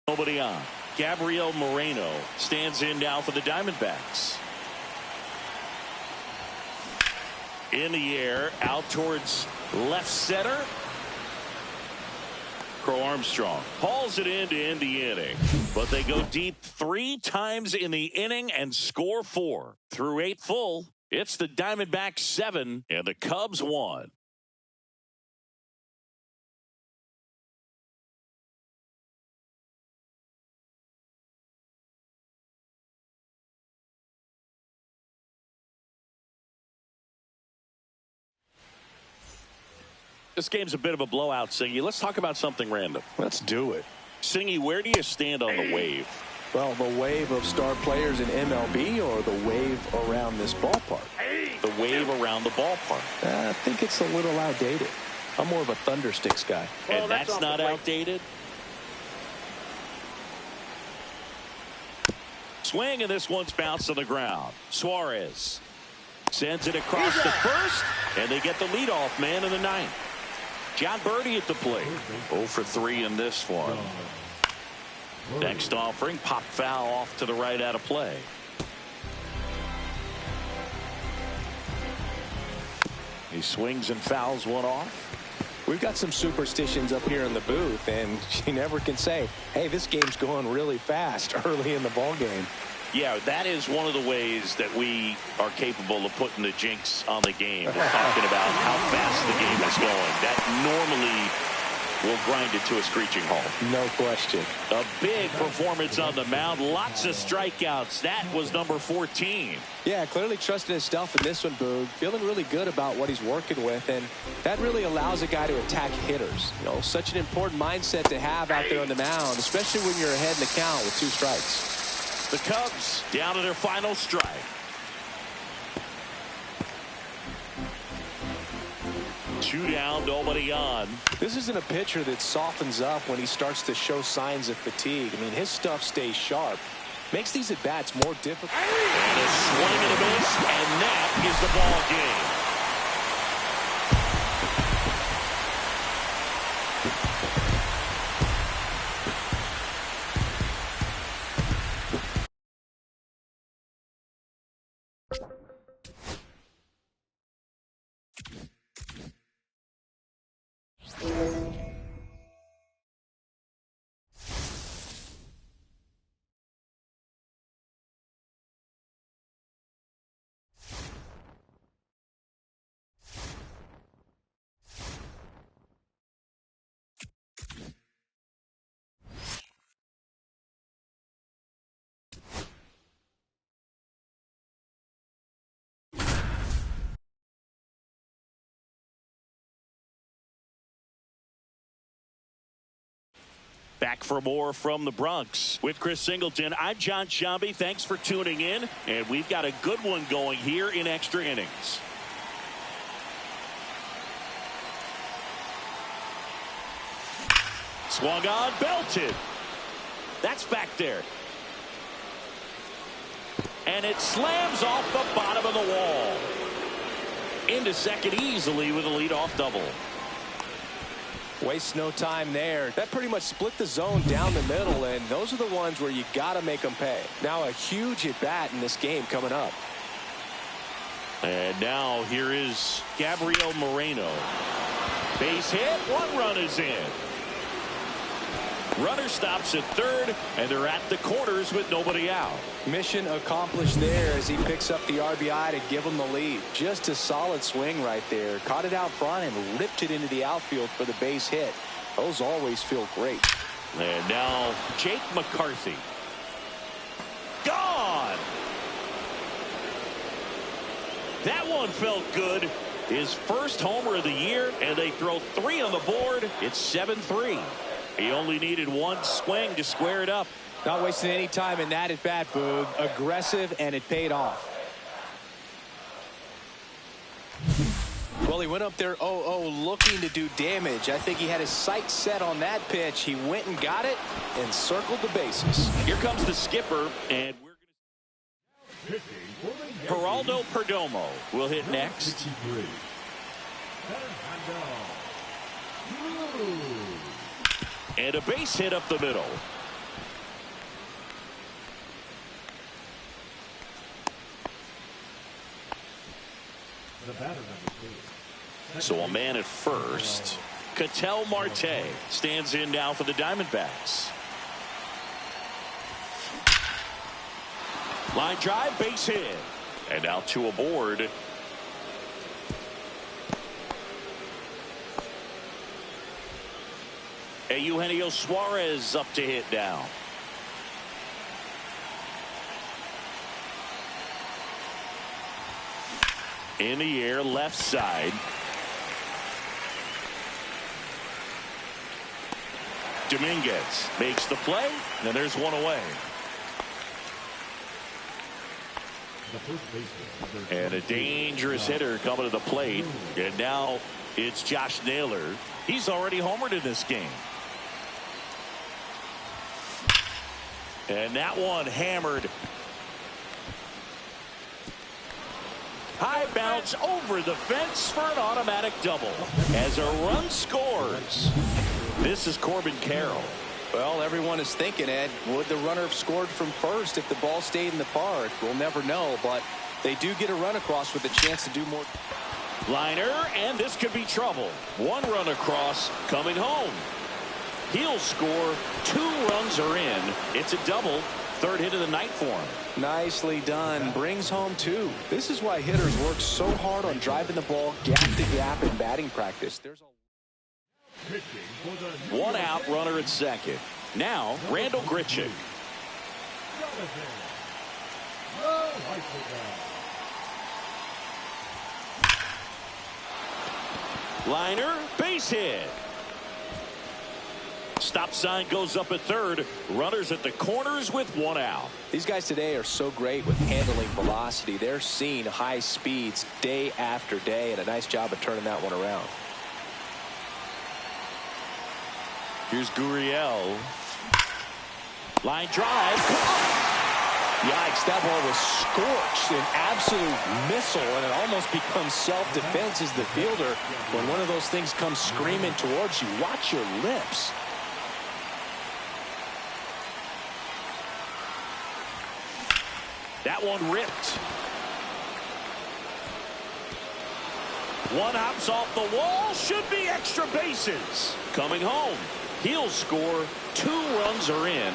Nobody on. Gabriel Moreno stands in now for the Diamondbacks. In the air, out towards left center. Crow Armstrong hauls it in to end the inning. But they go deep 3 times in the inning and score 4. Through 8 full, it's the Diamondbacks 7 and the Cubs 1. This game's a bit of a blowout, Singy. Let's talk about something random. Let's do it. Singy, where do you stand on the wave? Well, the wave of star players in MLB or the wave around this ballpark? The wave around the ballpark. I think it's a little outdated. I'm more of a Thundersticks guy. Well, and that's not outdated. Swing, and this one's bounced on the ground. Suarez sends it across the first, and they get the leadoff man in the ninth. John Birdie at the plate. 0 for 3 in this one. Next offering, pop foul off to the right out of play. He swings and fouls one off. We've got some superstitions up here in the booth, and you never can say, hey, this game's going really fast early in the ball game. Yeah, that is one of the ways that we are capable of putting the jinx on the game. We're talking about how fast the game is going. That normally will grind it to a screeching halt. No question. A big performance on the mound. Lots of strikeouts. That was number 14. Yeah, clearly trusting his stuff in this one, Boog. Feeling really good about what he's working with, and that really allows a guy to attack hitters. You know, such an important mindset to have out there on the mound, especially when you're ahead in the count with 2 strikes. The Cubs down to their final strike. Two down, nobody on. This isn't a pitcher that softens up when he starts to show signs of fatigue. I mean, his stuff stays sharp. Makes these at-bats more difficult. And a swing and a miss, and that is the ball game. Back for more from the Bronx with Chris Singleton. I'm John Sciambi. Thanks for tuning in, and we've got a good one going here in extra innings. Swung on, belted. That's back there. And it slams off the bottom of the wall. Into second easily with a leadoff double. Waste no time there. That pretty much split the zone down the middle, and those are the ones where you got to make them pay. Now a huge at-bat in this game coming up. And now here is Gabriel Moreno. Base hit, 1 run is in. Runner stops at third, and they're at the corners with nobody out. Mission accomplished there as he picks up the RBI to give him the lead. Just a solid swing right there. Caught it out front and ripped it into the outfield for the base hit. Those always feel great. And now Jake McCarthy. Gone! That one felt good. His first homer of the year, and they throw 3 on the board. It's 7-3. He only needed 1 swing to square it up. Not wasting any time in that at-bat, Boog. Aggressive, and it paid off. Well, he went up there 0-0 looking to do damage. I think he had his sights set on that pitch. He went and got it and circled the bases. Here comes the skipper, and we're going to... Geraldo Perdomo will hit next. And a base hit up the middle. So a man at first. Ketel Marte stands in now for the Diamondbacks. Line drive, base hit. And now 2 aboard. Eugenio Suarez up to hit now. In the air, left side. Dominguez makes the play, and there's 1 away. The first baseman. And a dangerous hitter coming to the plate. And now it's Josh Naylor. He's already homered in this game. And that one hammered. High bounce over the fence for an automatic double. As a run scores. This is Corbin Carroll. Well, everyone is thinking, Ed, would the runner have scored from first if the ball stayed in the park? We'll never know, but they do get a run across with a chance to do more. Liner, and this could be trouble. One run across coming home. He'll score. 2 runs are in. It's a double. 3rd hit of the night for him. Nicely done. Brings home 2. This is why hitters work so hard on driving the ball gap to gap in batting practice. There's one out, runner at second. Now, Randall Grichuk. Liner, base hit. Stop sign goes up at third. Runners at the corners with 1 out. These guys today are so great with handling velocity. They're seeing high speeds day after day, and a nice job of turning that one around. Here's Gurriel. Line drive. Yikes, that ball was scorched, an absolute missile, and it almost becomes self-defense as the fielder. When one of those things comes screaming towards you, watch your lips. That one ripped. One hops off the wall. Should be extra bases. Coming home. He'll score. 2 runs are in.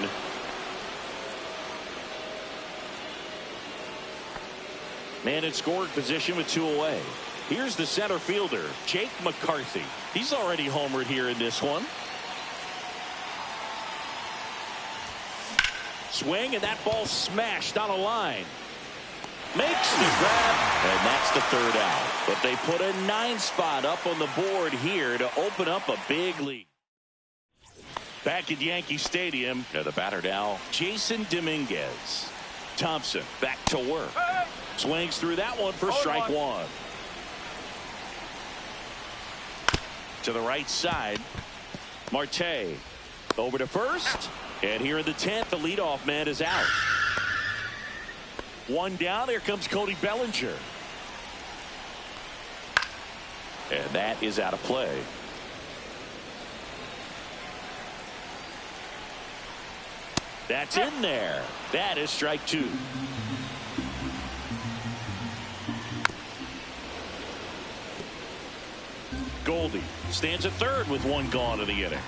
Man in scoring position with 2 away. Here's the center fielder, Jake McCarthy. He's already homered here in this one. Swing, and that ball smashed on a line. Makes the grab, and that's the 3rd out. But they put a 9 spot up on the board here to open up a big lead. Back at Yankee Stadium, the batter now, Jason Dominguez. Thompson back to work. Swings through that one for strike 1. To the right side, Marte over to first. And here in the 10th, the leadoff man is out. 1 down. Here comes Cody Bellinger. And that is out of play. That's in there. That is strike 2. Goldie stands at third with 1 gone in the inning.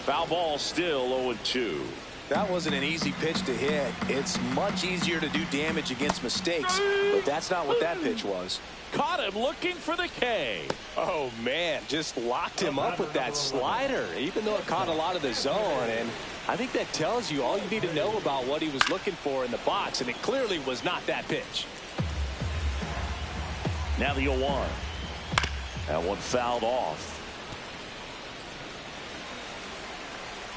Foul ball, still 0-2. That wasn't an easy pitch to hit. It's much easier to do damage against mistakes, but that's not what that pitch was. Caught him looking for the K. Oh, man, just locked him up with that slider, even though it caught a lot of the zone. And I think that tells you all you need to know about what he was looking for in the box, and it clearly was not that pitch. Now the 0-1. That one fouled off.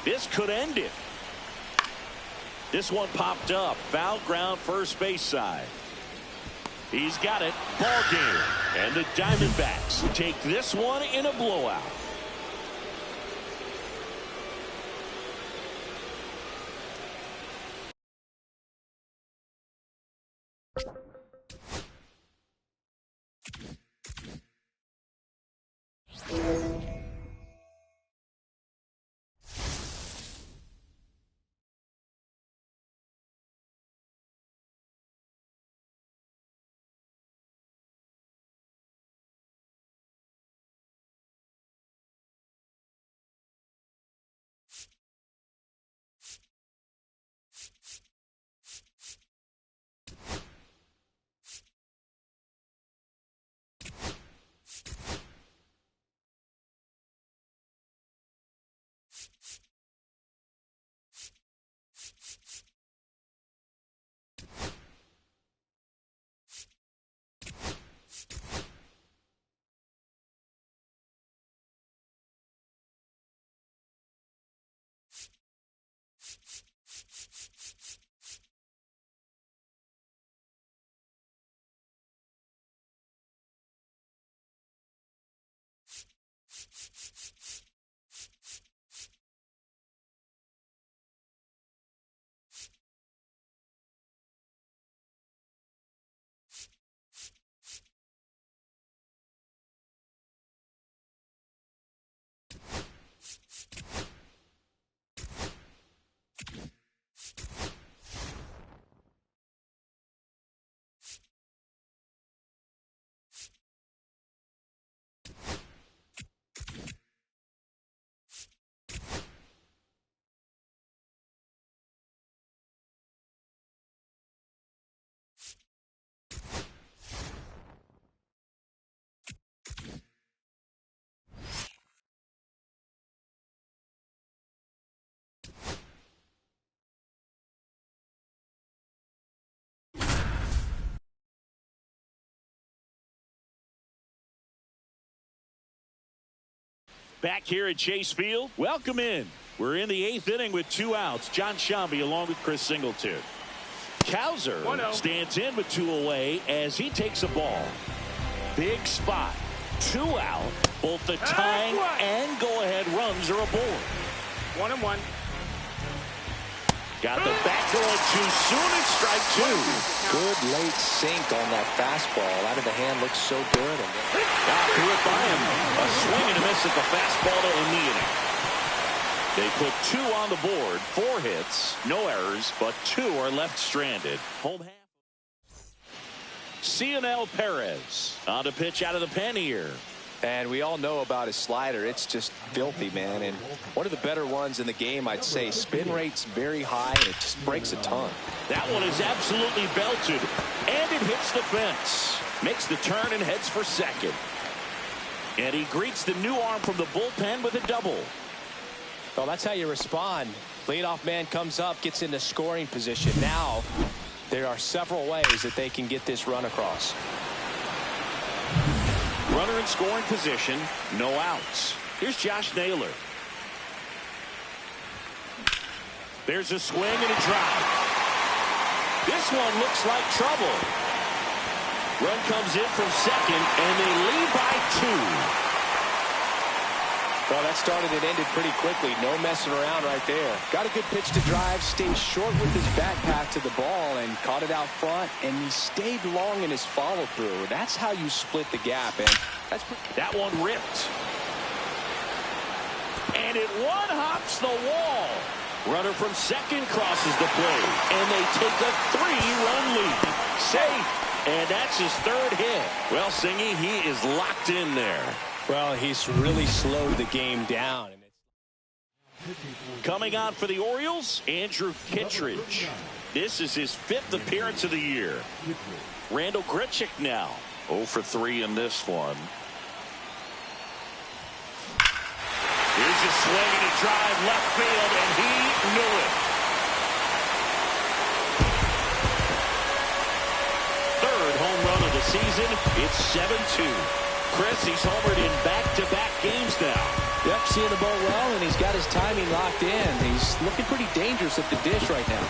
This could end it. This one popped up. Foul ground, first base side. He's got it. Ball game. And the Diamondbacks take this one in a blowout. Back here at Chase Field, welcome in. We're in the 8th inning with 2 outs. John Shambi along with Chris Singleton. Cowser stands in with 2 away as he takes a ball. Big spot. 2 out. Both the tying and go-ahead runs are aboard. 1-1. Got the back going too soon and strike 2. Good late sink on that fastball. Out of the hand looks so good. Got through it by him. A swing and a miss at the fastball to end the inning. They put 2 on the board, 4 hits, no errors, but 2 are left stranded. Home half. Cionel Perez on to pitch out of the pen here. And we all know about his slider. It's just filthy, man. And one of the better ones in the game, I'd say. Spin rate's very high, and it just breaks a ton. That one is absolutely belted, and it hits the fence. Makes the turn and heads for second. And he greets the new arm from the bullpen with a double. Well, that's how you respond. Leadoff man comes up, gets into scoring position. Now, there are several ways that they can get this run across. Runner in scoring position, no outs. Here's Josh Naylor. There's a swing and a drive. This one looks like trouble. Run comes in from second, and they lead by 2. Well, that started and ended pretty quickly. No messing around right there. Got a good pitch to drive, stayed short with his back path to the ball and caught it out front, and he stayed long in his follow-through. That's how you split the gap, and that one ripped. And it one-hops the wall. Runner from second crosses the plate, and they take a 3-run lead. Safe, and that's his 3rd hit. Well, Singy, he is locked in there. Well, he's really slowed the game down. Coming on for the Orioles, Andrew Kittredge. This is his 5th appearance of the year. Randall Grichuk now 0 for 3 in this one. Here's a swing and a drive left field, and he knew it. 3rd home run of the season. It's 7-2. Chris, he's homered in back-to-back games now. Yep, seeing the ball well, and he's got his timing locked in. He's looking pretty dangerous at the dish right now.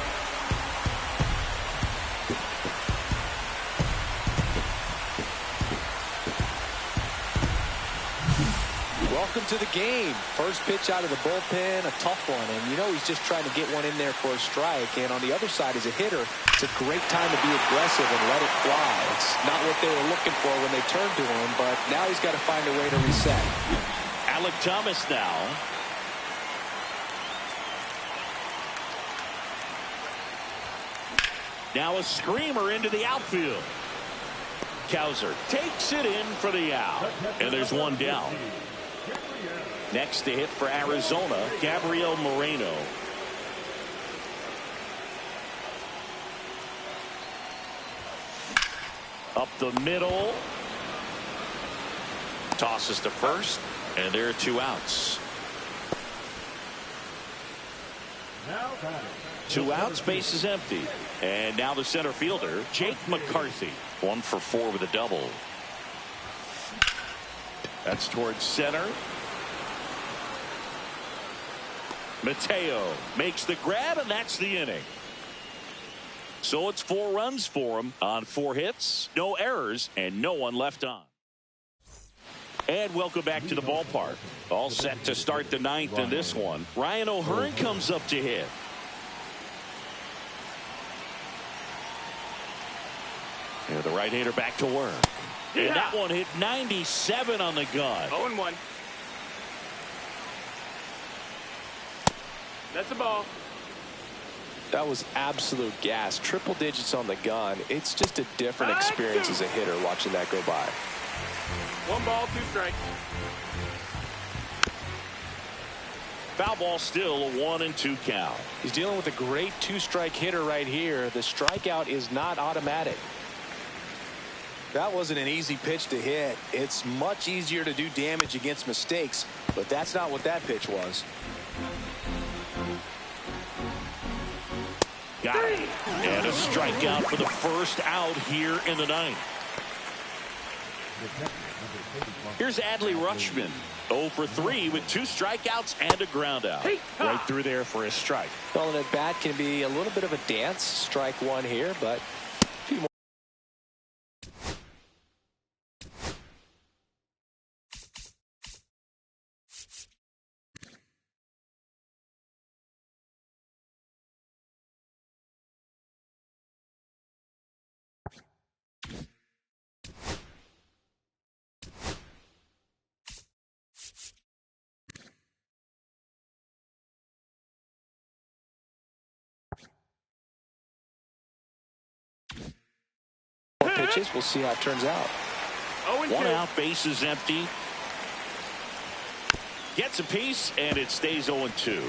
Welcome to the game. First pitch out of the bullpen, a tough one. And you know he's just trying to get one in there for a strike. And on the other side, as a hitter, it's a great time to be aggressive and let it fly. It's not what they were looking for when they turned to him, but now he's got to find a way to reset. Alec Thomas now. Now a screamer into the outfield. Cowser takes it in for the out. And there's one down. Next to hit for Arizona, Gabriel Moreno. Up the middle. Tosses to first, and there are 2 outs. 2 outs, base is empty. And now the center fielder, Jake McCarthy. 1 for 4 with a double. That's towards center. Mateo makes the grab, and that's the inning. So it's 4 runs for him on 4 hits, no errors, and no one left on. And welcome back to the ballpark. All set to start the 9th in this one. Ryan O'Hearn comes up to hit. And the right-hander back to work. And that one hit 97 on the gun. 0-1. That's a ball. That was absolute gas. Triple digits on the gun. It's just a different experience as a hitter watching that go by. 1 ball, 2 strikes. Foul ball still, a 1-2 count. He's dealing with a great 2-strike hitter right here. The strikeout is not automatic. That wasn't an easy pitch to hit. It's much easier to do damage against mistakes, but that's not what that pitch was. Got it. And a strikeout for the first out here in the 9th. Here's Adley Rutschman. 0 for 3 with 2 strikeouts and a ground out. Right through there for a strike. Well, and at bat can be a little bit of a dance. Strike one here, but a few more. Pitches. We'll see how it turns out. 1 out, base is empty. Gets a piece, and it stays 0-2.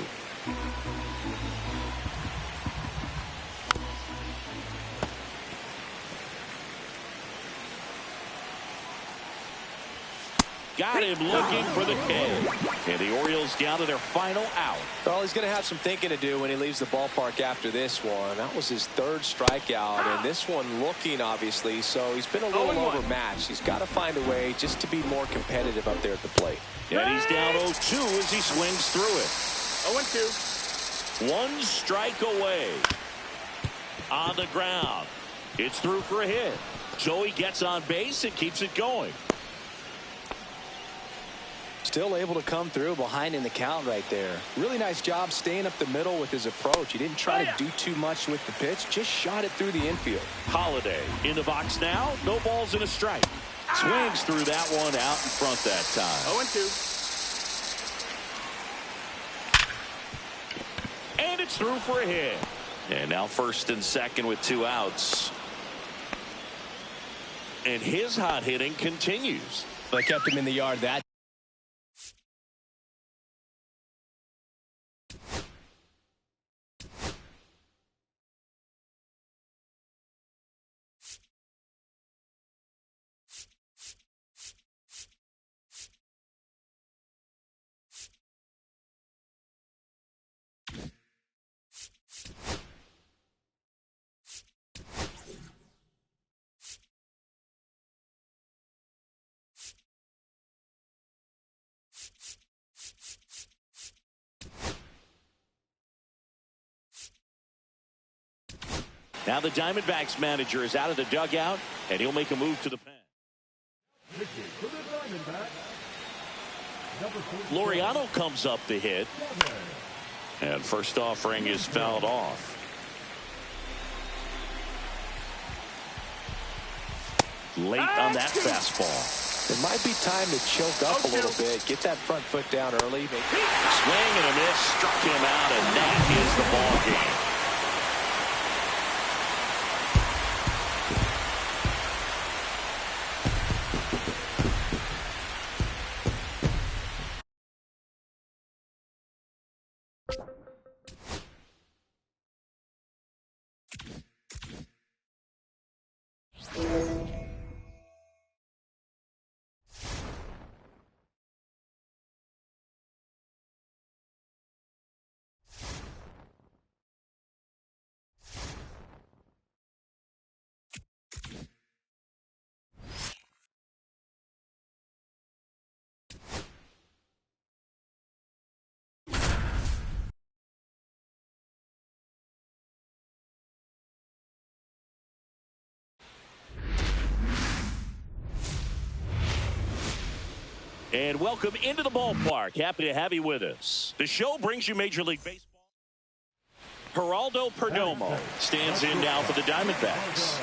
Got him looking for the K. And the Orioles down to their final out. Well, he's going to have some thinking to do when he leaves the ballpark after this one. That was his 3rd strikeout, and this one looking, obviously, so he's been a little overmatched. He's got to find a way just to be more competitive up there at the plate. And he's down 0-2 as he swings through it. 0-2. 1 strike away. On the ground. It's through for a hit. So he gets on base and keeps it going. Still able to come through behind in the count right there. Really nice job staying up the middle with his approach. He didn't try to do too much with the pitch, just shot it through the infield. Holiday in the box now. No balls and a strike. Swings through that one out in front that time. 0-2. And it's through for a hit. And now 1st and 2nd with 2 outs. And his hot hitting continues. They kept him in the yard that. Now the Diamondbacks manager is out of the dugout, and he'll make a move to the pen. Laureano comes up to hit. And first offering is fouled off. Late on that fastball. It might be time to choke up a little bit, get that front foot down early. Swing and a miss, struck him out, and that is the ball game. And welcome into the ballpark. Happy to have you with us. The show brings you Major League Baseball. Geraldo Perdomo stands in now for the Diamondbacks.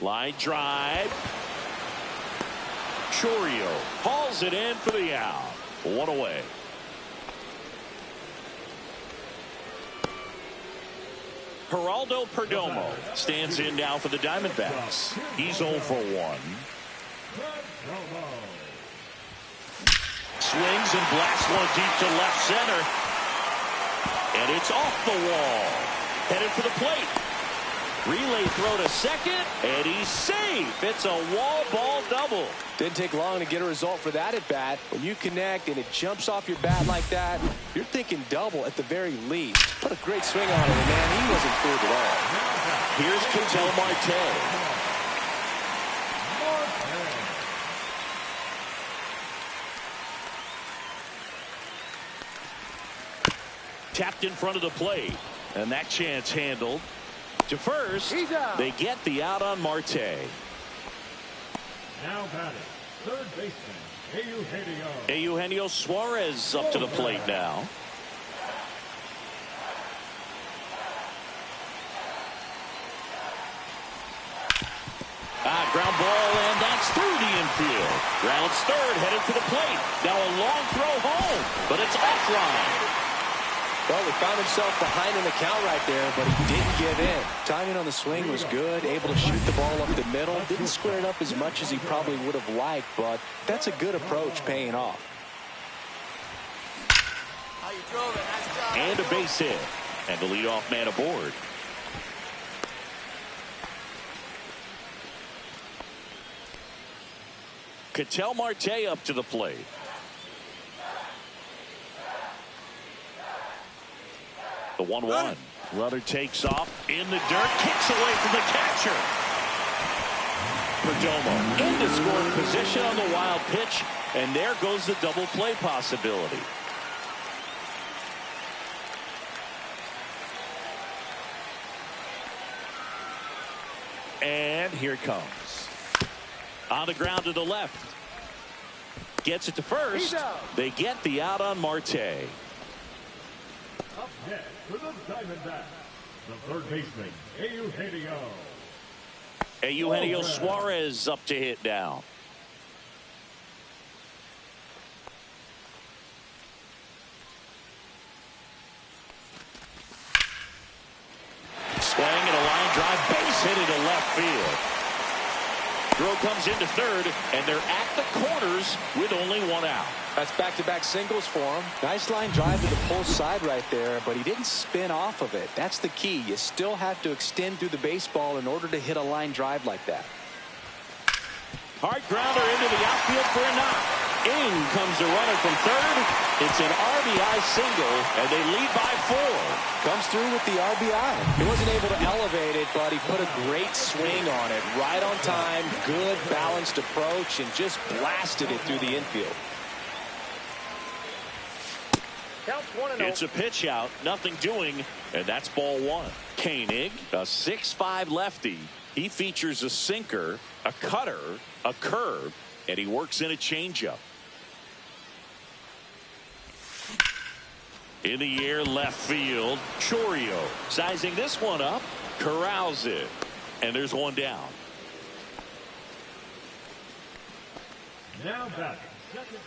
Line drive. Chourio hauls it in for the out. 1 away. Geraldo Perdomo stands in now for the Diamondbacks. He's 0 for 1. Swings and blasts one deep to left center. And it's off the wall. Headed for the plate. Relay throw to second, and he's safe. It's a wall ball double. Didn't take long to get a result for that at bat. When you connect and it jumps off your bat like that, you're thinking double at the very least. What a great swing on it, and man, he wasn't fooled at all. Here's Ketel Marte. Tapped in front of the plate, and that chance handled. To first, they get the out on Marte. Now batting, third baseman, Eugenio. Eugenio Suarez up to the plate now. Ground ball, and that's through the infield. Rounds third, headed to the plate. Now a long throw home, but it's offline. Well, he found himself behind in the count right there, but he didn't give in. Timing on the swing was good, able to shoot the ball up the middle. Didn't square it up as much as he probably would have liked, but that's a good approach paying off. And a base hit, and the leadoff man aboard. Ketel Marte up to the plate. The 1-1. Runner takes off in the dirt, kicks away from the catcher. Perdomo into scoring position on the wild pitch, and there goes the double play possibility. And here it comes. On the ground to the left. Gets it to first. They get the out on Marte. Up next for the Diamondbacks, the third baseman, Eugenio. Eugenio Suarez up to hit now. Swing and a line drive, base hit into left field. Throw comes into third, and they're at the corners with only one out. That's back-to-back singles for him. Nice line drive to the pull side right there, but he didn't spin off of it. That's the key. You still have to extend through the baseball in order to hit a line drive like that. Hard grounder into the outfield for a knock. In comes the runner from third. It's an RBI single, and they lead by 4. Comes through with the RBI. He wasn't able to elevate it, but he put a great swing on it. Right on time, good balanced approach, and just blasted it through the infield. It's a pitch out, nothing doing, and that's ball 1. Koenig, a 6'5" lefty. He features a sinker, a cutter, a curve, and he works in a changeup. In the air, left field, Chourio sizing this one up, corrals it, and there's one down. Now batting, second.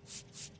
you